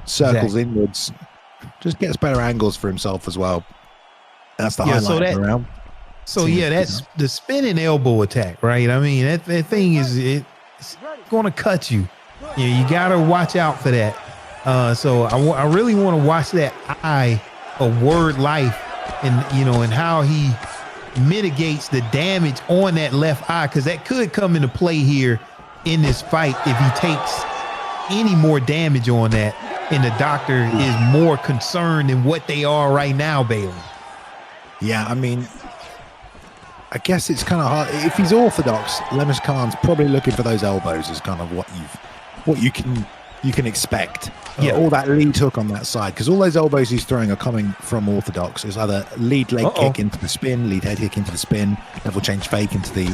circles inwards, just gets better angles for himself as well. That's the highlight of the round. So yeah, that's the spinning elbow attack, right? I mean, that thing it's going to cut you. You got to watch out for that. So I really want to watch that eye of Wordlife, and how he mitigates the damage on that left eye, because that could come into play here in this fight if he takes any more damage on that, and the doctor is more concerned than what they are right now, Bailey. Yeah, I mean, I guess it's kind of hard. If he's orthodox, Lemus Khan's probably looking for those elbows is kind of what you can expect. Yeah, all that lead hook on that side, because all those elbows he's throwing are coming from orthodox. It's either lead leg kick into the spin, lead head kick into the spin, level change fake into the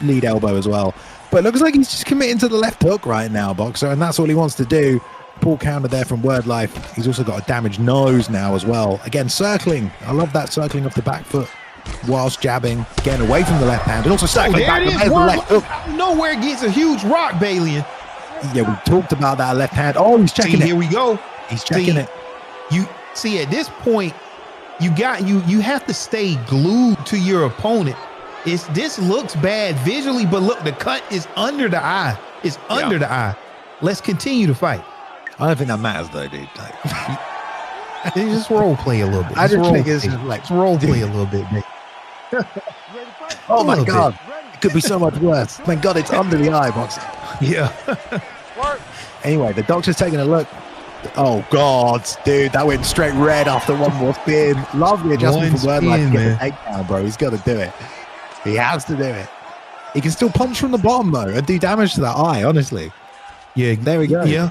lead elbow as well. But it looks like he's just committing to the left hook right now, Boxer, and that's all he wants to do. Poor counter there from Wordlife. He's also got a damaged nose now as well. Again, circling. I love that circling off the back foot whilst jabbing, getting away from the left hand, and also circling back with the left hook. Nowhere gets a huge rock, Bailey. Yeah, we talked about that left hand. Oh, he's checking it. Here we go. He's checking it. You see, at this point, you have to stay glued to your opponent. This looks bad visually, but look, the cut is under the eye. It's under the eye. Let's continue to fight. I don't think that matters though, dude. Just role play a little bit. I just think it's like role play a little bit, mate. Oh my God. It could be so much worse. Thank God it's under the eye, Boxer. Yeah. Anyway, the doctor's taking a look. Oh God, dude, that went straight red after one more spin. Love the adjustment for Wordlife to get the takedown, bro. He's got to do it. He has to do it. He can still punch from the bottom though and do damage to that eye, honestly. Yeah, there we go. Yeah,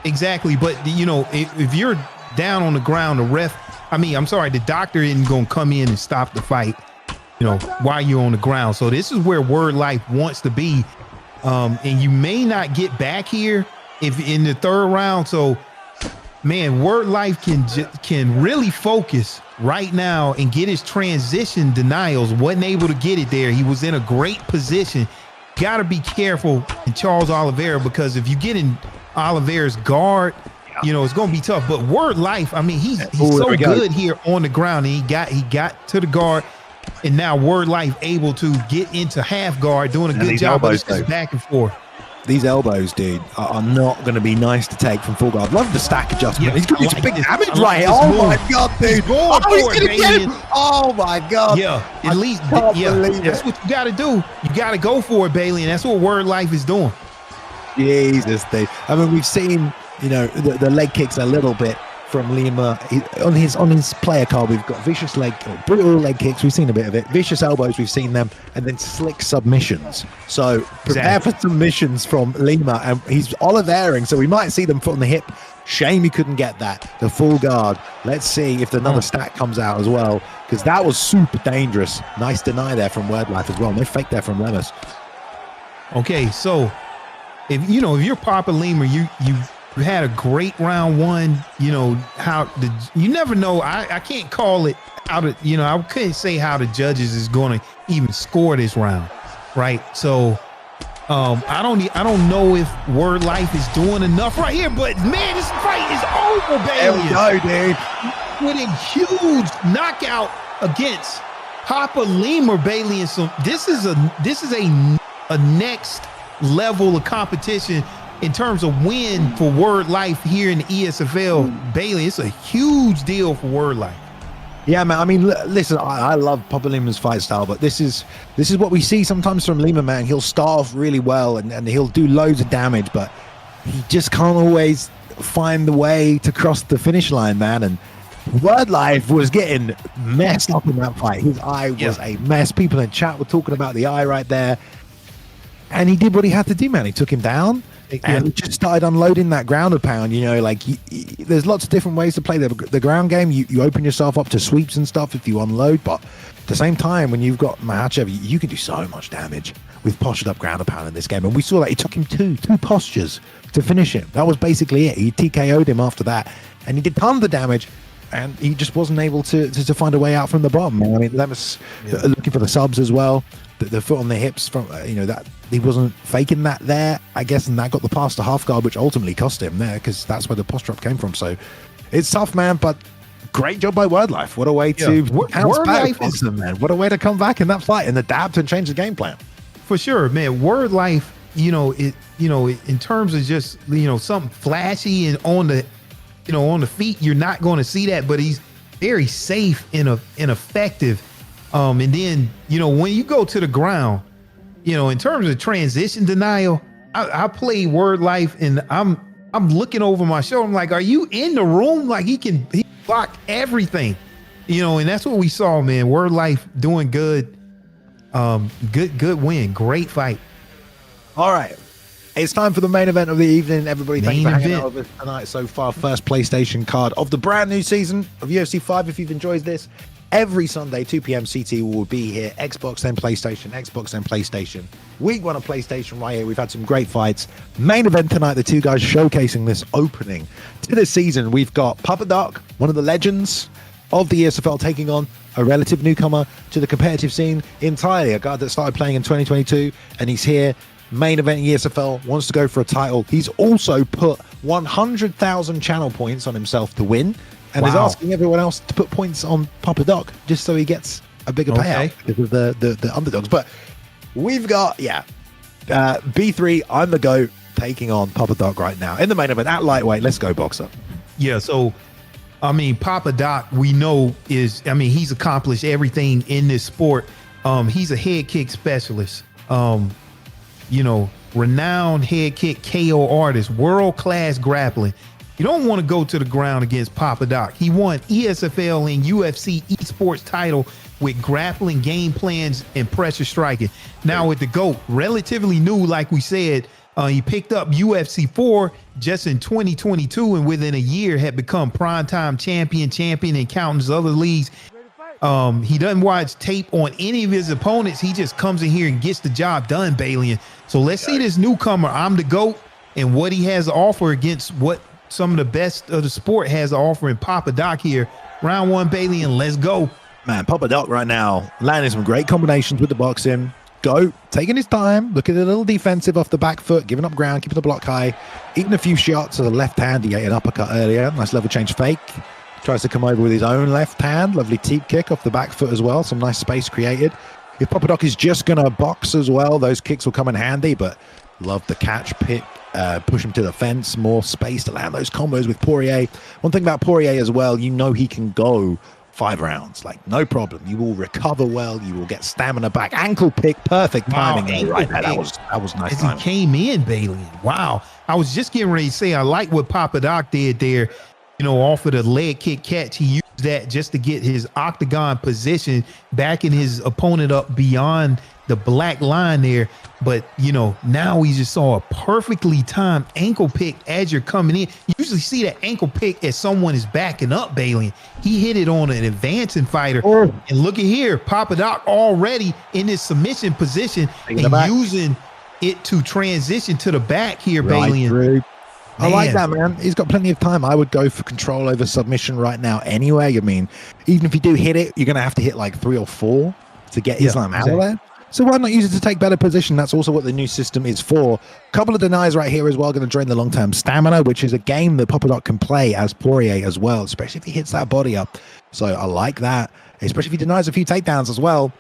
exactly. But if you're down on the ground, the doctor isn't gonna come in and stop the fight, while you're on the ground. So this is where Wordlife wants to be. And you may not get back here if in the third round. So, man, Wordlife can really focus right now and get his transition denials. Wasn't able to get it there. He was in a great position. Got to be careful in Charles Oliveira, because if you get in Oliveira's guard, it's going to be tough. But Wordlife, he's so good here on the ground. And he got to the guard. And now Wordlife able to get into half guard, doing a good job. But it's just back and forth. These elbows, dude, are not going to be nice to take from full guard. Love the stack adjustment. Yeah, he's going to do big damage right. Oh my God, dude. He's going to get him. Oh my God. Yeah, at least, that's what you got to do. You got to go for it, Bailey, and that's what Wordlife is doing. Jesus, dude. We've seen, the leg kicks a little bit from Lima. On his player card, we've got vicious brutal leg kicks. We've seen a bit of it. Vicious elbows, we've seen them, and then slick submissions. So prepare for submissions from Lima, and he's Oliveiring, so we might see them foot on the hip. Shame he couldn't get that, the full guard. Let's see if another stack comes out as well, because that was super dangerous. Nice deny there from Wordlife as well. No fake there from Lemus. Okay, so if you're PapaLemur, you had a great round one. You never know. I can't call it out of, I couldn't say how the judges is going to even score this round, right? So I don't know if Wordlife is doing enough right here, but man, this fight is over, baby. There we go, dude. Winning huge knockout against PapaLemur, Bailey. And so this is a next level of competition in terms of win for Wordlife here in the ESFL. Bailey, it's a huge deal for Wordlife. Yeah, man. Listen, I love PapaLemur's fight style, but this is what we see sometimes from Lima, man. He'll start off really well and he'll do loads of damage, but he just can't always find the way to cross the finish line, man. And Wordlife was getting messed up in that fight. His eye was a mess. People in chat were talking about the eye right there. And he did what he had to do, man. He took him down. And he just started unloading that ground and pound. There's lots of different ways to play the ground game. You open yourself up to sweeps and stuff if you unload, but at the same time, when you've got Makhachev, you can do so much damage. with postured up ground and pound in this game. And we saw that it took him two postures to finish it. That was basically it. He TKO'd him after that, and he did tons of damage, and he just wasn't able to find a way out from the bottom. I mean, that was looking for the subs as well. The foot on the hips from that he wasn't faking that there, I guess, and that got the pass to half guard, which ultimately cost him there because that's where the posture up came from. So it's tough, man, but great job by Wordlife. What a way to bounce back, man. What a way to come back in that fight and adapt and change the game plan. For sure, man. Wordlife, in terms of just something flashy and on the feet, you're not going to see that, but he's very safe and effective. And then, when you go to the ground, in terms of transition denial, I play Wordlife and I'm looking over my shoulder. I'm like, are you in the room? Like he block everything, and that's what we saw, man. Wordlife doing good. Good win. Great fight. All right. It's time for the main event of the evening. Everybody, thanks for hanging out with us tonight so far. First PlayStation card of the brand new season of UFC 5. If you've enjoyed this, every Sunday, 2 p.m. CT, will be here. Xbox, then PlayStation. Xbox, then PlayStation. Week 1 of PlayStation right here. We've had some great fights. Main event tonight, the two guys showcasing this opening to the season. We've got PapaDoc, one of the legends of the ESFL, taking on a relative newcomer to the competitive scene entirely. A guy that started playing in 2022, and he's here. Main event ESFL, wants to go for a title. He's also put 100,000 channel points on himself to win, and is asking everyone else to put points on PapaDoc just so he gets a bigger payout because of the underdogs. But we've got B3, I'm the GOAT, taking on PapaDoc right now in the main event at lightweight. Let's go, boxer. Yeah, so I mean, PapaDoc, we know he's accomplished everything in this sport. He's a head kick specialist. Renowned head kick KO artist, world-class grappling. You don't want to go to the ground against PapaDoc. He won ESFL and UFC esports title with grappling game plans and pressure striking. Now with the GOAT, relatively new, like we said, he picked up UFC 4 just in 2022, and within a year had become primetime champion, and countless other leagues. He doesn't watch tape on any of his opponents. He just comes in here and gets the job done, Balian. So let's see this newcomer, I'm the GOAT, and what he has to offer against what some of the best of the sport has to offer in PapaDoc here. Round 1, Balian, let's go. Man, PapaDoc right now landing some great combinations with the boxing. GOAT taking his time, looking a little defensive off the back foot, giving up ground, keeping the block high, eating a few shots to the left hand. He ate an uppercut earlier. Nice level change fake. Tries to come over with his own left hand. Lovely teep kick off the back foot as well. Some nice space created. If PapaDoc is just going to box as well, those kicks will come in handy, but love the catch pick, push him to the fence, more space to land those combos with Poirier. One thing about Poirier as well, he can go 5 rounds, like no problem. You will recover well. You will get stamina back. Ankle pick, perfect timing. Right there. That was nice. As he came in, Balian. Wow. I was just getting ready to say, I like what PapaDoc did there. Off of the leg kick catch, he used that just to get his octagon position, backing his opponent up beyond the black line there. But, now we just saw a perfectly timed ankle pick as you're coming in. You usually see that ankle pick as someone is backing up, Balian. He hit it on an advancing fighter. And look at here, PapaDoc already in this submission position and using it to transition to the back here, Balian. I like that, man. He's got plenty of time. I would go for control over submission right now anyway. I mean, even if you do hit it, you're going to have to hit like 3 or 4 to get Islam out of there. So why not use it to take better position? That's also what the new system is for. A couple of denies right here as well, going to drain the long-term stamina, which is a game that PapaDoc can play as Poirier as well, especially if he hits that body up. So I like that, especially if he denies a few takedowns as well.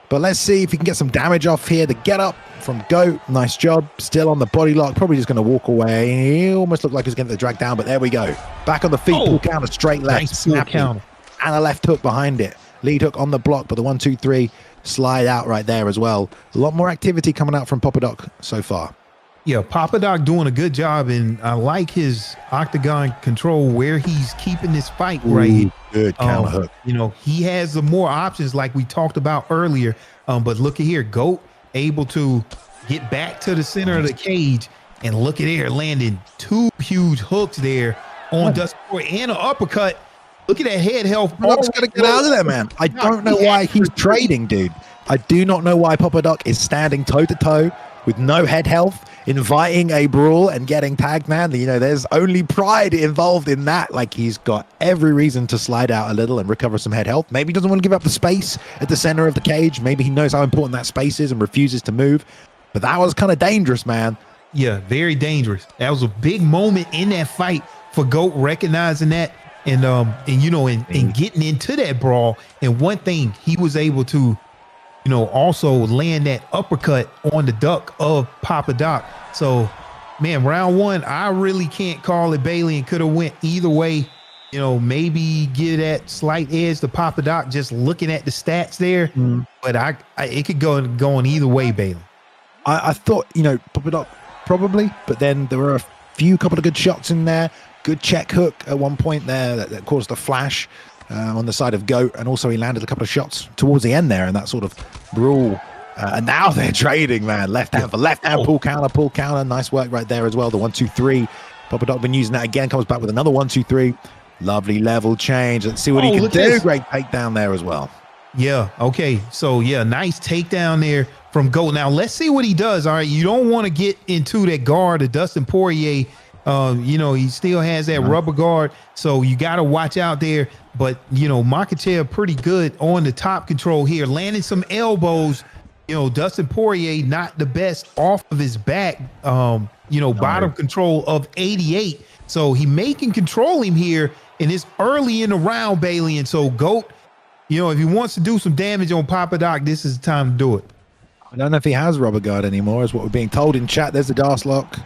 But let's see if he can get some damage off here. The get up from GOAT. Nice job. Still on the body lock. Probably just going to walk away. He almost looked like he was going to drag down, but there we go. Back on the feet. Pull counter straight left. Nice snap counter. And a left hook behind it. Lead hook on the block, but the 1, 2, 3 slide out right there as well. A lot more activity coming out from PapaDoc so far. Yeah, PapaDoc doing a good job, and I like his octagon control where he's keeping this fight right here. Good counter hook. He has the more options like we talked about earlier. But look at here, GOAT able to get back to the center of the cage, and look at here, landing 2 huge hooks there on Dustin Poirier and an uppercut. Look at that head health. PapaDoc's got to get out of there, man. I don't know why he's trading, dude. I do not know why PapaDoc is standing toe-to-toe with no head health, inviting a brawl and getting tagged, man. You know, there's only pride involved in that. Like, he's got every reason to slide out a little and recover some head health. Maybe he doesn't want to give up the space at the center of the cage. Maybe he knows how important that space is and refuses to move. But that was kind of dangerous, man. Yeah, very dangerous. That was a big moment in that fight for GOAT, recognizing that and you know, and getting into that brawl. And one thing, he was able to, you know, also land that uppercut on the duck of PapaDoc. So, man, round one, I really can't call it, Bailey, and could have went either way. You know, maybe give that slight edge to PapaDoc just looking at the stats there. But it could go on either way, Bailey. I thought, you know, PapaDoc probably, but then there were a couple of good shots in there. Good check hook at one point there that caused a flash on the side of GOAT, and also he landed a couple of shots towards the end there in that sort of brawl. And now they're trading, man. Left hand for left hand, pull counter. Nice work right there as well. The 1-2-3. PapaDoc been using that again, comes back with another 1-2-3. Lovely level change. Let's see what he can do. This. Great takedown there as well. Yeah, okay. So, yeah, nice takedown there from GOAT. Now, let's see what he does. All right, you don't want to get into that guard of Dustin Poirier. You know, he still has that rubber guard, so you got to watch out there. But, you know, Makhachev pretty good on the top control here, landing some elbows. You know, Dustin Poirier not the best off of his back, you know, bottom control of 88. So he can control him here, and it's early in the round, Bailey. And so GOAT, you know, if he wants to do some damage on PapaDoc, this is the time to do it. I don't know if he has rubber guard anymore, is what we're being told in chat. There's the Darce lock.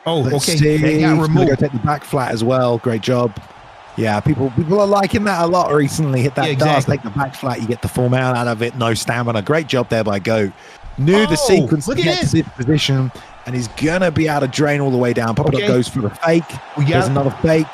Oh, Let's okay. see. They got removed. Go take the back flat as well. Great job. Yeah, people are liking that a lot recently. Hit that Darce, take the back flat. You get the full mount out of it. No stamina. Great job there by GOAT. Knew the sequence to get to this position, and he's gonna be able to drain all the way down. PapaDoc goes for the fake. There's another fake.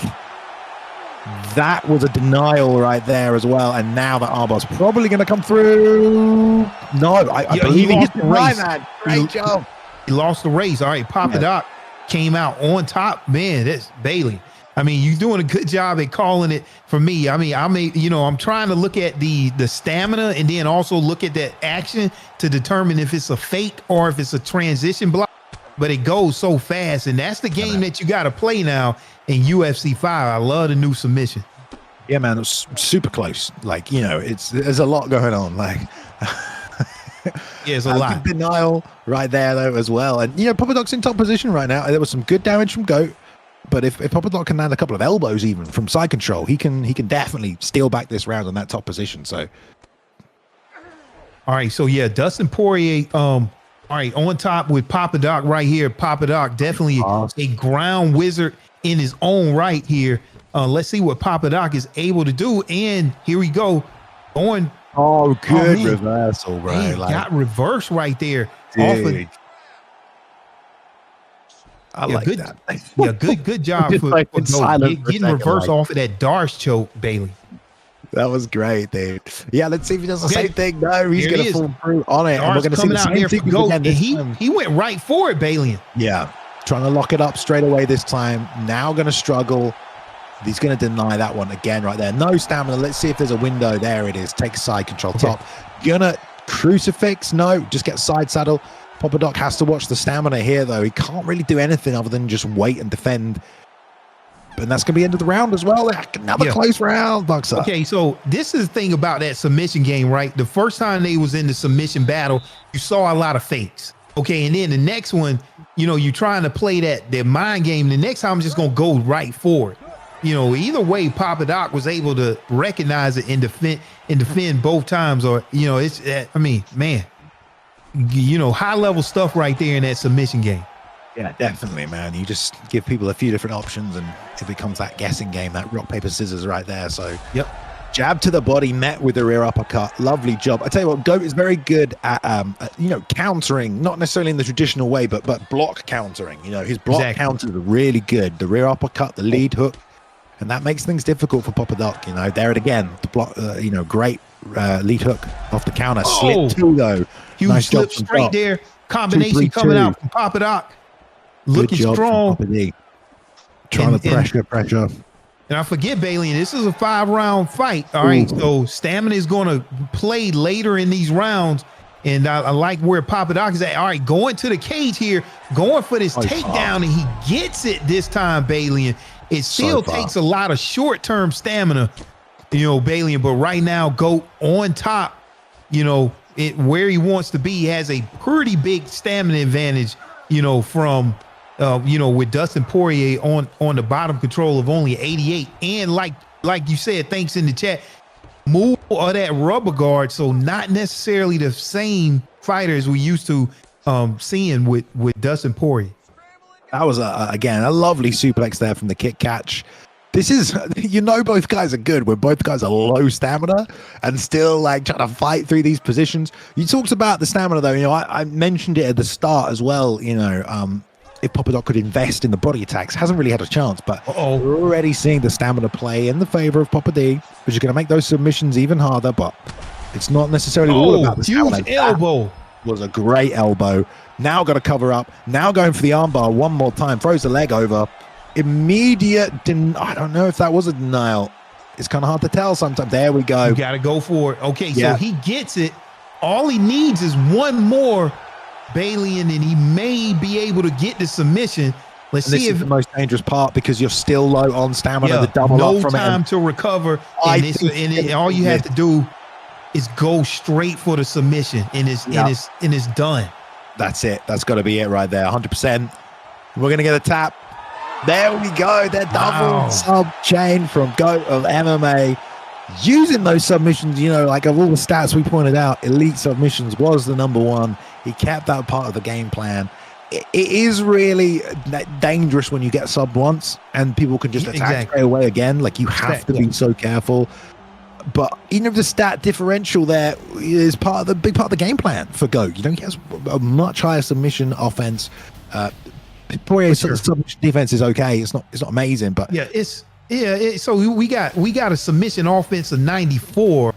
That was a denial right there as well. And now the armbar's probably going to come through. No, I believe he hit the right, man. Great job. He lost the race. All right, PapaDoc came out on top. Man, that's Bailey. I mean, you're doing a good job at calling it for me. I mean, you know, I'm trying to look at the stamina and then also look at that action to determine if it's a fake or if it's a transition block. But it goes so fast, and that's the game that you got to play now in UFC 5. I love the new submission. Yeah, man, it was super close. Like, you know, there's a lot going on. Like, yeah, it's a lot. Denial right there though as well. And you know, PapaDoc's in top position right now. There was some good damage from GOAT, but if PapaDoc can land a couple of elbows even from side control, he can definitely steal back this round in that top position. So, all right, so yeah, Dustin Poirier. All right, on top with PapaDoc right here. PapaDoc definitely a ground wizard in his own right here. Let's see what PapaDoc is able to do. And here we go. Good reversal, bro. Man, like, got reverse right there. Dude. I like that. Yeah, good job for getting reverse off of that Darce choke, Bailey. That was great, dude. Yeah, let's see if he does the same thing. No, he's going to fall through on it. And we're going to see the same thing again. He went right for it, Bailey. Yeah, trying to lock it up straight away this time. Now going to struggle. He's going to deny that one again right there. No stamina. Let's see if there's a window. There it is. Take side control top. Gonna crucifix. No, just get side saddle. PapaDoc has to watch the stamina here, though. He can't really do anything other than just wait and defend. And that's going to be end of the round as well. Another close round, Boxer. Okay, so this is the thing about that submission game, right? The first time they was in the submission battle, you saw a lot of fakes. Okay, and then the next one, you know, you're trying to play that mind game. The next time, I'm just going to go right for it. You know, either way, PapaDoc was able to recognize it and defend both times. Or, you know, it's, I mean, man, you know, high level stuff right there in that submission game. Yeah, definitely, man. You just give people a few different options and it becomes that guessing game, that rock, paper, scissors right there. So, jab to the body, met with the rear uppercut. Lovely job. I tell you what, GOAT is very good at, you know, countering, not necessarily in the traditional way, but block countering. You know, his block counters are really good. The rear uppercut, the lead hook, and that makes things difficult for PapaDoc. You know, there it again. The block, you know, great lead hook off the counter. Slip two though. Huge nice slip straight there. Combination coming out from PapaDoc. Looking strong. Trying to pressure. And I forget, Bailey, this is a 5-round fight. All right, so stamina is going to play later in these rounds. And I like where PapaDoc is at. All right, going to the cage here, going for this takedown, and he gets it this time, Balian. It still takes a lot of short-term stamina, Balian, but right now, GOAT on top, where he wants to be. He has a pretty big stamina advantage, from, with Dustin Poirier on the bottom control of only 88. And like you said, thanks in the chat, move of that rubber guard, so not necessarily the same fighter as we used to seeing with Dustin Poirier. That was again a lovely suplex there from the kick catch. This is, both guys are good when both guys are low stamina and still like trying to fight through these positions. You talked about the stamina though. I mentioned it at the start as well. If PapaDoc could invest in the body attacks, hasn't really had a chance, but we're already seeing the stamina play in the favor of Papa D, which is going to make those submissions even harder, but it's not necessarily all about the stamina. Huge elbow. That was a great elbow. Now got to cover up. Now going for the armbar one more time. Throws the leg over. Immediate, I don't know if that was a denial. It's kind of hard to tell sometimes. There we go. You got to go for it. Okay, so he gets it. All he needs is one more Balian, and he may be able to get the submission. Let's see if the most dangerous part, because you're still low on stamina. The double up from no time to recover, and all you have to do is go straight for the submission, and it's done. That's it. That's got to be it right there. 100%. We're gonna get a tap. There we go. That double sub chain from GOAT of MMA. Using those submissions, like of all the stats we pointed out, elite submissions was the #1. He kept that part of the game plan. It is really dangerous when you get subbed once and people can just attack straight away again. Like you have to be so careful. But even the stat differential there is big part of the game plan for GOAT. He has a much higher submission offense. Poirier's submission defense is okay. It's not amazing, but so we got a submission offense of 94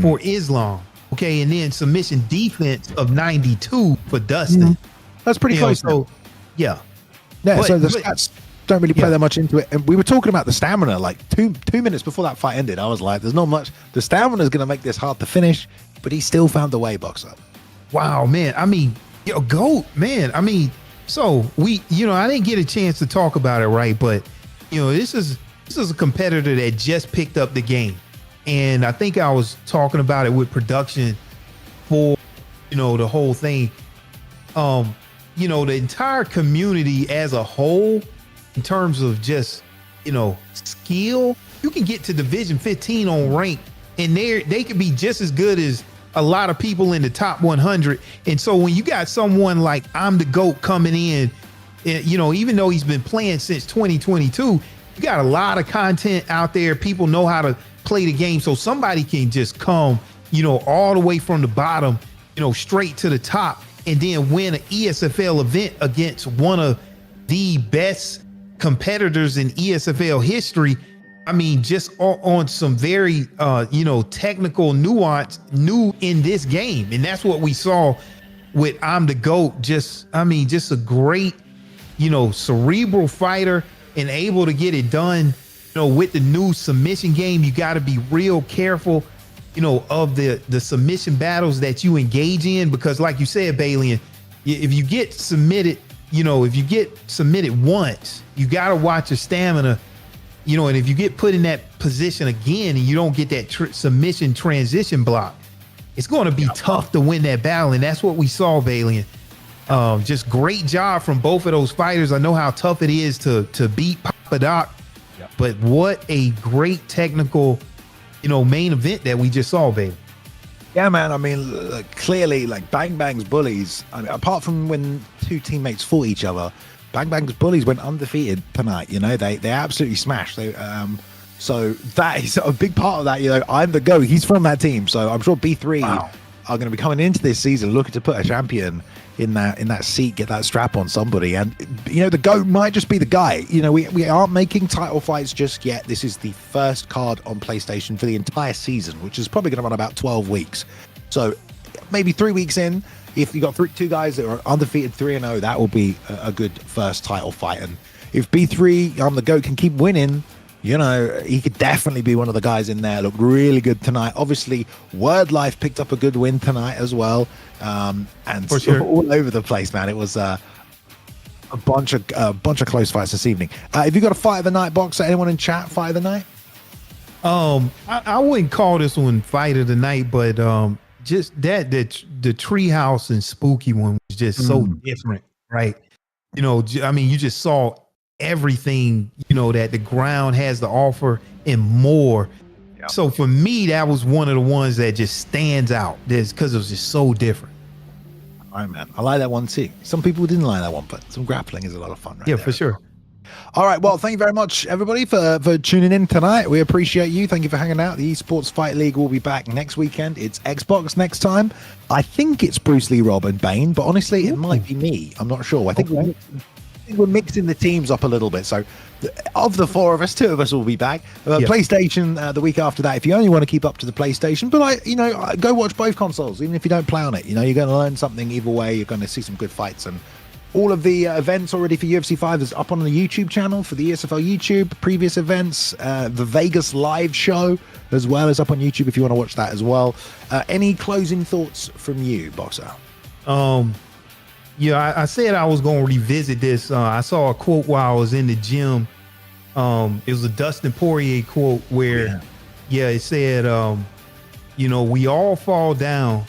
for Islam. Okay, and then submission defense of 92 for Dustin. That's pretty close. So so the stats don't really play that much into it. And we were talking about the stamina like two minutes before that fight ended. I was like, there's not much. The stamina is going to make this hard to finish, but he still found the way, Boxer. Wow, man. I mean, GOAT, man. I mean, so we, I didn't get a chance to talk about it, right? But this is a competitor that just picked up the game. And I think I was talking about it with production for, the whole thing. The entire community as a whole, in terms of just, skill, you can get to Division 15 on rank, and they could be just as good as a lot of people in the top 100. And so when you got someone like ImTheGoat coming in, even though he's been playing since 2022, you got a lot of content out there. People know how to play the game. So somebody can just come, all the way from the bottom, straight to the top, and then win an ESFL event against one of the best competitors in ESFL history. I mean, just on some very, technical nuance, new in this game. And that's what we saw with ImTheGoat. Just a great, cerebral fighter and able to get it done. With the new submission game, you got to be real careful, of the submission battles that you engage in, because like you said, Balian, if you get submitted, once, you got to watch your stamina, and if you get put in that position again and you don't get that submission transition block, it's going to be tough to win that battle. And that's what we saw, Balian. Just great job from both of those fighters. I know how tough it is to beat PapaDoc. But what a great technical, main event that we just saw, baby. Yeah, man. I mean, clearly, like Bang Bang's bullies, apart from when two teammates fought each other, Bang Bang's bullies went undefeated tonight. They absolutely smashed. So that is a big part of that. ImTheGoat. He's from that team, so I'm sure B3 are going to be coming into this season looking to put a champion in that seat, get that strap on somebody. And the GOAT might just be the guy. We aren't making title fights just yet. This is the first card on PlayStation for the entire season, which is probably going to run about 12 weeks. So maybe 3 weeks in, if you got two guys that are undefeated 3-0, that will be a good first title fight. And if B3 ImTheGoat can keep winning, you know, he could definitely be one of the guys in there. Looked really good tonight. Obviously, Wordlife picked up a good win tonight as well. And For sure. all over the place, man. It was a bunch of close fights this evening. Have you got a fight of the night, boxer? Anyone in chat? Fight of the night? I wouldn't call this one fight of the night, but just the Treehouse and Spooky one was just so different, right? You know, I mean, you just saw everything, you know, that the ground has to offer and more. Yeah. So for me, that was one of the ones that just stands out. Because it was just so different. All right, man. I like that one too. Some people didn't like that one, but some grappling is a lot of fun, right? Yeah, there. for sure. All right. Well, thank you very much, everybody, for tuning in tonight. We appreciate you. Thank you for hanging out. The Esports Fight League will be back next weekend. It's Xbox next time. I think it's Bruce Lee, Rob, and Bane, but honestly, it might be me. I'm not sure. I think we're mixing the teams up a little bit. So of the four of us, two of us will be back. PlayStation the week after that, if you only want to keep up to the PlayStation. But go watch both consoles, even if you don't play on it. You know, you're going to learn something either way. You're going to see some good fights. And all of the events already for UFC 5 is up on the YouTube channel for the ESFL YouTube. Previous events, the Vegas live show as well is up on YouTube if you want to watch that as well. Any closing thoughts from you, Boxer? Yeah, I said I was going to revisit this. I saw a quote while I was in the gym. It was a Dustin Poirier quote where, it said, you know, we all fall down,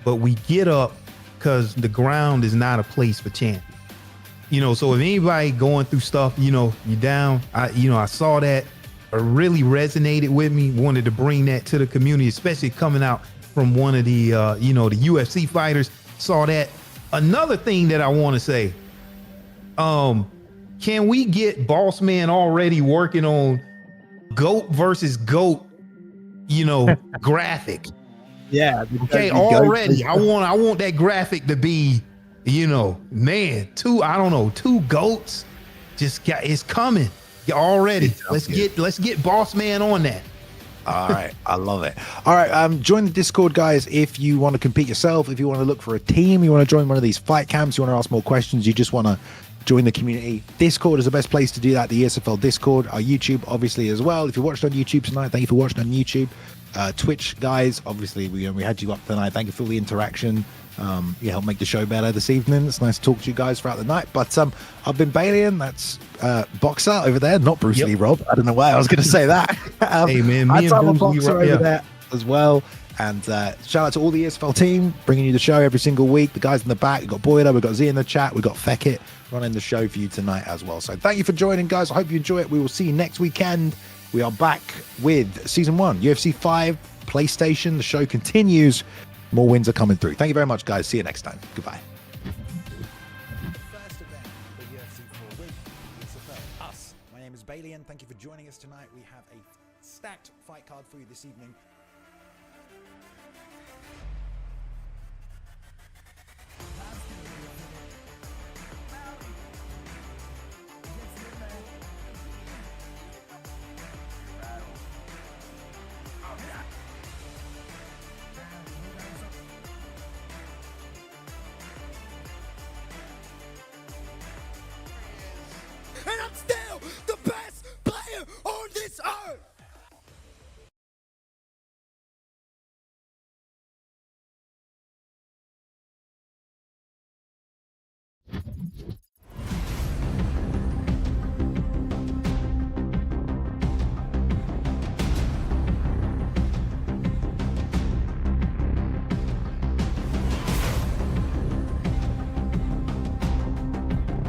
but we get up because the ground is not a place for champions. You know, so if anybody going through stuff, you know, you're down, I saw that. It really resonated with me. Wanted to bring that to the community, especially coming out from one of the, the UFC fighters. Saw that. Another thing that I want to say, can we get Boss Man already working on GOAT versus GOAT, graphic? Yeah. Okay, already. I want that graphic to be, man, two GOATs. It's coming already. Let's get Boss Man on that. All right. I love it. All right. Join the Discord, guys. If you want to compete yourself, if you want to look for a team, you want to join one of these fight camps, you want to ask more questions, you just want to join the community, Discord is the best place to do that. The ESFL Discord, our YouTube, obviously, as well. If you watched on YouTube tonight, thank you for watching on YouTube. Twitch, guys, obviously, we had you up tonight. Thank you for all the interaction. You helped make the show better this evening. It's nice to talk to you guys throughout the night. But I've been Balian. That's Boxer over there, not Bruce Lee, Rob. I don't know why I was going to say that. Hey, man, me and Boxer over there as well. And shout out to all the ESFL team bringing you the show every single week. The guys in the back, we've got Boyler, we've got Z in the chat, we've got Feckit running the show for you tonight as well. So thank you for joining, guys. I hope you enjoy it. We will see you next weekend. We are back with Season 1, UFC 5, PlayStation. The show continues. More wins are coming through. Thank you very much, guys. See you next time. Goodbye. First event for UFC 4 with ESFL. Us. My name is Bailey, and thank you for joining us tonight. We have a stacked fight card for you this evening.